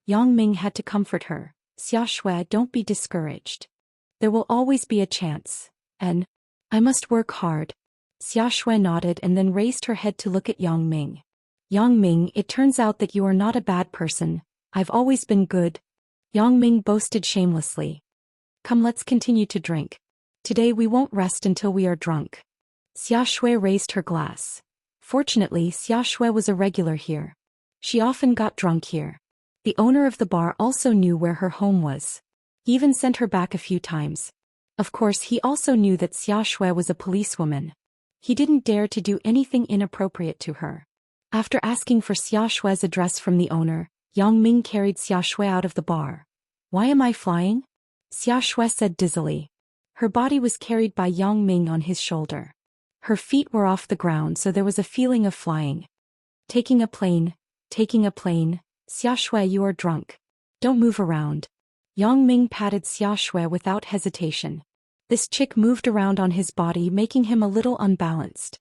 Yang Ming had to comfort her. Xia Shui, don't be discouraged. There will always be a chance. And I must work hard. Xia Shui nodded and then raised her head to look at Yang Ming. Yang Ming, it turns out that you are not a bad person. I've always been good. Yang Ming boasted shamelessly. Come, let's continue to drink. Today we won't rest until we are drunk. Xia Shui raised her glass. Fortunately, Xia Shui was a regular here. She often got drunk here. The owner of the bar also knew where her home was. He even sent her back a few times. Of course, he also knew that Xia Shui was a policewoman. He didn't dare to do anything inappropriate to her. After asking for Xia Shui's address from the owner, Yang Ming carried Xia Shui out of the bar. Why am I flying? Xia Shui said dizzily. Her body was carried by Yang Ming on his shoulder. Her feet were off the ground, so there was a feeling of flying. Taking a plane, Xia Shui, you are drunk. Don't move around. Yang Ming patted Xia Shui without hesitation. This chick moved around on his body, making him a little unbalanced.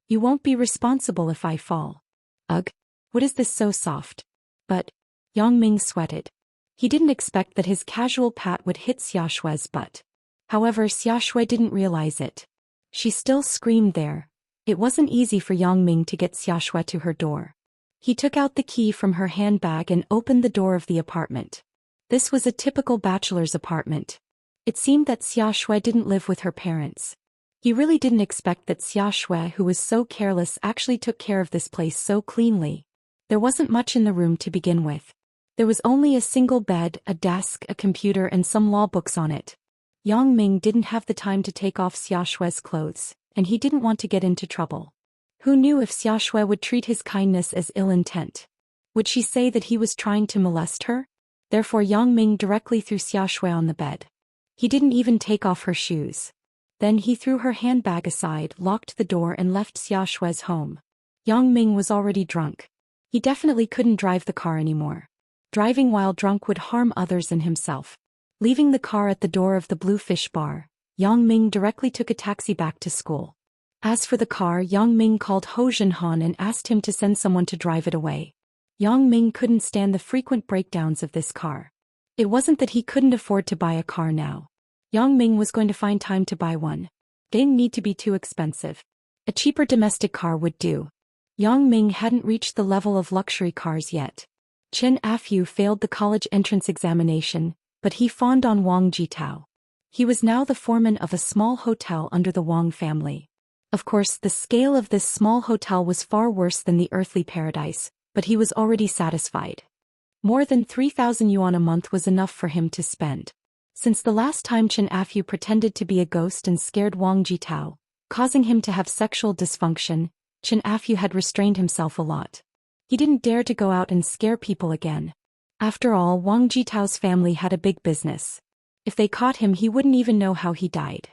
You won't be responsible if I fall. Ugh, what is this so soft? But, Yang Ming sweated. He didn't expect that his casual pat would hit Xia Shui's butt. However, Xia Shui didn't realize it. She still screamed there. It wasn't easy for Yang Ming to get Xia Shui to her door. He took out the key from her handbag and opened the door of the apartment. This was a typical bachelor's apartment. It seemed that Xia Shui didn't live with her parents. He really didn't expect that Xia Shui, who was so careless, actually took care of this place so cleanly. There wasn't much in the room to begin with. There was only a single bed, a desk, a computer, and some law books on it. Yang Ming didn't have the time to take off Xia Shui's clothes, and he didn't want to get into trouble. Who knew if Xia Shui would treat his kindness as ill intent? Would she say that he was trying to molest her? Therefore Yang Ming directly threw Xia Shui on the bed. He didn't even take off her shoes. Then he threw her handbag aside, locked the door, and left Xia Shui's home. Yang Ming was already drunk. He definitely couldn't drive the car anymore. Driving while drunk would harm others and himself. Leaving the car at the door of the Blue Fish Bar, Yang Ming directly took a taxi back to school. As for the car, Yang Ming called Ho Junhan and asked him to send someone to drive it away. Yang Ming couldn't stand the frequent breakdowns of this car. It wasn't that he couldn't afford to buy a car now. Yang Ming was going to find time to buy one. Didn't need to be too expensive. A cheaper domestic car would do. Yang Ming hadn't reached the level of luxury cars yet. Chen Afu failed the college entrance examination, but he fawned on Wang Jitao. He was now the foreman of a small hotel under the Wang family. Of course, the scale of this small hotel was far worse than the earthly paradise, but he was already satisfied. More than 3,000 yuan a month was enough for him to spend. Since the last time Chen Afu pretended to be a ghost and scared Wang Jitao, causing him to have sexual dysfunction, Chen Afu had restrained himself a lot. He didn't dare to go out and scare people again. After all, Wang Jitao's family had a big business. If they caught him, he wouldn't even know how he died.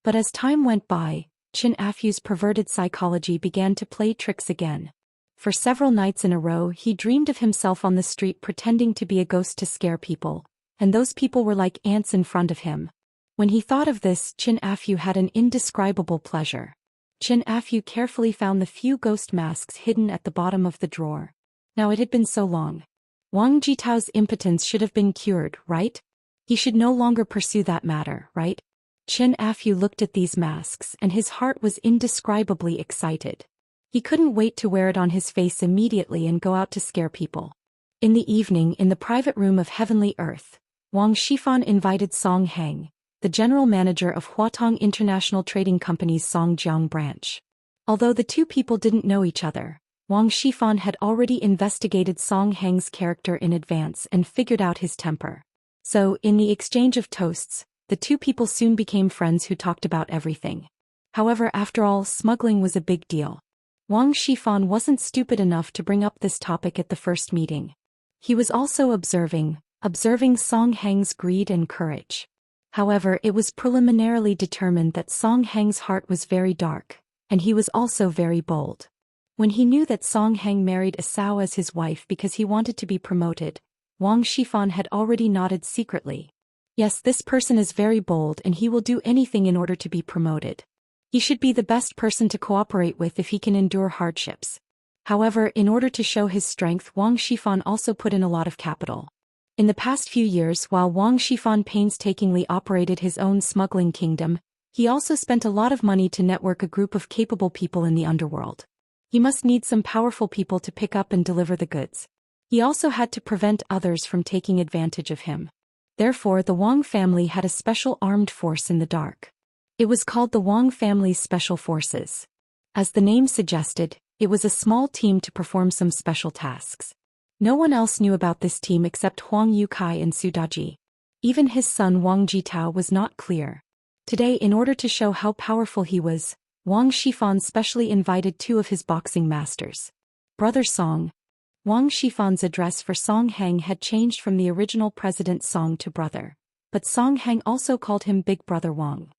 But as time went by, Chen Afu's perverted psychology began to play tricks again. For several nights in a row, he dreamed of himself on the street pretending to be a ghost to scare people, and those people were like ants in front of him. When he thought of this, Chen Afu had an indescribable pleasure. Chen Afu carefully found the few ghost masks hidden at the bottom of the drawer. Now it had been so long. Wang Jitao's impotence should have been cured, right? He should no longer pursue that matter, right? Chen Afu looked at these masks and his heart was indescribably excited. He couldn't wait to wear it on his face immediately and go out to scare people. In the evening, in the private room of Heavenly Earth, Wang Shifan invited Song Heng, the general manager of Huatong International Trading Company's Songjiang branch. Although the two people didn't know each other, Wang Shifan had already investigated Song Heng's character in advance and figured out his temper. So, in the exchange of toasts, the two people soon became friends who talked about everything. However, after all, smuggling was a big deal. Wang Shifan wasn't stupid enough to bring up this topic at the first meeting. He was also observing Song Heng's greed and courage. However, it was preliminarily determined that Song Heng's heart was very dark, and he was also very bold. When he knew that Song Heng married Asao as his wife because he wanted to be promoted, Wang Shifan had already nodded secretly. Yes, this person is very bold and he will do anything in order to be promoted. He should be the best person to cooperate with if he can endure hardships. However, in order to show his strength, Wang Shifan also put in a lot of capital. In the past few years, while Wang Shifan painstakingly operated his own smuggling kingdom, he also spent a lot of money to network a group of capable people in the underworld. He must need some powerful people to pick up and deliver the goods. He also had to prevent others from taking advantage of him. Therefore, the Wang family had a special armed force in the dark. It was called the Wang Family's Special Forces. As the name suggested, it was a small team to perform some special tasks. No one else knew about this team except Huang Yukai and Su Daji. Even his son Wang Jitao was not clear. Today, in order to show how powerful he was, Wang Shifan specially invited two of his boxing masters. Brother Song. Wang Shifan's address for Song Hang had changed from the original president's Song to brother, but Song Hang also called him Big Brother Wang.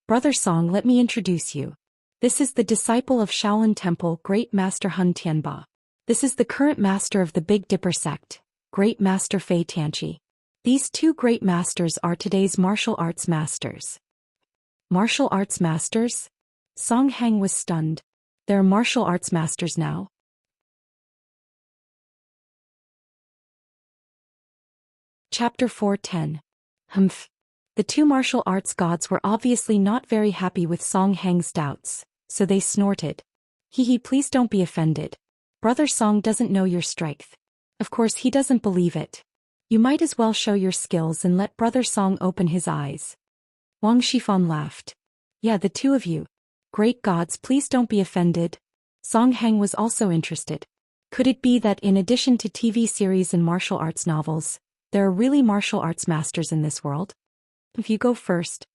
Brother Song, let me introduce you. This is the disciple of Shaolin Temple, Great Master Hun Tianba. This is the current master of the Big Dipper sect, Great Master Fei Tianqi. These two great masters are today's martial arts masters. Martial arts masters? Song Hang was stunned. There are martial arts masters now? Chapter 4:10. Humph. The two martial arts gods were obviously not very happy with Song Hang's doubts, so they snorted. Hee, please don't be offended. Brother Song doesn't know your strength. Of course he doesn't believe it. You might as well show your skills and let Brother Song open his eyes. Wang Shifan laughed. Yeah, the two of you. Great gods, please don't be offended. Song Hang was also interested. Could it be that in addition to TV series and martial arts novels, there are really martial arts masters in this world? If you go first.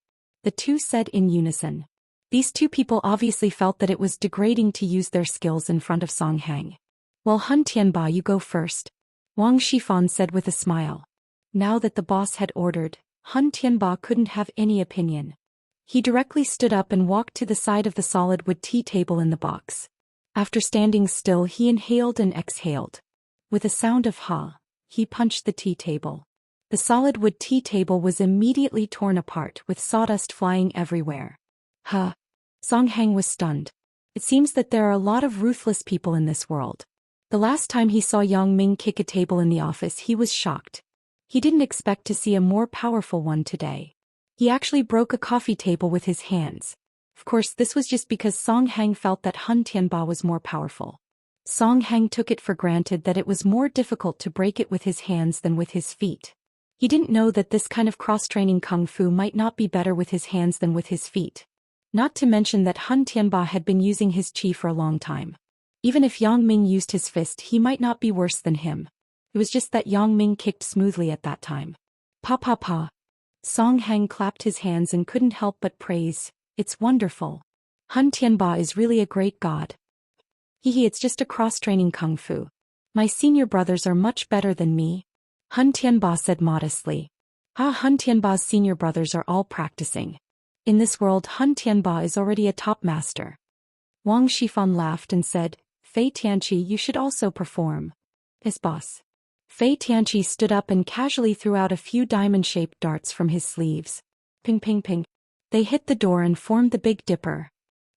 The two said in unison. These two people obviously felt that it was degrading to use their skills in front of Song Hang. Well, Hun Tianba, you go first. Wang Shifan said with a smile. Now that the boss had ordered, Hun Tianba couldn't have any opinion. He directly stood up and walked to the side of the solid wood tea table in the box. After standing still, he inhaled and exhaled. With a sound of ha, he punched the tea table. The solid wood tea table was immediately torn apart with sawdust flying everywhere. Huh. Song Hang was stunned. It seems that there are a lot of ruthless people in this world. The last time he saw Yang Ming kick a table in the office, he was shocked. He didn't expect to see a more powerful one today. He actually broke a coffee table with his hands. Of course, this was just because Song Hang felt that Hun Tianba was more powerful. Song Hang took it for granted that it was more difficult to break it with his hands than with his feet. He didn't know that this kind of cross-training kung fu might not be better with his hands than with his feet. Not to mention that Hun Tianba had been using his chi for a long time. Even if Yang Ming used his fist, he might not be worse than him. It was just that Yang Ming kicked smoothly at that time. Pa pa pa. Song Hang clapped his hands and couldn't help but praise. It's wonderful. Hun Tianba is really a great god. Hee, it's just a cross-training kung fu. My senior brothers are much better than me. Hun Tianba said modestly. Hun Tianba's senior brothers are all practicing. In this world, Hun Tianba is already a top master. Wang Shifan laughed and said, Fei Tianqi, you should also perform. As boss. Fei Tianqi stood up and casually threw out a few diamond-shaped darts from his sleeves. Ping ping ping. They hit the door and formed the Big Dipper.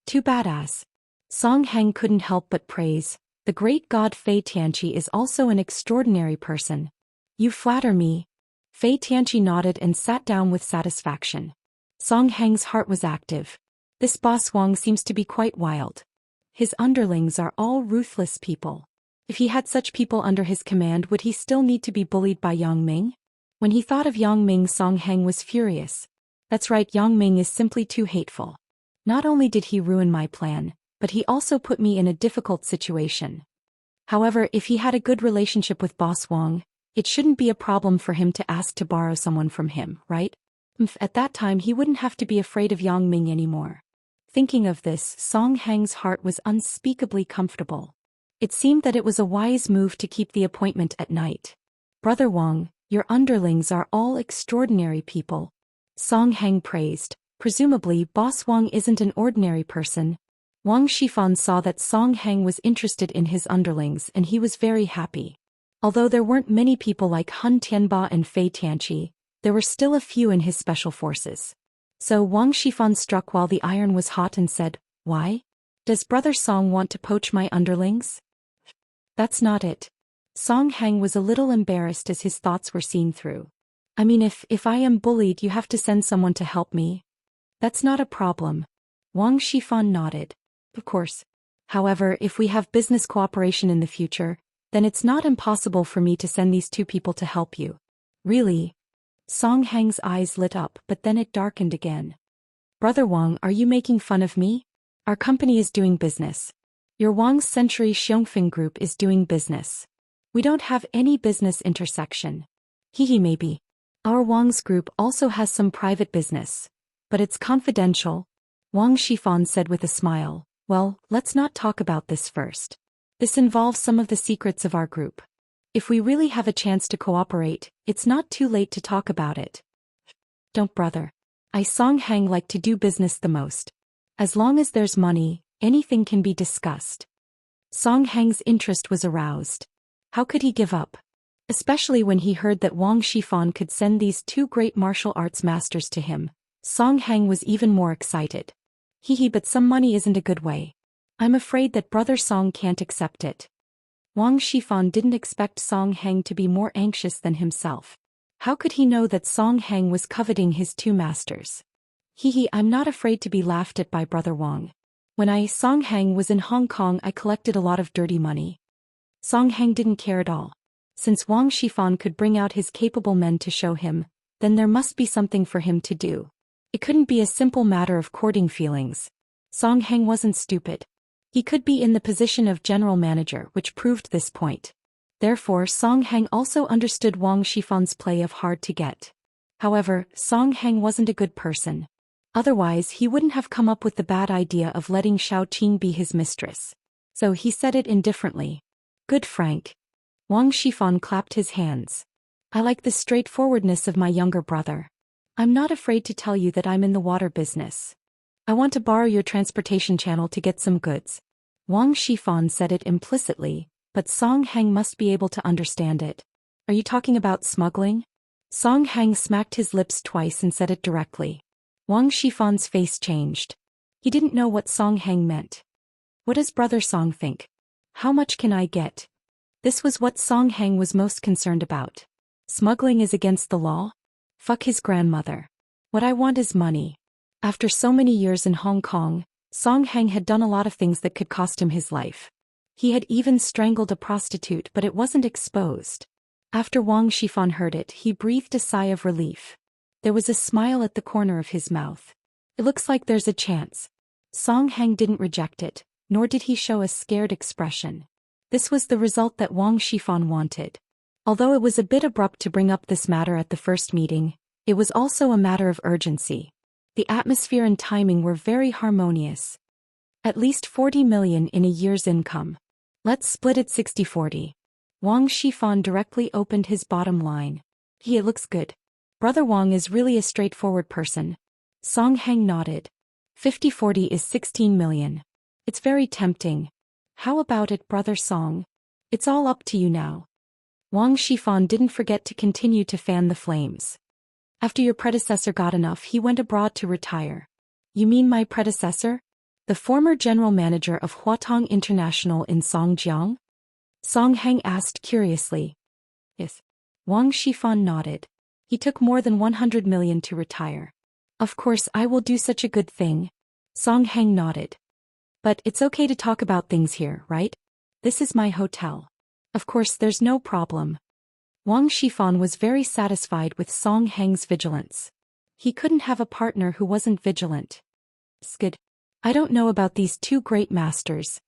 Too badass. Song Hang couldn't help but praise. The great god Fei Tianqi is also an extraordinary person. You flatter me. Fei Tianqi nodded and sat down with satisfaction. Song Hang's heart was active. This boss Wang seems to be quite wild. His underlings are all ruthless people. If he had such people under his command, would he still need to be bullied by Yang Ming? When he thought of Yang Ming, Song Hang was furious. That's right, Yang Ming is simply too hateful. Not only did he ruin my plan, but he also put me in a difficult situation. However, if he had a good relationship with Boss Wang, it shouldn't be a problem for him to ask to borrow someone from him, right? At that time he wouldn't have to be afraid of Yang Ming anymore. Thinking of this, Song Hang's heart was unspeakably comfortable. It seemed that it was a wise move to keep the appointment at night. Brother Wang, your underlings are all extraordinary people. Song Hang praised. Presumably, Boss Wang isn't an ordinary person. Wang Shifan saw that Song Hang was interested in his underlings and he was very happy. Although there weren't many people like Hun Tianba and Fei Tianqi, there were still a few in his special forces. So Wang Shifan struck while the iron was hot and said, Why? Does Brother Song want to poach my underlings? That's not it. Song Hang was a little embarrassed as his thoughts were seen through. I mean, if I am bullied, you have to send someone to help me. That's not a problem. Wang Shifan nodded. Of course. However, if we have business cooperation in the future, then it's not impossible for me to send these two people to help you. Really? Song Hang's eyes lit up, but then it darkened again. Brother Wang, are you making fun of me? Our company is doing business. Your Wang's Century Xiongfeng Group is doing business. We don't have any business intersection. Hee, maybe. Our Wang's group also has some private business. But it's confidential. Wang Shifan said with a smile. Well, let's not talk about this first. This involves some of the secrets of our group. If we really have a chance to cooperate, it's not too late to talk about it. Don't brother. I Songhang like to do business the most. As long as there's money, anything can be discussed. Songhang's interest was aroused. How could he give up? Especially when he heard that Wang Shifan could send these two great martial arts masters to him. Songhang was even more excited. But some money isn't a good way. I'm afraid that Brother Song can't accept it. Wang Shifan didn't expect Songhang to be more anxious than himself. How could he know that Songhang was coveting his two masters? I'm not afraid to be laughed at by Brother Wang. When Songhang was in Hong Kong, I collected a lot of dirty money. Songhang didn't care at all. Since Wang Shifan could bring out his capable men to show him, then there must be something for him to do. It couldn't be a simple matter of courting feelings. Songhang wasn't stupid. He could be in the position of general manager, which proved this point. Therefore, Songhang also understood Wang Shifan's play of hard to get. However, Songhang wasn't a good person. Otherwise, he wouldn't have come up with the bad idea of letting Xiaoqing be his mistress. So he said it indifferently. Good Frank. Wang Shifan clapped his hands. I like the straightforwardness of my younger brother. I'm not afraid to tell you that I'm in the water business. I want to borrow your transportation channel to get some goods. Wang Shifan said it implicitly, but Songhang must be able to understand it. Are you talking about smuggling? Songhang smacked his lips twice and said it directly. Wang Shifan's face changed. He didn't know what Songhang meant. What does Brother Song think? How much can I get? This was what Songhang was most concerned about. Smuggling is against the law? Fuck his grandmother. What I want is money. After so many years in Hong Kong, Songhang had done a lot of things that could cost him his life. He had even strangled a prostitute, but it wasn't exposed. After Wang Shifan heard it, he breathed a sigh of relief. There was a smile at the corner of his mouth. It looks like there's a chance. Songhang didn't reject it, nor did he show a scared expression. This was the result that Wang Shifan wanted. Although it was a bit abrupt to bring up this matter at the first meeting, it was also a matter of urgency. The atmosphere and timing were very harmonious. At least 40 million in a year's income. Let's split it 60-40. Wang Shifan directly opened his bottom line. It looks good. Brother Wang is really a straightforward person. Songhang nodded. 50-40 is 16 million. It's very tempting. How about it, Brother Song? It's all up to you now. Wang Shifan didn't forget to continue to fan the flames. After your predecessor got enough, he went abroad to retire. You mean my predecessor? The former general manager of Huatong International in Songjiang? Songhang asked curiously. Yes. Wang Shifan nodded. He took more than 100 million to retire. Of course I will do such a good thing. Songhang nodded. But it's okay to talk about things here, right? This is my hotel. Of course there's no problem. Wang Shifan was very satisfied with Songhang's vigilance. He couldn't have a partner who wasn't vigilant. Skid. I don't know about these two great masters.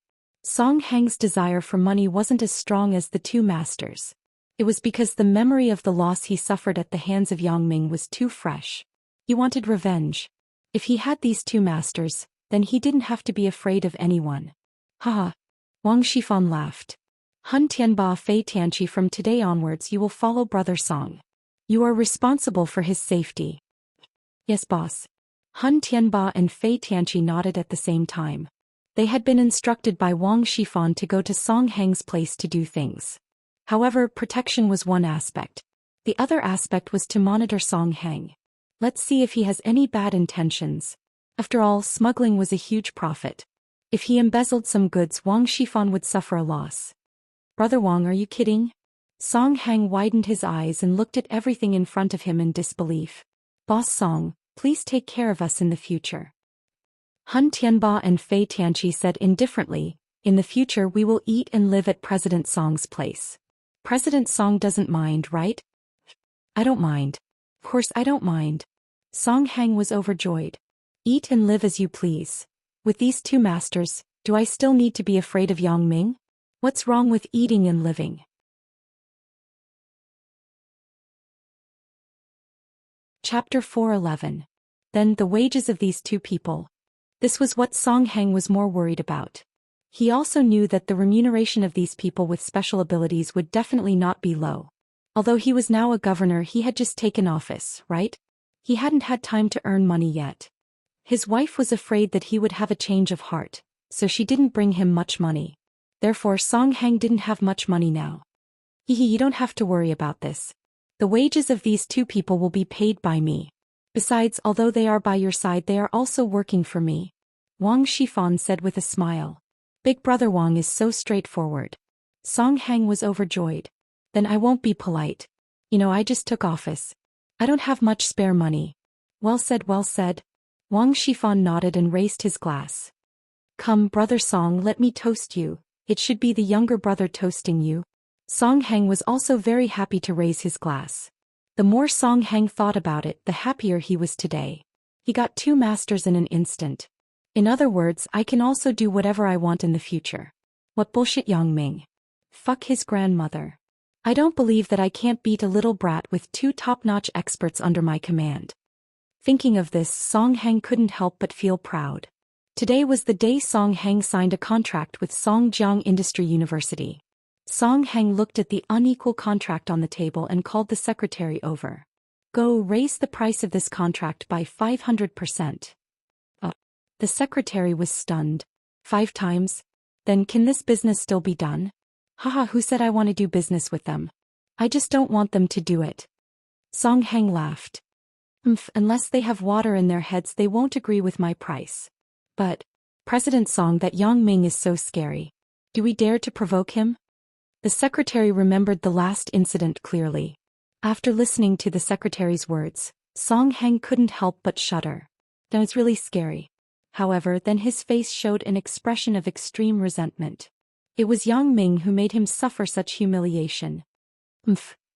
Songhang's desire for money wasn't as strong as the two masters. It was because the memory of the loss he suffered at the hands of Yang Ming was too fresh. He wanted revenge. If he had these two masters, then he didn't have to be afraid of anyone. Haha. Wang Shifan laughed. Hun Tianba Fei Tianqi, from today onwards you will follow Brother Song. You are responsible for his safety. Yes, boss. Hun Tianba and Fei Tianqi nodded at the same time. They had been instructed by Wang Shifan to go to Songhang's place to do things. However, protection was one aspect. The other aspect was to monitor Songhang. Let's see if he has any bad intentions. After all, smuggling was a huge profit. If he embezzled some goods, Wang Shifan would suffer a loss. Brother Wang, are you kidding? Songhang widened his eyes and looked at everything in front of him in disbelief. Boss Song, please take care of us in the future. Hun Tianba and Fei Tianqi said indifferently, in the future we will eat and live at President Song's place. President Song doesn't mind, right? I don't mind. Of course I don't mind. Songhang was overjoyed. Eat and live as you please. With these two masters, do I still need to be afraid of Yang Ming? What's wrong with eating and living? Chapter 4:11. Then the wages of these two people. This was what Songhang was more worried about. He also knew that the remuneration of these people with special abilities would definitely not be low. Although he was now a governor, he had just taken office, right? He hadn't had time to earn money yet. His wife was afraid that he would have a change of heart, so she didn't bring him much money. Therefore Song Heng didn't have much money now. You don't have to worry about this. The wages of these two people will be paid by me. Besides, although they are by your side, they are also working for me. Wang Shifan said with a smile. Big brother Wang is so straightforward. Song Heng was overjoyed. Then I won't be polite. I just took office. I don't have much spare money. Well said, well said. Wang Shifan nodded and raised his glass. Come, brother Song, let me toast you. It should be the younger brother toasting you. Song Heng was also very happy to raise his glass. The more Song Heng thought about it, the happier he was today. He got 2 masters in an instant. In other words, I can also do whatever I want in the future. What bullshit, Yang Ming. Fuck his grandmother. I don't believe that I can't beat a little brat with 2 top-notch experts under my command. Thinking of this, Song Heng couldn't help but feel proud. Today was the day Song Heng signed a contract with Songjiang Industry University. Song Heng looked at the unequal contract on the table and called the secretary over. Go raise the price of this contract by 500%. The secretary was stunned. 5 times? Then can this business still be done? Haha, who said I want to do business with them? I just don't want them to do it. Song Heng laughed. Unless they have water in their heads, they won't agree with my price. But, President Song, that Yang Ming is so scary. Do we dare to provoke him? The secretary remembered the last incident clearly. After listening to the secretary's words, Song Heng couldn't help but shudder. That was really scary. However, then his face showed an expression of extreme resentment. It was Yang Ming who made him suffer such humiliation.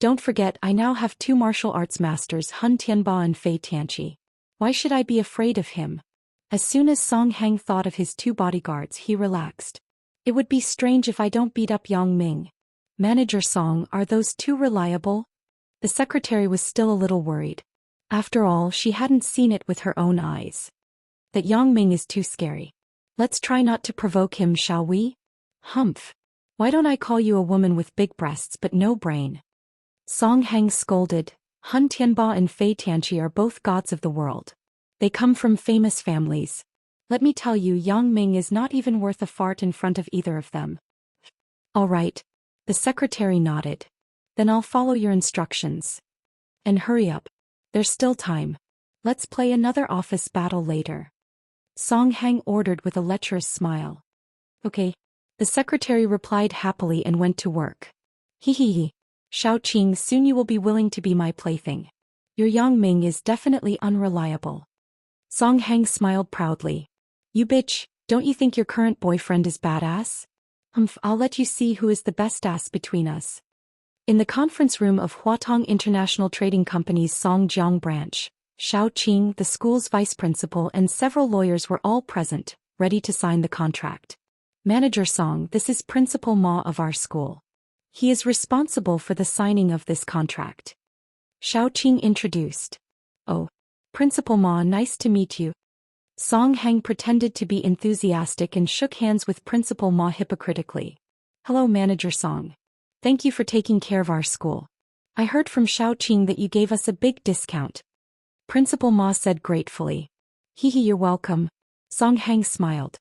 Don't forget, I now have 2 martial arts masters, Hun Tianba and Fei Tianqi. Why should I be afraid of him? As soon as Song Heng thought of his 2 bodyguards, he relaxed. It would be strange if I don't beat up Yang Ming. Manager Song, are those 2 reliable? The secretary was still a little worried. After all, she hadn't seen it with her own eyes. That Yang Ming is too scary. Let's try not to provoke him, shall we? Why don't I call you a woman with big breasts but no brain? Song Heng scolded. Hun Tianba and Fei Tianqi are both gods of the world. They come from famous families. Let me tell you, Yang Ming is not even worth a fart in front of either of them. All right. The secretary nodded. Then I'll follow your instructions. And hurry up. There's still time. Let's play another office battle later. Song Heng ordered with a lecherous smile. Okay. The secretary replied happily and went to work. Hee. Shao Qing, soon you will be willing to be my plaything. Your Yang Ming is definitely unreliable. Song Heng smiled proudly. You bitch, don't you think your current boyfriend is badass? I'll let you see who is the best ass between us. In the conference room of Huatong International Trading Company's Songjiang branch, Shao Qing, the school's vice principal, and several lawyers were all present, ready to sign the contract. Manager Song, this is Principal Ma of our school. He is responsible for the signing of this contract. Shao Qing introduced. Oh, Principal Ma, nice to meet you. Song Heng pretended to be enthusiastic and shook hands with Principal Ma hypocritically. Hello, Manager Song. Thank you for taking care of our school. I heard from Shao Qing that you gave us a big discount. Principal Ma said gratefully. You're welcome. Song Heng smiled.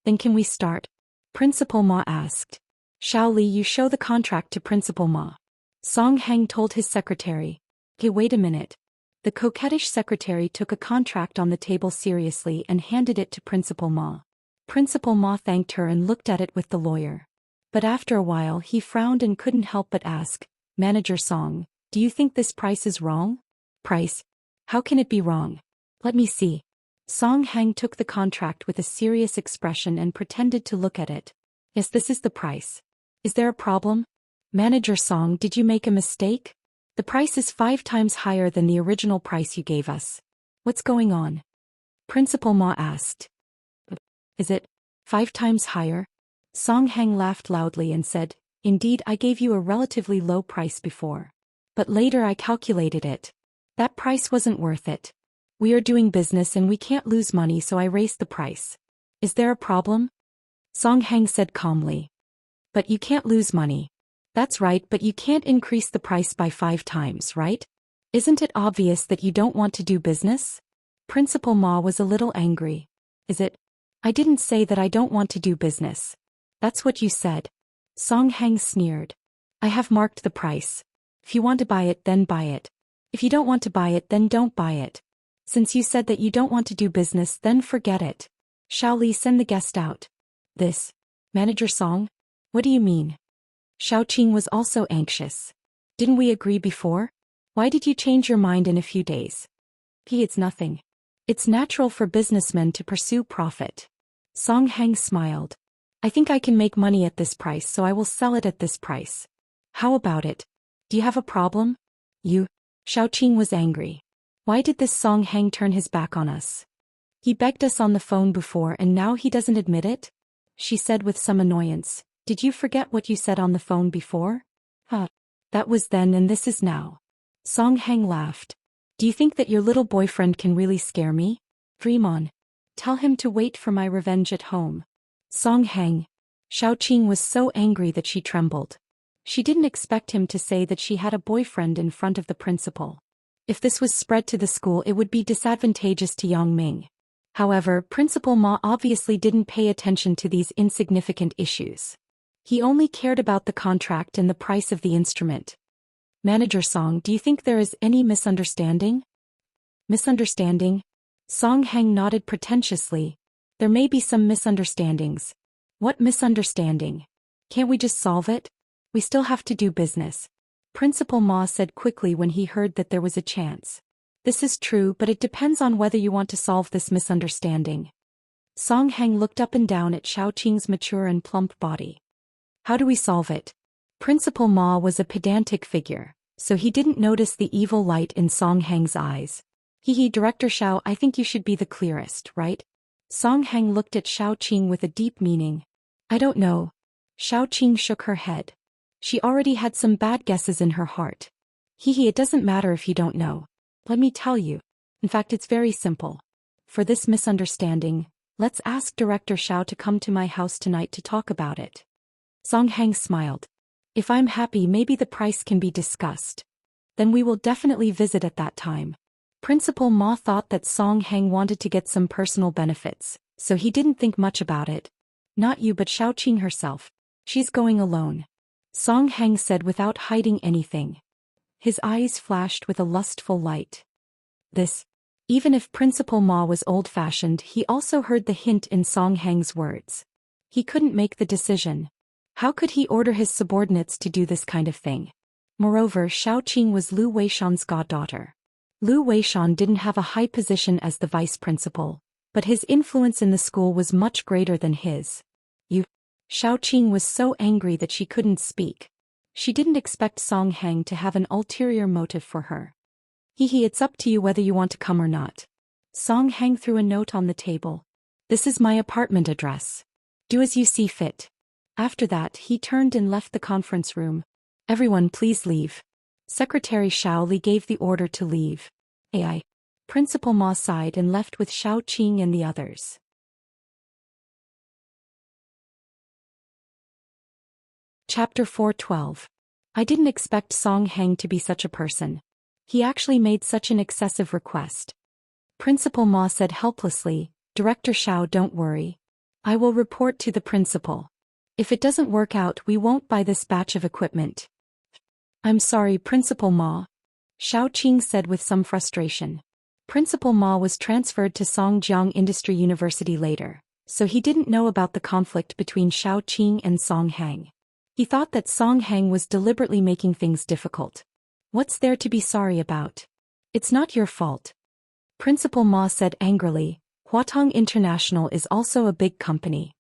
Then can we start? Principal Ma asked. Shao Li, you show the contract to Principal Ma. Song Heng told his secretary. Okay, wait a minute. The coquettish secretary took a contract on the table seriously and handed it to Principal Ma. Principal Ma thanked her and looked at it with the lawyer. But after a while he frowned and couldn't help but ask, Manager Song, do you think this price is wrong? Price? How can it be wrong? Let me see. Song Heng took the contract with a serious expression and pretended to look at it. Yes, this is the price. Is there a problem? Manager Song, did you make a mistake? The price is 5 times higher than the original price you gave us. What's going on? Principal Ma asked. Is it 5 times higher? Song Heng laughed loudly and said, Indeed, I gave you a relatively low price before. But later I calculated it. That price wasn't worth it. We are doing business and we can't lose money, so I raised the price. Is there a problem? Song Hang said calmly. But you can't lose money. That's right, but you can't increase the price by 5 times, right? Isn't it obvious that you don't want to do business? Principal Ma was a little angry. Is it? I didn't say that I don't want to do business. That's what you said. Song Hang sneered. I have marked the price. If you want to buy it, then buy it. If you don't want to buy it, then don't buy it. Since you said that you don't want to do business, then forget it. Xiao Li, send the guest out. This. Manager Song? What do you mean? Xiao Qing was also anxious. Didn't we agree before? Why did you change your mind in a few days? It's nothing. It's natural for businessmen to pursue profit. Song Hang smiled. I think I can make money at this price, so I will sell it at this price. How about it? Do you have a problem? You? Xiao Qing was angry. Why did this Song Hang turn his back on us? He begged us on the phone before and now he doesn't admit it? She said with some annoyance. Did you forget what you said on the phone before? That was then and this is now. Song Hang laughed. Do you think that your little boyfriend can really scare me? Dream on. Tell him to wait for my revenge at home. Song Hang. Xiao Qing was so angry that she trembled. She didn't expect him to say that she had a boyfriend in front of the principal. If this was spread to the school, it would be disadvantageous to Yang Ming. However, Principal Ma obviously didn't pay attention to these insignificant issues. He only cared about the contract and the price of the instrument. Manager Song, do you think there is any misunderstanding? Misunderstanding? Song Hang nodded pretentiously. There may be some misunderstandings. What misunderstanding? Can't we just solve it? We still have to do business. Principal Ma said quickly when he heard that there was a chance. This is true, but it depends on whether you want to solve this misunderstanding. Song Hang looked up and down at Xiao Qing's mature and plump body. How do we solve it? Principal Ma was a pedantic figure, so he didn't notice the evil light in Song Hang's eyes. Director Xiao, I think you should be the clearest, right? Song Hang looked at Xiao Qing with a deep meaning. I don't know. Xiao Qing shook her head. She already had some bad guesses in her heart. It doesn't matter if you don't know. Let me tell you. In fact, it's very simple. For this misunderstanding, let's ask Director Xiao to come to my house tonight to talk about it. Song Hang smiled. If I'm happy, maybe the price can be discussed. Then we will definitely visit at that time. Principal Ma thought that Song Hang wanted to get some personal benefits, so he didn't think much about it. Not you, but Xiao Qing herself. She's going alone. Song Hang said without hiding anything. His eyes flashed with a lustful light. Even if Principal Ma was old-fashioned, he also heard the hint in Song Hang's words. He couldn't make the decision. How could he order his subordinates to do this kind of thing? Moreover, Xiao Qing was Lu Weishan's goddaughter. Lu Weishan didn't have a high position as the vice principal, but his influence in the school was much greater than his. Xiao Qing was so angry that she couldn't speak. She didn't expect Song Hang to have an ulterior motive for her. It's up to you whether you want to come or not. Song Hang threw a note on the table. This is my apartment address. Do as you see fit. After that, he turned and left the conference room. Everyone please leave. Secretary Xiao Li gave the order to leave. Principal Ma sighed and left with Xiao Qing and the others. Chapter 412. I didn't expect Song Hang to be such a person. He actually made such an excessive request. Principal Ma said helplessly, Director Xiao, don't worry. I will report to the principal. If it doesn't work out, we won't buy this batch of equipment. I'm sorry, Principal Ma. Xiao Qing said with some frustration. Principal Ma was transferred to Songjiang Industry University later, so he didn't know about the conflict between Xiao Qing and Song Hang. He thought that Song Hang was deliberately making things difficult. What's there to be sorry about? It's not your fault. Principal Ma said angrily, Huatong International is also a big company.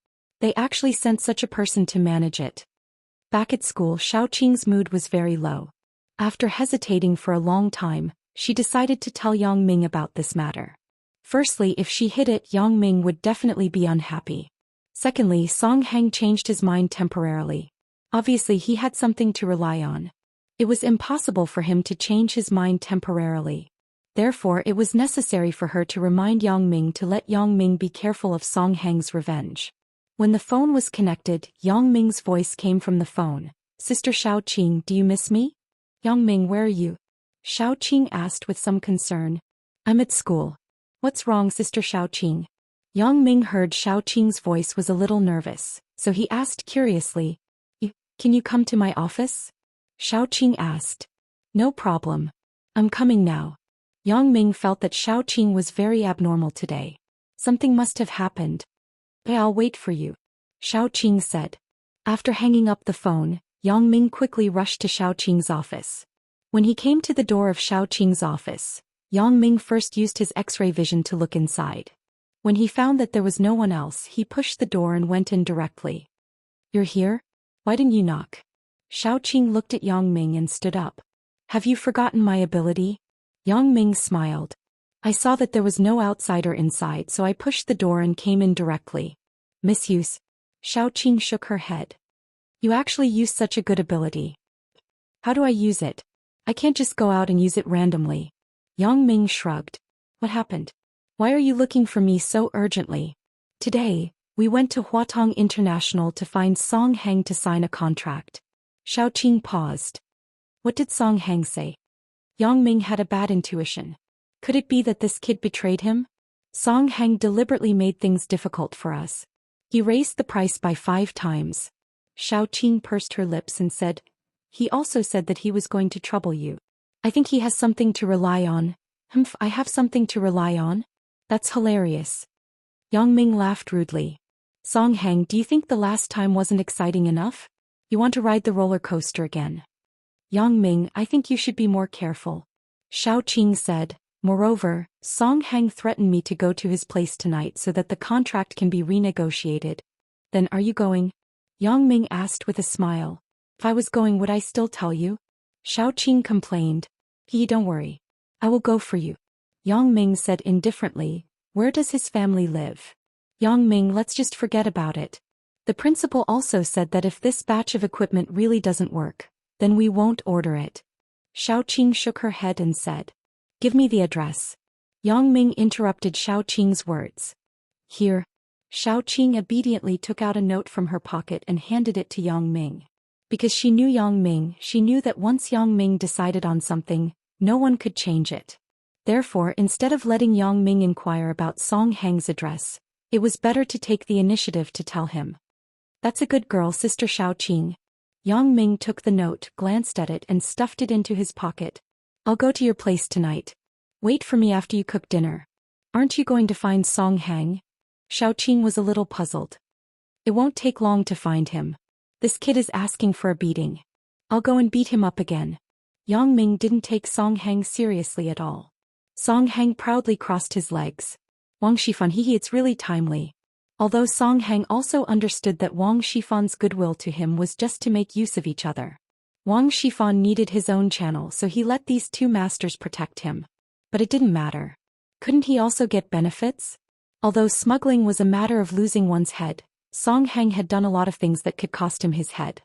They actually sent such a person to manage it. Back at school, Xiao Qing's mood was very low. After hesitating for a long time, she decided to tell Yang Ming about this matter. Firstly, if she hid it, Yang Ming would definitely be unhappy. Secondly, Song Hang changed his mind temporarily. Obviously, he had something to rely on. It was impossible for him to change his mind temporarily. Therefore, it was necessary for her to remind Yang Ming to let Yang Ming be careful of Song Hang's revenge. When the phone was connected, Yang Ming's voice came from the phone. Sister Xiaoqing, do you miss me? Yang Ming, where are you? Xiaoqing asked with some concern. I'm at school. What's wrong, Sister Xiaoqing? Yang Ming heard Xiaoqing's voice was a little nervous, so he asked curiously. Can you come to my office? Xiaoqing asked. No problem. I'm coming now. Yang Ming felt that Xiaoqing was very abnormal today. Something must have happened. I'll wait for you, Xiaoqing said. After hanging up the phone, Yang Ming quickly rushed to Xiaoqing's office. When he came to the door of Xiaoqing's office, Yang Ming first used his X-ray vision to look inside. When he found that there was no one else, he pushed the door and went in directly. You're here? Why didn't you knock? Xiaoqing looked at Yang Ming and stood up. Have you forgotten my ability? Yang Ming smiled. I saw that there was no outsider inside, so I pushed the door and came in directly. Misuse. Xiaoqing shook her head. You actually use such a good ability. How do I use it? I can't just go out and use it randomly. Yang Ming shrugged. What happened? Why are you looking for me so urgently? Today, we went to Huatong International to find Song Hang to sign a contract. Xiaoqing paused. What did Song Hang say? Yang Ming had a bad intuition. Could it be that this kid betrayed him? Song Hang deliberately made things difficult for us. He raised the price by 5 times. Xiaoqing pursed her lips and said, he also said that he was going to trouble you. I think he has something to rely on. I have something to rely on? That's hilarious. Yang Ming laughed rudely. Song Hang, do you think the last time wasn't exciting enough? You want to ride the roller coaster again? Yang Ming, I think you should be more careful. Xiaoqing said. Moreover, Song Hang threatened me to go to his place tonight so that the contract can be renegotiated. Then are you going? Yang Ming asked with a smile. If I was going, would I still tell you? Xiaoqing complained. Don't worry. I will go for you. Yang Ming said indifferently. Where does his family live? Yang Ming, let's just forget about it. The principal also said that if this batch of equipment really doesn't work, then we won't order it. Xiaoqing shook her head and said. Give me the address. Yang Ming interrupted Xiaoqing's words. Here. Xiaoqing obediently took out a note from her pocket and handed it to Yang Ming. Because she knew Yang Ming, she knew that once Yang Ming decided on something, no one could change it. Therefore, instead of letting Yang Ming inquire about Song Hang's address, it was better to take the initiative to tell him. That's a good girl, Sister Xiaoqing. Yang Ming took the note, glanced at it and stuffed it into his pocket. I'll go to your place tonight. Wait for me after you cook dinner. Aren't you going to find Song Hang? Xiaoqing was a little puzzled. It won't take long to find him. This kid is asking for a beating. I'll go and beat him up again. Yang Ming didn't take Song Hang seriously at all. Song Hang proudly crossed his legs. Wang Shifan, it's really timely. Although Song Hang also understood that Wang Shifan's goodwill to him was just to make use of each other. Wang Shifan needed his own channel, so he let these 2 masters protect him. But it didn't matter. Couldn't he also get benefits? Although smuggling was a matter of losing one's head, Song Hang had done a lot of things that could cost him his head.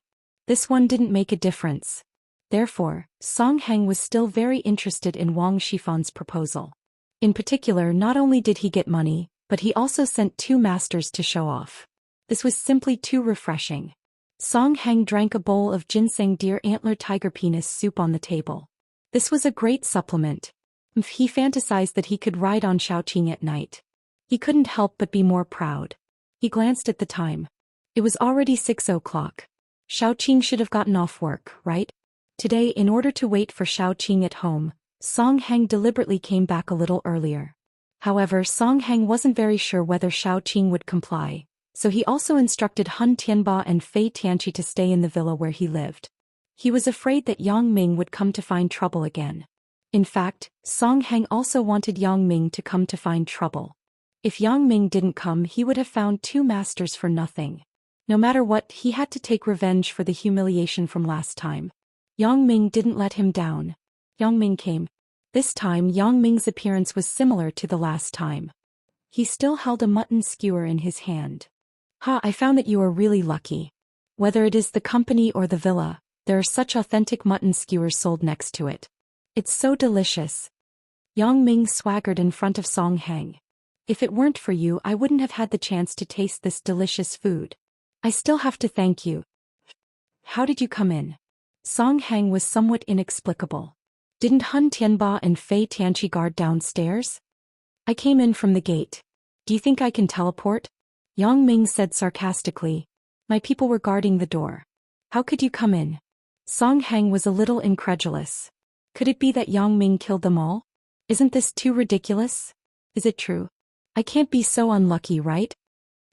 This one didn't make a difference. Therefore, Song Hang was still very interested in Wang Shifan's proposal. In particular, not only did he get money, but he also sent 2 masters to show off. This was simply too refreshing. Song Hang drank a bowl of ginseng deer antler tiger penis soup on the table. This was a great supplement. He fantasized that he could ride on Xiaoqing at night. He couldn't help but be more proud. He glanced at the time. It was already 6 o'clock. Xiaoqing should have gotten off work, right? Today, in order to wait for Xiaoqing at home, Song Hang deliberately came back a little earlier. However, Song Hang wasn't very sure whether Xiaoqing would comply, so he also instructed Hun Tianba and Fei Tianqi to stay in the villa where he lived. He was afraid that Yang Ming would come to find trouble again. In fact, Song Hang also wanted Yang Ming to come to find trouble. If Yang Ming didn't come, he would have found 2 masters for nothing. No matter what, he had to take revenge for the humiliation from last time. Yang Ming didn't let him down. Yang Ming came. This time Yang Ming's appearance was similar to the last time. He still held a mutton skewer in his hand. I found that you are really lucky. Whether it is the company or the villa, there are such authentic mutton skewers sold next to it. It's so delicious. Yang Ming swaggered in front of Song Hang. If it weren't for you, I wouldn't have had the chance to taste this delicious food. I still have to thank you. How did you come in? Song Hang was somewhat inexplicable. Didn't Hun Tianba and Fei Tianqi guard downstairs? I came in from the gate. Do you think I can teleport? Yang Ming said sarcastically. My people were guarding the door. How could you come in? Song Hang was a little incredulous. Could it be that Yang Ming killed them all? Isn't this too ridiculous? Is it true? I can't be so unlucky, right?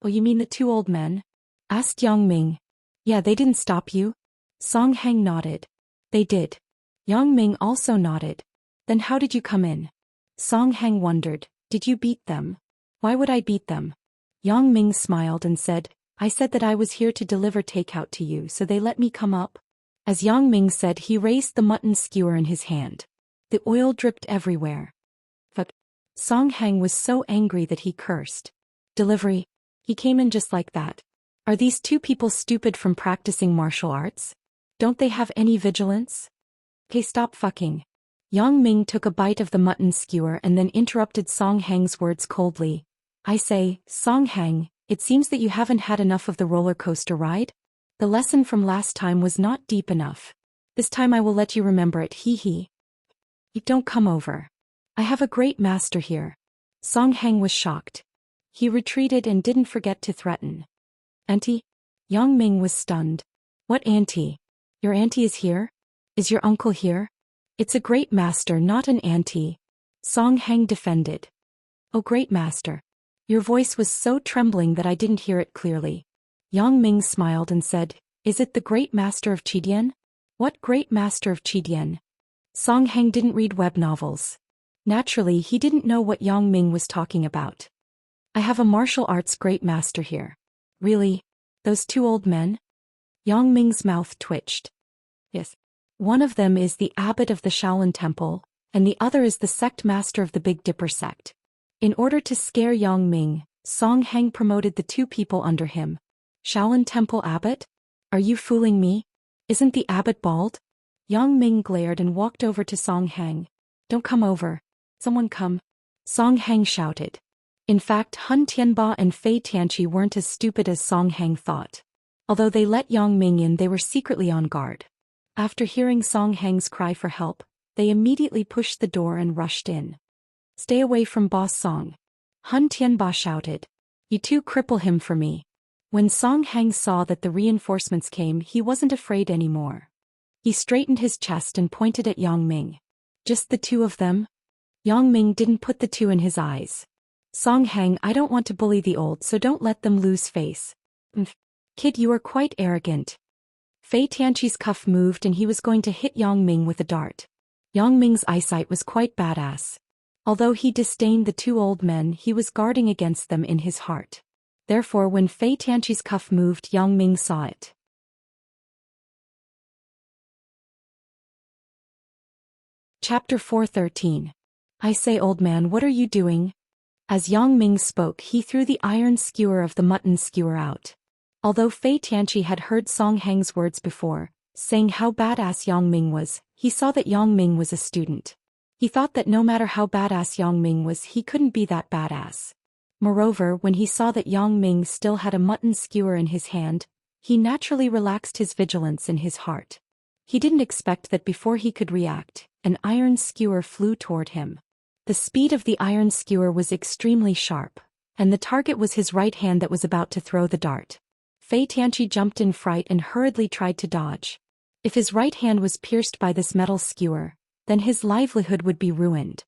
Oh, you mean the two old men? Asked Yang Ming. Yeah, they didn't stop you? Song Hang nodded. They did. Yang Ming also nodded. Then how did you come in? Song Hang wondered. Did you beat them? Why would I beat them? Yang Ming smiled and said, I said that I was here to deliver takeout to you, so they let me come up. As Yang Ming said, he raised the mutton skewer in his hand. The oil dripped everywhere. But Song Hang was so angry that he cursed. Delivery. He came in just like that. Are these two people stupid from practicing martial arts? Don't they have any vigilance? Okay, stop fucking. Yang Ming took a bite of the mutton skewer and then interrupted Song Hang's words coldly. I say, Song Hang, it seems that you haven't had enough of the roller coaster ride? The lesson from last time was not deep enough. This time I will let you remember it, hee hee. Don't come over. I have a great master here. Song Hang was shocked. He retreated and didn't forget to threaten. Auntie? Yang Ming was stunned. What auntie? Your auntie is here? Is your uncle here? It's a great master, not an auntie. Song Hang defended. Oh, great master. Your voice was so trembling that I didn't hear it clearly. Yang Ming smiled and said, Is it the great master of Qidian? What great master of Qidian? Song Hang didn't read web novels. Naturally, he didn't know what Yang Ming was talking about. I have a martial arts great master here. Really? Those two old men? Yang Ming's mouth twitched. Yes. One of them is the abbot of the Shaolin Temple, and the other is the sect master of the Big Dipper sect. In order to scare Yang Ming, Song Hang promoted the two people under him. Shaolin Temple abbot? Are you fooling me? Isn't the abbot bald? Yang Ming glared and walked over to Song Hang. Don't come over. Someone come. Song Hang shouted. In fact, Hun Tianba and Fei Tianqi weren't as stupid as Song Hang thought. Although they let Yang Ming in, they were secretly on guard. After hearing Song Hang's cry for help, they immediately pushed the door and rushed in. Stay away from Boss Song. Hun Tianba shouted. You two cripple him for me. When Song Hang saw that the reinforcements came, he wasn't afraid anymore. He straightened his chest and pointed at Yang Ming. Just the two of them? Yang Ming didn't put the two in his eyes. Song Hang, I don't want to bully the old, so don't let them lose face. Kid, you are quite arrogant. Fei Tianqi's cuff moved and he was going to hit Yang Ming with a dart. Yang Ming's eyesight was quite badass. Although he disdained the two old men, he was guarding against them in his heart. Therefore, when Fei Tianqi's cuff moved, Yang Ming saw it. Chapter 413. I say, old man, what are you doing? As Yang Ming spoke, he threw the iron skewer of the mutton skewer out. Although Fei Tianqi had heard Song Hang's words before, saying how badass Yang Ming was, he saw that Yang Ming was a student. He thought that no matter how badass Yang Ming was, he couldn't be that badass. Moreover, when he saw that Yang Ming still had a mutton skewer in his hand, he naturally relaxed his vigilance in his heart. He didn't expect that before he could react, an iron skewer flew toward him. The speed of the iron skewer was extremely sharp, and the target was his right hand that was about to throw the dart. Fei Tianqi jumped in fright and hurriedly tried to dodge. If his right hand was pierced by this metal skewer, then his livelihood would be ruined.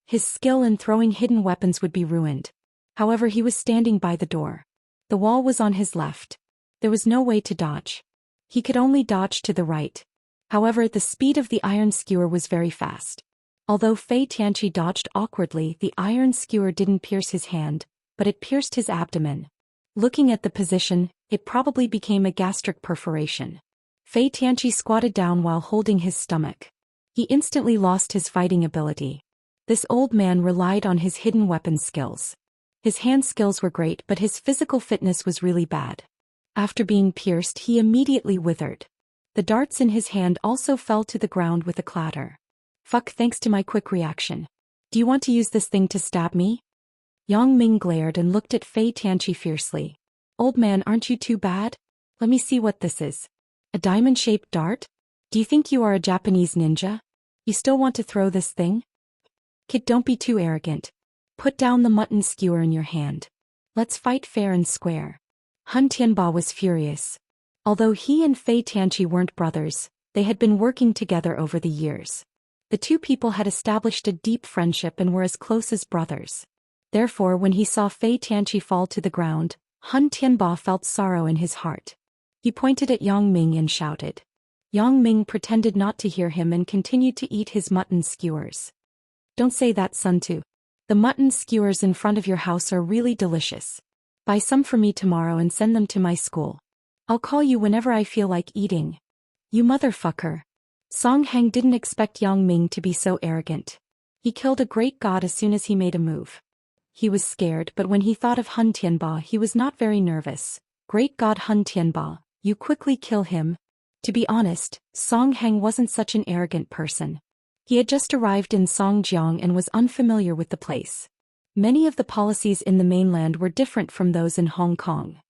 His skill in throwing hidden weapons would be ruined. However, he was standing by the door. The wall was on his left. There was no way to dodge. He could only dodge to the right. However, the speed of the iron skewer was very fast. Although Fei Tianqi dodged awkwardly, the iron skewer didn't pierce his hand, but it pierced his abdomen. Looking at the position, it probably became a gastric perforation. Fei Tianqi squatted down while holding his stomach. He instantly lost his fighting ability. This old man relied on his hidden weapon skills. His hand skills were great, but his physical fitness was really bad. After being pierced, he immediately withered. The darts in his hand also fell to the ground with a clatter. Fuck, thanks to my quick reaction. Do you want to use this thing to stab me? Yang Ming glared and looked at Fei Tianqi fiercely. Old man, aren't you too bad? Let me see what this is. A diamond-shaped dart? Do you think you are a Japanese ninja? You still want to throw this thing? Kid, don't be too arrogant. Put down the mutton skewer in your hand. Let's fight fair and square. Hun Tianba was furious. Although he and Fei Tianqi weren't brothers, they had been working together over the years. The two people had established a deep friendship and were as close as brothers. Therefore, when he saw Fei Tianqi fall to the ground, Hun Tianba felt sorrow in his heart. He pointed at Yang Ming and shouted. Yang Ming pretended not to hear him and continued to eat his mutton skewers. Don't say that, son, too. The mutton skewers in front of your house are really delicious. Buy some for me tomorrow and send them to my school. I'll call you whenever I feel like eating. You motherfucker. Song Heng didn't expect Yang Ming to be so arrogant. He killed a great god as soon as he made a move. He was scared, but when he thought of Hun Tianba, he was not very nervous. Great god Hun Tianba, you quickly kill him. To be honest, Song Heng wasn't such an arrogant person. He had just arrived in Songjiang and was unfamiliar with the place. Many of the policies in the mainland were different from those in Hong Kong.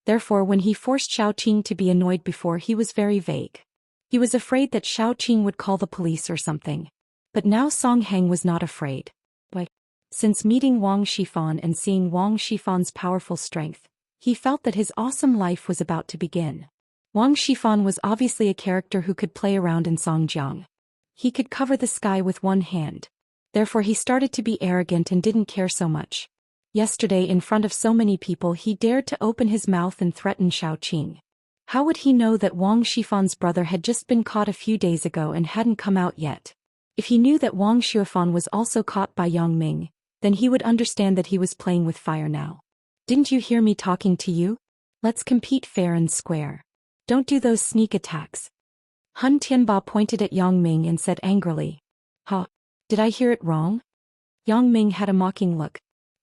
Therefore, when he forced Xiaoqing to be annoyed before, he was very vague. He was afraid that Xiaoqing would call the police or something. But now Song Heng was not afraid. Why? Since meeting Wang Shifan and seeing Wang Shifan's powerful strength, he felt that his awesome life was about to begin. Wang Shifan was obviously a character who could play around in Songjiang. He could cover the sky with one hand. Therefore he started to be arrogant and didn't care so much. Yesterday, in front of so many people, he dared to open his mouth and threaten Xiaoqing. How would he know that Wang Shifan's brother had just been caught a few days ago and hadn't come out yet? If he knew that Wang Shifan was also caught by Yang Ming, then he would understand that he was playing with fire now. Didn't you hear me talking to you? Let's compete fair and square. Don't do those sneak attacks. Hun Tianba pointed at Yang Ming and said angrily. Huh? Did I hear it wrong? Yang Ming had a mocking look.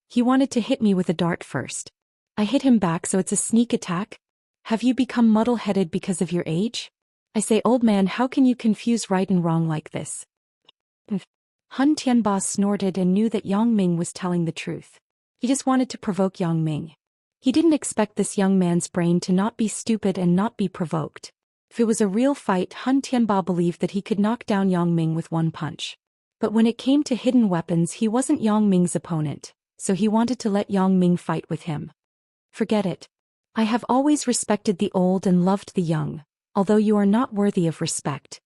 He wanted to hit me with a dart first. I hit him back, so it's a sneak attack? Have you become muddle-headed because of your age? I say, old man, how can you confuse right and wrong like this? Hun Tianba snorted and knew that Yang Ming was telling the truth. He just wanted to provoke Yang Ming. He didn't expect this young man's brain to not be stupid and not be provoked. If it was a real fight, Hun Tianba believed that he could knock down Yang Ming with one punch. But when it came to hidden weapons, he wasn't Yang Ming's opponent, so he wanted to let Yang Ming fight with him. Forget it. I have always respected the old and loved the young, although you are not worthy of respect.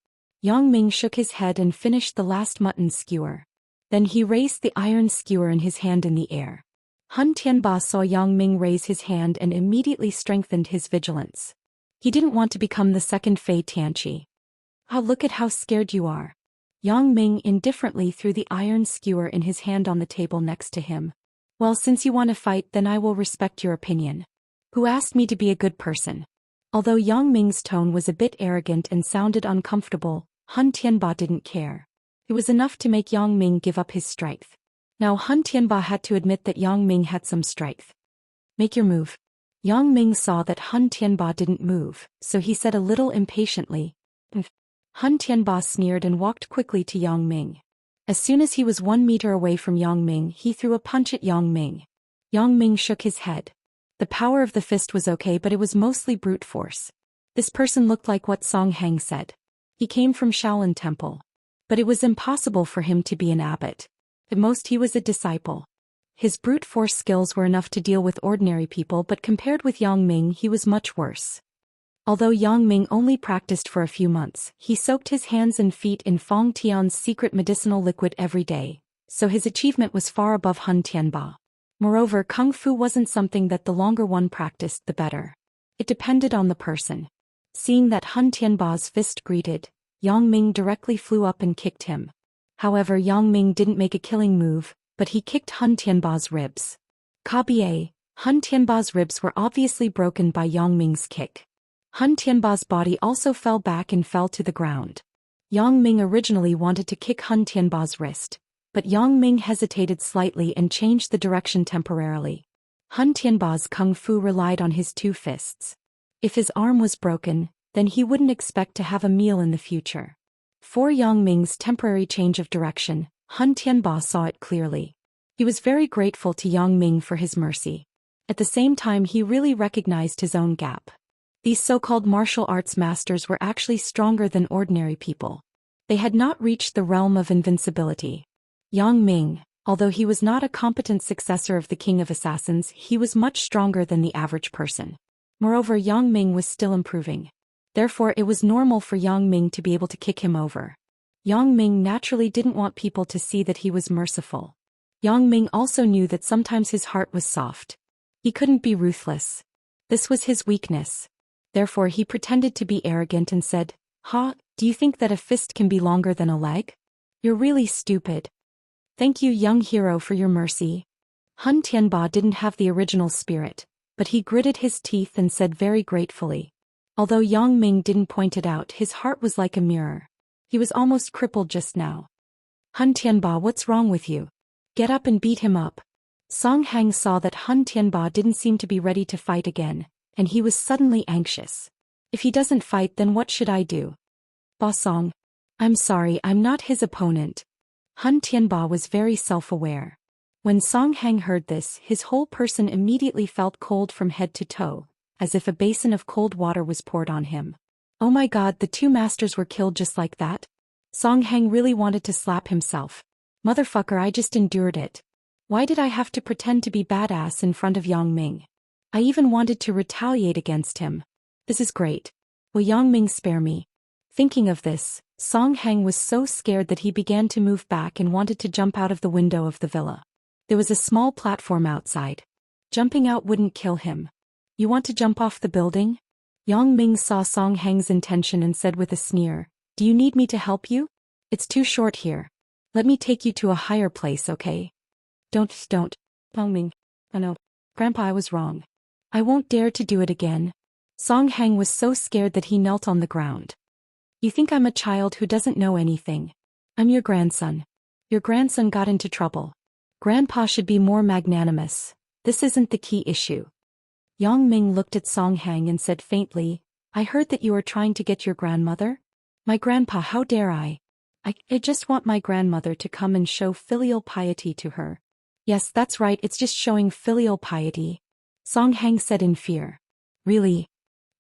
Yang Ming shook his head and finished the last mutton skewer. Then he raised the iron skewer in his hand in the air. Hun Tianba saw Yang Ming raise his hand and immediately strengthened his vigilance. He didn't want to become the second Fei Tianqi. Oh, look at how scared you are. Yang Ming indifferently threw the iron skewer in his hand on the table next to him. Well, since you want to fight, then I will respect your opinion. Who asked me to be a good person? Although Yang Ming's tone was a bit arrogant and sounded uncomfortable, Hun Tianba didn't care. It was enough to make Yang Ming give up his strength. Now Hun Tianba had to admit that Yang Ming had some strength. Make your move. Yang Ming saw that Hun Tianba didn't move, so he said a little impatiently. Hun Tianba sneered and walked quickly to Yang Ming. As soon as he was 1 meter away from Yang Ming, he threw a punch at Yang Ming. Yang Ming shook his head. The power of the fist was okay, but it was mostly brute force. This person looked like what Song Heng said. He came from Shaolin Temple. But it was impossible for him to be an abbot. At most he was a disciple. His brute force skills were enough to deal with ordinary people, but compared with Yang Ming, he was much worse. Although Yang Ming only practiced for a few months, he soaked his hands and feet in Fong Tian's secret medicinal liquid every day, so his achievement was far above Hun Tianba. Moreover, Kung Fu wasn't something that the longer one practiced, the better. It depended on the person. Seeing that Hun Tianba's fist greeted, Yang Ming directly flew up and kicked him. However, Yang Ming didn't make a killing move, but he kicked Hun Tianba's ribs. Kabie, Hun Tianba's ribs were obviously broken by Yang Ming's kick. Hun Tianba's body also fell back and fell to the ground. Yang Ming originally wanted to kick Hun Tianba's wrist, but Yang Ming hesitated slightly and changed the direction temporarily. Hun Tianba's kung fu relied on his two fists. If his arm was broken, then he wouldn't expect to have a meal in the future. For Yang Ming's temporary change of direction, Hun Tianba saw it clearly. He was very grateful to Yang Ming for his mercy. At the same time, he really recognized his own gap. These so-called martial arts masters were actually stronger than ordinary people. They had not reached the realm of invincibility. Yang Ming, although he was not a competent successor of the King of Assassins, he was much stronger than the average person. Moreover, Yang Ming was still improving. Therefore, it was normal for Yang Ming to be able to kick him over. Yang Ming naturally didn't want people to see that he was merciful. Yang Ming also knew that sometimes his heart was soft. He couldn't be ruthless. This was his weakness. Therefore, he pretended to be arrogant and said, "Ha, do you think that a fist can be longer than a leg? You're really stupid. Thank you, young hero, for your mercy." Hun Tianba didn't have the original spirit, but he gritted his teeth and said very gratefully. Although Yang Ming didn't point it out, his heart was like a mirror. He was almost crippled just now. "Hun Tianba, what's wrong with you? Get up and beat him up." Song Hang saw that Hun Tianba didn't seem to be ready to fight again, and he was suddenly anxious. "If he doesn't fight, then what should I do?" "Ba Song. I'm sorry, I'm not his opponent." Hun Tianba was very self-aware. When Song Hang heard this, his whole person immediately felt cold from head to toe, as if a basin of cold water was poured on him. Oh my god, the two masters were killed just like that? Song Hang really wanted to slap himself. Motherfucker, I just endured it. Why did I have to pretend to be badass in front of Yang Ming? I even wanted to retaliate against him. This is great. Will Yang Ming spare me? Thinking of this, Song Hang was so scared that he began to move back and wanted to jump out of the window of the villa. There was a small platform outside. Jumping out wouldn't kill him. "You want to jump off the building?" Yang Ming saw Song Hang's intention and said with a sneer, "Do you need me to help you? It's too short here. Let me take you to a higher place, okay?" Don't. Yang Ming. Oh no. Grandpa, I was wrong. I won't dare to do it again." Song Hang was so scared that he knelt on the ground. "You think I'm a child who doesn't know anything? I'm your grandson. Your grandson got into trouble. Grandpa should be more magnanimous. This isn't the key issue." Yang Ming looked at Song Hang and said faintly, "I heard that you are trying to get your grandmother?" "My grandpa, how dare I? I just want my grandmother to come and show filial piety to her." "Yes, that's right, it's just showing filial piety," Song Hang said in fear. "Really?"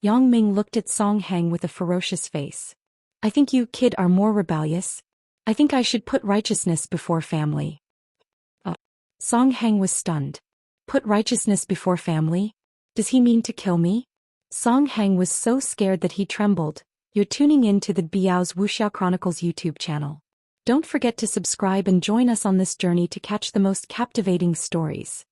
Yang Ming looked at Song Hang with a ferocious face. "I think you, kid, are more rebellious. I think I should put righteousness before family." Song Hang was stunned. Put righteousness before family? Does he mean to kill me? Song Hang was so scared that he trembled. You're tuning in to the Biao's Wuxia Chronicles YouTube channel. Don't forget to subscribe and join us on this journey to catch the most captivating stories.